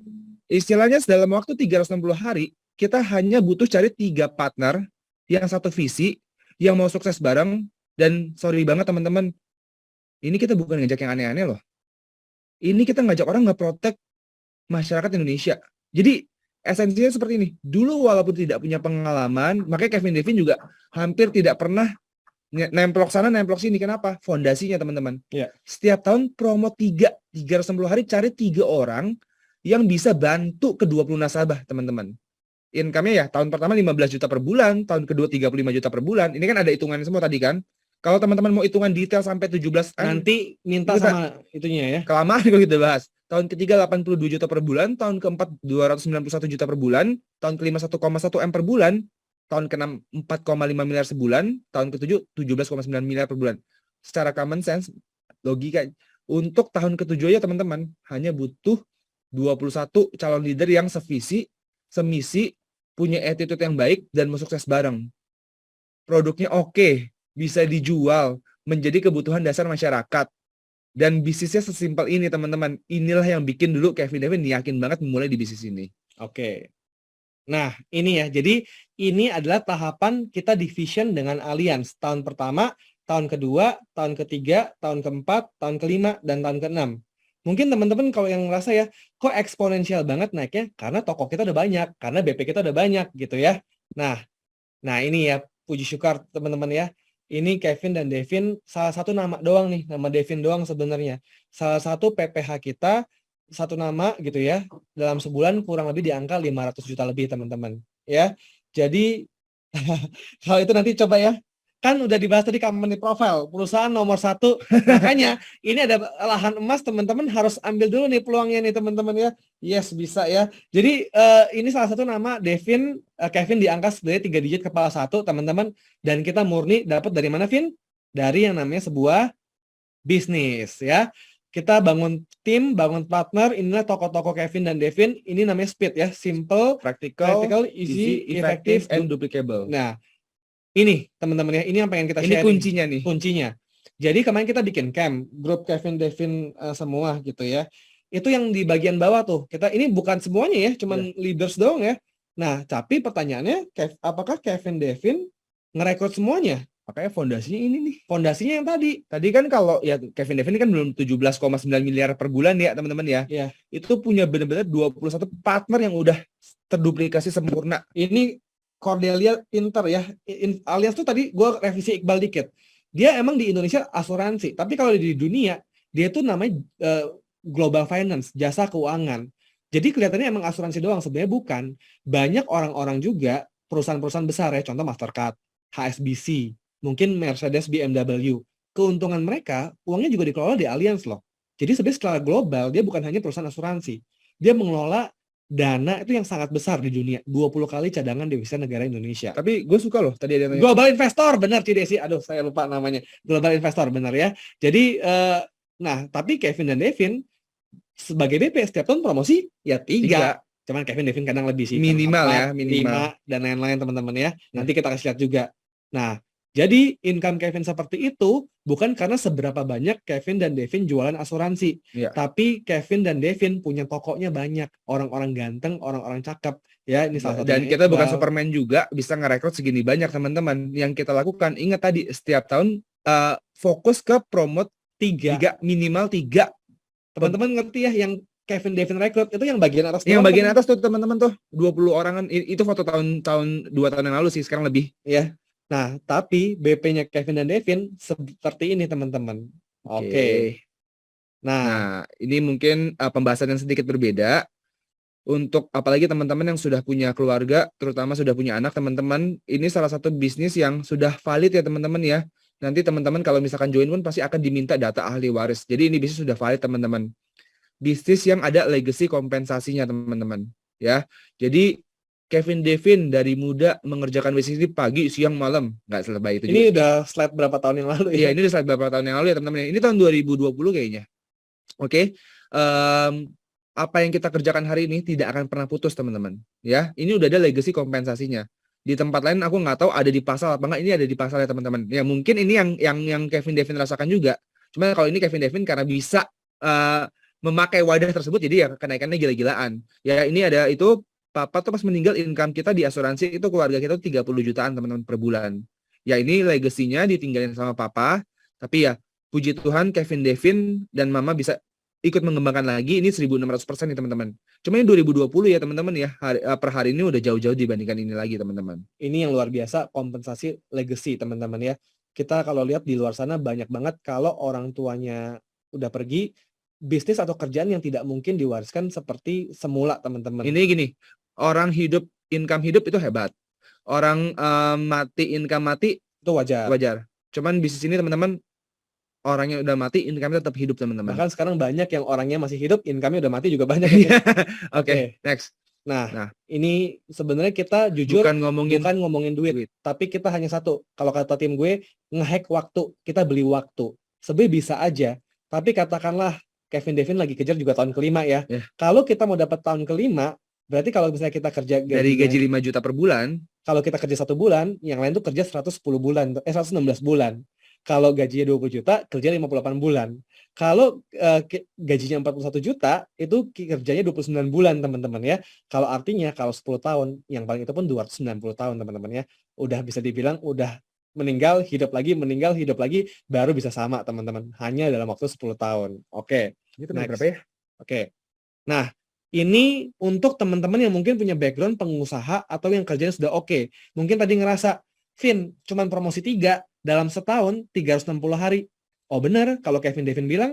S5: Istilahnya dalam waktu 360 hari, kita hanya butuh cari 3 partner yang satu visi, yang mau sukses bareng, dan sorry banget teman-teman, ini kita bukan ngajak yang aneh-aneh loh. Ini kita ngajak orang nge-protect masyarakat Indonesia. Jadi, esensinya seperti ini. Dulu walaupun tidak punya pengalaman, makanya Kevin Devin juga hampir tidak pernah nemplok sana, nemplok sini. Kenapa? Fondasinya teman-teman.
S4: Iya.
S5: Setiap tahun promo 360 hari cari 3 orang yang bisa bantu ke 20 nasabah teman-teman. Income-nya ya tahun pertama 15 juta per bulan, tahun kedua 35 juta per bulan. Ini kan ada hitungannya semua tadi kan. Kalau teman-teman mau hitungan detail sampai 17
S4: Nanti minta
S5: Kita-
S4: sama itunya ya.
S5: kelamaan kalau kita bahas. Tahun ketiga 82 juta per bulan, tahun keempat 291 juta per bulan, tahun kelima 1,1 M per bulan, tahun keenam 4,5 miliar sebulan, tahun ketujuh 17,9 miliar per bulan. Secara common sense, logika, untuk tahun ketujuh aja teman-teman, hanya butuh 21 calon leader yang sevisi, semisi, punya attitude yang baik, dan mau sukses bareng. Produknya oke, bisa dijual, menjadi kebutuhan dasar masyarakat. Dan bisnisnya sesimpel ini teman-teman. Inilah yang bikin dulu Kevin Devin yakin banget memulai di bisnis ini.
S4: Oke. Nah, ini ya. Jadi ini adalah tahapan kita division dengan Allianz. Tahun pertama, tahun kedua, tahun ketiga, tahun keempat, tahun kelima, dan tahun keenam. Mungkin teman-teman kalau yang ngerasa ya, kok eksponensial banget naiknya? Karena toko kita udah banyak, karena BP kita udah banyak gitu ya. Nah ini ya, puji syukur teman-teman ya. Ini Kevin dan Devin salah satu nama doang nih, nama Devin doang sebenarnya. Salah satu PPH kita satu nama gitu ya. Dalam sebulan kurang lebih di angka 500 juta lebih teman-teman ya. Jadi kalau itu nanti coba ya. Kan udah dibahas tadi company profile, perusahaan nomor 1. Makanya ini ada lahan emas teman-teman harus ambil dulu nih peluangnya nih teman-teman ya. Yes, bisa ya. Jadi ini salah satu nama Devin, Kevin di angka sebenarnya 3 digit kepala 1 teman-teman. Dan kita murni dapat dari mana Vin? Dari yang namanya sebuah bisnis ya. Kita bangun tim, bangun partner, inilah toko-toko Kevin dan Devin. Ini namanya SPEED ya, simple,
S5: Practical,
S4: easy,
S5: effective,
S4: effective,
S5: and duplicable.
S4: Nah, ini teman-teman ya, ini yang pengen kita
S5: Ini
S4: sharing.
S5: kuncinya nih.
S4: Kuncinya. Jadi kemarin kita bikin camp, grup Kevin Devin semua gitu ya. Itu yang di bagian bawah tuh. Ini bukan semuanya ya, cuman leaders doang ya. Nah, tapi pertanyaannya, apakah Kevin Devin ngerekrut semuanya?
S5: Makanya fondasinya ini nih.
S4: Fondasinya yang tadi.
S5: Tadi kan kalau ya Kevin Devin ini kan belum 17,9 miliar per bulan ya teman-teman ya.
S4: Iya.
S5: Itu punya benar-benar 21 partner yang udah terduplikasi sempurna.
S4: Ini Cordelia pinter ya. Alias tuh tadi gue revisi Iqbal dikit. Dia emang di Indonesia asuransi, tapi kalau di dunia dia tuh namanya global finance, jasa keuangan. Jadi kelihatannya emang asuransi doang, sebenarnya bukan. Banyak orang-orang juga perusahaan-perusahaan besar ya, contoh Mastercard, HSBC, mungkin Mercedes, BMW. Keuntungan mereka, uangnya juga dikelola di Allianz loh. Jadi sebenarnya secara global dia bukan hanya perusahaan asuransi. Dia mengelola dana itu yang sangat besar di dunia, 20 kali cadangan devisa negara Indonesia.
S5: Tapi gue suka loh tadi ada yang
S4: Global investor, benar Cidesi. Aduh, saya lupa namanya. Global investor, benar ya. Jadi, tapi Kevin dan Devin sebagai BP setiap tahun promosi ya 3. Cuman Kevin Devin kadang lebih sih.
S5: Minimal
S4: 4,
S5: ya, minimal.
S4: 5, dan lain-lain teman-teman ya. Nanti kita kasih lihat juga. Nah, jadi income Kevin seperti itu bukan karena seberapa banyak Kevin dan Devin jualan asuransi.
S5: Iya.
S4: Tapi Kevin dan Devin punya tokonya banyak. Orang-orang ganteng, orang-orang cakep. Ya, ini salah satunya.
S5: Dan kita bukan
S4: Iqbal.
S5: Superman juga bisa ngerekrut segini banyak teman-teman. Yang kita lakukan, ingat tadi setiap tahun fokus ke promote 3, minimal 3.
S4: Teman-teman ngerti ya yang Kevin Devin rekrut itu yang bagian atas.
S5: Yang
S4: doang,
S5: bagian
S4: teman.
S5: atas tuh teman-teman tuh 20 orangan. Itu foto tahun 2 tahun yang lalu sih, sekarang lebih.
S4: Ya. Nah, tapi BP-nya Kevin dan Devin seperti ini teman-teman. Oke. Nah,
S5: Ini mungkin pembahasan yang sedikit berbeda. Untuk apalagi teman-teman yang sudah punya keluarga, terutama sudah punya anak, teman-teman, ini salah satu bisnis yang sudah valid ya teman-teman ya. Nanti teman-teman kalau misalkan join pun pasti akan diminta data ahli waris. Jadi ini bisnis sudah valid teman-teman. Bisnis yang ada legacy kompensasinya teman-teman ya. Jadi Kevin Devin dari muda mengerjakan bisnis ini pagi, siang, malam, nggak selebay itu
S4: ini
S5: juga.
S4: udah slide berapa tahun yang lalu
S5: Iya,
S4: ya?
S5: ini udah slide beberapa tahun yang lalu ya teman-teman. Ini tahun 2020 kayaknya. Oke. Apa yang kita kerjakan hari ini tidak akan pernah putus teman-teman ya. Ini udah ada legacy kompensasinya. Di tempat lain aku nggak tahu ada di pasal apa enggak, ini ada di pasal ya teman-teman. Ya mungkin ini yang Kevin Devin rasakan juga. Cuma kalau ini Kevin Devin karena bisa memakai wadah tersebut jadi ya kenaikannya gila-gilaan. Ya ini ada itu papa tuh pas meninggal income kita di asuransi itu keluarga kita tuh 30 jutaan teman-teman per bulan. Ya ini legasinya ditinggalin sama papa. Tapi ya puji Tuhan Kevin Devin dan mama bisa ikut mengembangkan lagi. Ini 1600% nih teman-teman. Cuma ini 2020 ya teman-teman ya. Per hari ini udah jauh-jauh dibandingkan ini lagi teman-teman.
S4: Ini yang luar biasa kompensasi legacy teman-teman ya. Kita kalau lihat di luar sana banyak banget kalau orang tuanya udah pergi, bisnis atau kerjaan yang tidak mungkin diwariskan seperti semula teman-teman.
S5: Ini gini, orang hidup, income hidup itu hebat. Orang mati, income mati
S4: Itu wajar.
S5: wajar. Cuman bisnis ini teman-teman, orangnya udah mati, income tetap hidup teman-teman.
S4: Bahkan sekarang banyak yang orangnya masih hidup, income-nya udah mati juga banyak ya, Vin.
S5: Oke, next.
S4: Nah,
S5: Nah.
S4: ini sebenarnya kita jujur
S5: Bukan ngomongin
S4: duit, tapi kita hanya satu. Kalau kata tim gue, ngehack waktu, kita beli waktu. Sebenarnya bisa aja, tapi katakanlah Kevin Devin lagi kejar juga tahun kelima ya.
S5: Ya.
S4: Kalau kita mau dapat tahun kelima, berarti kalau misalnya kita kerja
S5: dari
S4: gajinya-
S5: gaji 5 juta per bulan,
S4: kalau kita kerja 1 bulan, yang lain tuh kerja 110 bulan, 116 bulan. Kalau gajinya 20 juta, kerja 58 bulan. Kalau gajinya 41 juta, itu kerjanya 29 bulan, teman-teman ya. Kalau artinya, kalau 10 tahun, yang paling itu pun 290 tahun, teman-teman ya. Udah bisa dibilang, udah meninggal, hidup lagi, baru bisa sama, teman-teman. Hanya dalam waktu 10 tahun. Oke.
S5: itu
S4: Next.
S5: berapa ya?
S4: Oke. Nah, ini untuk teman-teman yang mungkin punya background pengusaha atau yang kerjanya sudah oke. Mungkin tadi ngerasa, Vin, cuman promosi 3 dalam setahun 360 hari. Oh benar, kalau Kevin Devin bilang,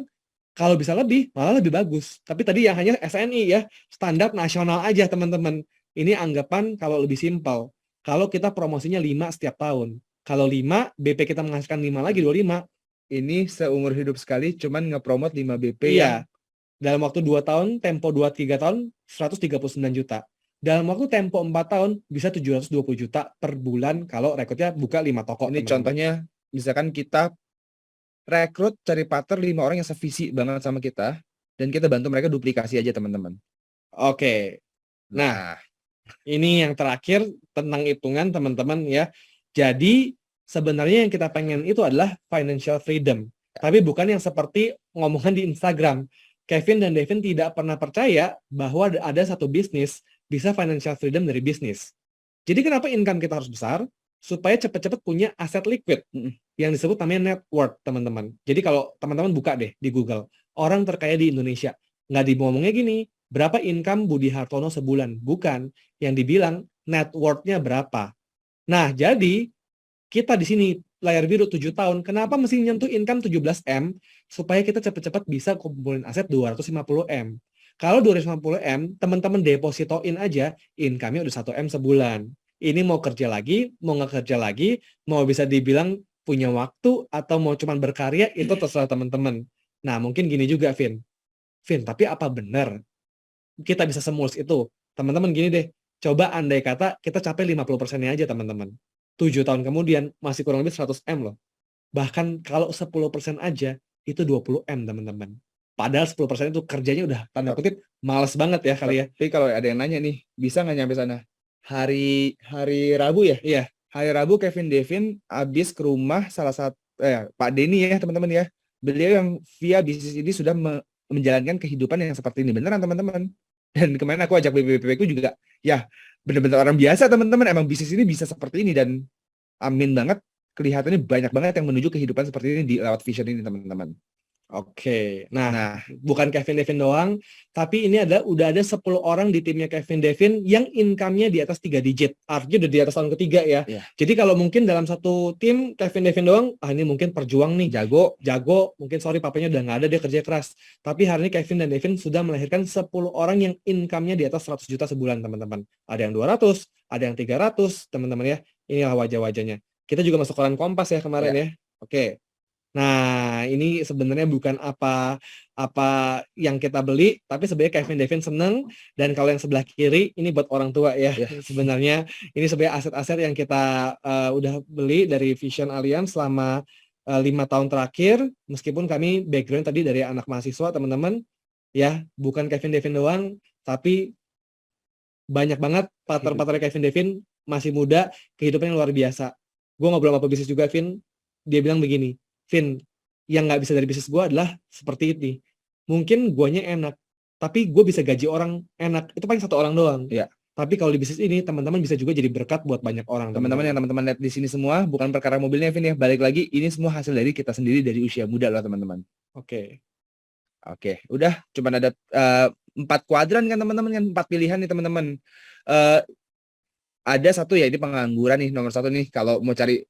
S4: kalau bisa lebih, malah lebih bagus. Tapi tadi yang hanya SNI ya, standar nasional aja teman-teman. Ini anggapan kalau lebih simpel. Kalau kita promosinya 5 setiap tahun. Kalau 5, BP kita menghasilkan 5 lagi, 25.
S5: Ini seumur hidup sekali cuman ngepromot 5 BP
S4: Iya. Dalam waktu 2 tahun, tempo 2-3 tahun, 139 juta. Dalam waktu tempo 4 tahun, bisa 720 juta per bulan kalau rekrutnya buka 5 toko.
S5: Ini
S4: teman-teman.
S5: contohnya, misalkan kita rekrut cari partner 5 orang yang sevisi banget sama kita, dan kita bantu mereka duplikasi aja teman-teman.
S4: Oke. Nah, ini yang terakhir tentang hitungan teman-teman ya. Jadi sebenarnya yang kita pengen itu adalah financial freedom. Tapi bukan yang seperti ngomongan di Instagram. Kevin dan Devin tidak pernah percaya bahwa ada satu bisnis bisa financial freedom dari bisnis. Jadi kenapa income kita harus besar? Supaya cepat-cepat punya aset liquid yang disebut namanya net worth, teman-teman. Jadi kalau teman-teman buka deh di Google, orang terkaya di Indonesia, nggak ngomongnya gini, berapa income Budi Hartono sebulan? Bukan, yang dibilang net worth-nya berapa. Nah, jadi kita di sini layar biru 7 tahun, kenapa mesti nyentuh income 17M supaya kita cepat-cepat bisa kumpulin aset 250M. Kalau 250M, teman-teman depositoin aja, income-nya udah 1M sebulan. Ini mau kerja lagi, mau nggak kerja lagi, mau bisa dibilang punya waktu, atau mau cuman berkarya, itu terserah teman-teman. Nah, mungkin gini juga, Vin, tapi apa benar kita bisa semulus itu? Teman-teman gini deh, coba andai kata kita capai 50%-nya aja, teman-teman. 7 tahun kemudian masih kurang lebih 100M loh. Bahkan kalau 10% aja itu 20M, teman-teman. Padahal 10% itu kerjanya udah tanda kutip males banget ya kali ya.
S5: Tapi kalau ada yang nanya nih, bisa nggak nyampe sana? Hari Rabu ya?
S4: Iya.
S5: Hari Rabu Kevin Devin habis ke rumah salah satu Pak Denny ya teman-teman ya. Beliau yang via bisnis ini sudah menjalankan kehidupan yang seperti ini, beneran teman-teman. Dan kemarin aku ajak BPP ku juga, ya bener-bener orang biasa teman-teman, emang bisnis ini bisa seperti ini, dan amin banget, kelihatannya banyak banget yang menuju kehidupan seperti ini di lewat vision ini teman-teman.
S4: Oke. Nah, bukan Kevin Devin doang, tapi ini udah ada 10 orang di timnya Kevin Devin yang income-nya di atas 3 digit. Artinya udah di atas tahun ketiga ya.
S5: Yeah.
S4: Jadi kalau mungkin dalam satu tim Kevin Devin doang, ini mungkin perjuang nih. Jago, mungkin sorry papanya udah nggak ada, dia kerja keras. Tapi hari ini Kevin dan Devin sudah melahirkan 10 orang yang income-nya di atas 100 juta sebulan, teman-teman. Ada yang 200, ada yang 300, teman-teman ya. Inilah wajah-wajahnya. Kita juga masuk koran Kompas ya kemarin ya. Oke. Nah, ini sebenarnya bukan apa yang kita beli, tapi sebenarnya Kevin Devin seneng. Dan kalau yang sebelah kiri, ini buat orang tua ya. Sebenarnya ini sebenarnya aset-aset yang kita udah beli dari Vision Alliance selama 5 tahun terakhir. Meskipun kami background tadi dari anak mahasiswa, teman-teman. Ya, bukan Kevin Devin doang, tapi banyak banget partner-partner Kevin Devin masih muda, kehidupannya luar biasa. Gue ngobrol sama pebisnis juga, Vin. Dia bilang begini, Vin, yang nggak bisa dari bisnis gue adalah seperti ini. Mungkin guanya enak, tapi gue bisa gaji orang enak. Itu paling 1 orang doang.
S5: Iya.
S4: Tapi kalau di bisnis ini, teman-teman bisa juga jadi berkat buat banyak orang.
S5: Teman-teman yang teman-teman lihat di sini semua, bukan perkara mobilnya, Vin ya. Balik lagi, ini semua hasil dari kita sendiri dari usia muda loh, teman-teman.
S4: Oke,
S5: udah. Cuman ada 4 kuadran kan, teman-teman, kan 4 pilihan nih, teman-teman. Ada satu ya, ini pengangguran nih, nomor 1 nih. Kalau mau cari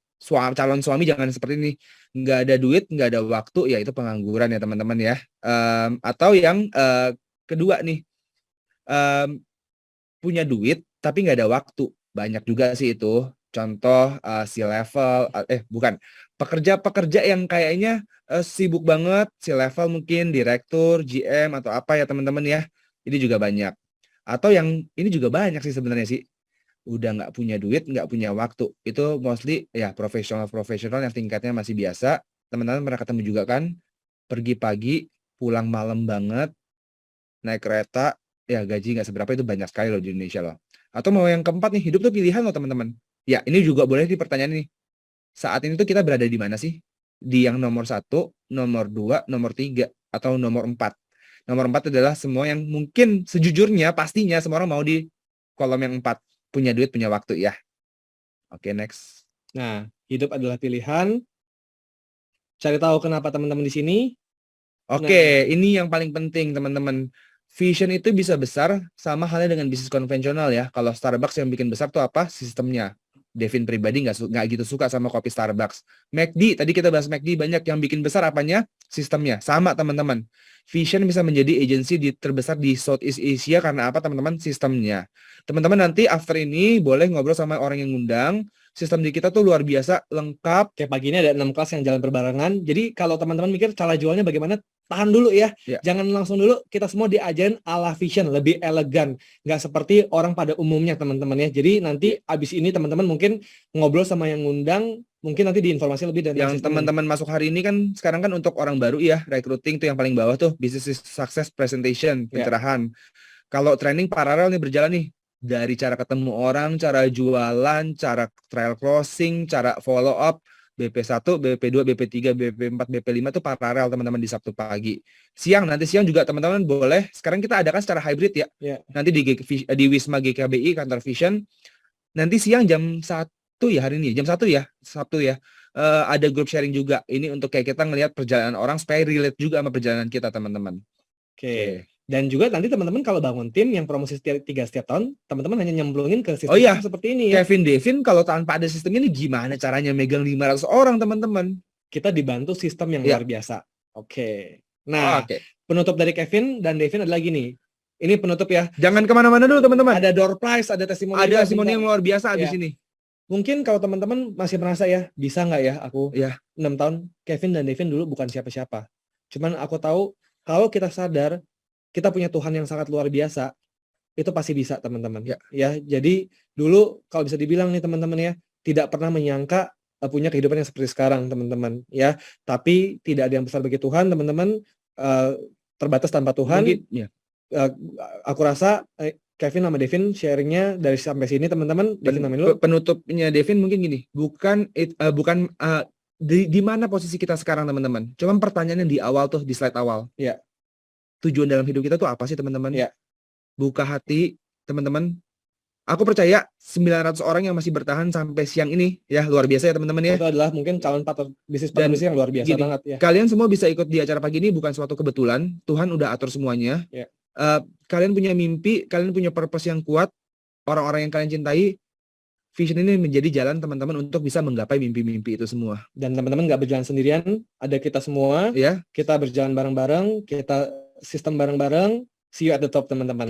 S5: calon suami jangan seperti ini, nggak ada duit, nggak ada waktu, ya itu pengangguran ya teman-teman ya. Atau yang kedua nih, punya duit tapi nggak ada waktu, banyak juga sih itu. Contoh C-level, bukan, pekerja-pekerja yang kayaknya sibuk banget, C-level mungkin direktur, GM atau apa ya teman-teman ya. Ini juga banyak. Atau yang ini juga banyak sih sebenarnya sih. Udah nggak punya duit, nggak punya waktu. Itu mostly ya profesional-profesional yang tingkatnya masih biasa. Teman-teman pernah ketemu juga kan? Pergi pagi, pulang malam banget, naik kereta, ya gaji nggak seberapa, itu banyak sekali loh di Indonesia loh. Atau mau yang keempat nih, hidup tuh pilihan loh teman-teman. Ya, ini juga boleh dipertanyaan nih. Saat ini tuh kita berada di mana sih? Di yang nomor 1, nomor 2, nomor 3, atau nomor 4. Nomor 4 adalah semua yang mungkin sejujurnya, pastinya semua orang mau di kolom yang 4. Punya duit, punya waktu ya. Oke, next.
S4: Nah, hidup adalah pilihan. Cari tahu kenapa teman-teman di sini.
S5: Oke, ini yang paling penting teman-teman. Vision itu bisa besar sama halnya dengan bisnis konvensional ya. Kalau Starbucks yang bikin besar tuh apa? Sistemnya. Devin pribadi nggak gitu suka sama kopi Starbucks. McD, tadi kita bahas McD, banyak yang bikin besar apanya? Sistemnya. Sama teman-teman. Vision bisa menjadi agensi terbesar di Southeast Asia karena apa teman-teman? Sistemnya. Teman-teman nanti after ini boleh ngobrol sama orang yang ngundang. Sistem di kita tuh luar biasa, lengkap.
S4: Kayak pagi ini ada 6 kelas yang jalan berbarengan. Jadi kalau teman-teman mikir cara jualnya bagaimana, tahan dulu ya. Jangan langsung dulu, kita semua diajarin ala Vision, lebih elegan. Nggak seperti orang pada umumnya teman-teman ya. Jadi nanti abis ini teman-teman mungkin ngobrol sama yang ngundang, mungkin nanti diinformasi lebih dari
S5: yang teman-teman masuk hari ini kan sekarang kan untuk orang baru ya, recruiting tuh yang paling bawah tuh, business success presentation, pencerahan. Kalau training paralel nih berjalan nih, dari cara ketemu orang, cara jualan, cara trial closing, cara follow up, BP1, BP2, BP3, BP4, BP5 tuh paralel teman-teman di Sabtu pagi. Nanti siang juga teman-teman boleh, sekarang kita adakan secara hybrid ya. Nanti di Wisma GKBI, kantor Vision, nanti siang jam 1 ya hari ini, jam 1 ya, Sabtu ya. Ada grup sharing juga. Ini untuk kayak kita ngelihat perjalanan orang supaya relate juga sama perjalanan kita teman-teman.
S4: Oke. Dan juga nanti teman-teman kalau bangun tim yang promosi setiap tahun, teman-teman hanya nyemplungin ke sistem seperti ini ya.
S5: Devin, kalau tanpa ada sistem ini gimana caranya megang 500 orang teman-teman?
S4: Kita dibantu sistem yang luar biasa. Oke. Nah, penutup dari Kevin dan Devin adalah gini. Ini penutup ya.
S5: Jangan kemana-mana dulu teman-teman.
S4: Ada door prize, ada testimoni.
S5: Ada testimoni yang luar biasa abis ini.
S4: Mungkin kalau teman-teman masih merasa ya, bisa nggak ya aku 6 tahun, Kevin dan Devin dulu bukan siapa-siapa. Cuman aku tahu kalau kita sadar kita punya Tuhan yang sangat luar biasa, itu pasti bisa teman-teman. Ya, jadi dulu kalau bisa dibilang nih teman-teman ya, tidak pernah menyangka punya kehidupan yang seperti sekarang teman-teman ya. Tapi tidak ada yang besar bagi Tuhan teman-teman, terbatas tanpa Tuhan. Aku rasa Kevin sama Devin sharingnya dari sampai sini teman-teman.
S5: Penutupnya Devin mungkin gini, bukan di mana posisi kita sekarang teman-teman. Cuma pertanyaannya di awal tuh, di slide awal. Tujuan dalam hidup kita tuh apa sih teman-teman? Buka hati teman-teman. Aku percaya 900 orang yang masih bertahan sampai siang ini ya, luar biasa ya teman-teman ya.
S4: Itu adalah mungkin calon partner bisnis yang luar biasa banget ya.
S5: Kalian semua bisa ikut di acara pagi ini bukan suatu kebetulan. Tuhan udah atur semuanya. Kalian punya mimpi, kalian punya purpose yang kuat. Orang-orang yang kalian cintai, Vision ini menjadi jalan teman-teman untuk bisa menggapai mimpi-mimpi itu semua.
S4: Dan teman-teman nggak berjalan sendirian, ada kita semua. Kita berjalan bareng-bareng, kita sistem bareng-bareng. See you at the top teman-teman.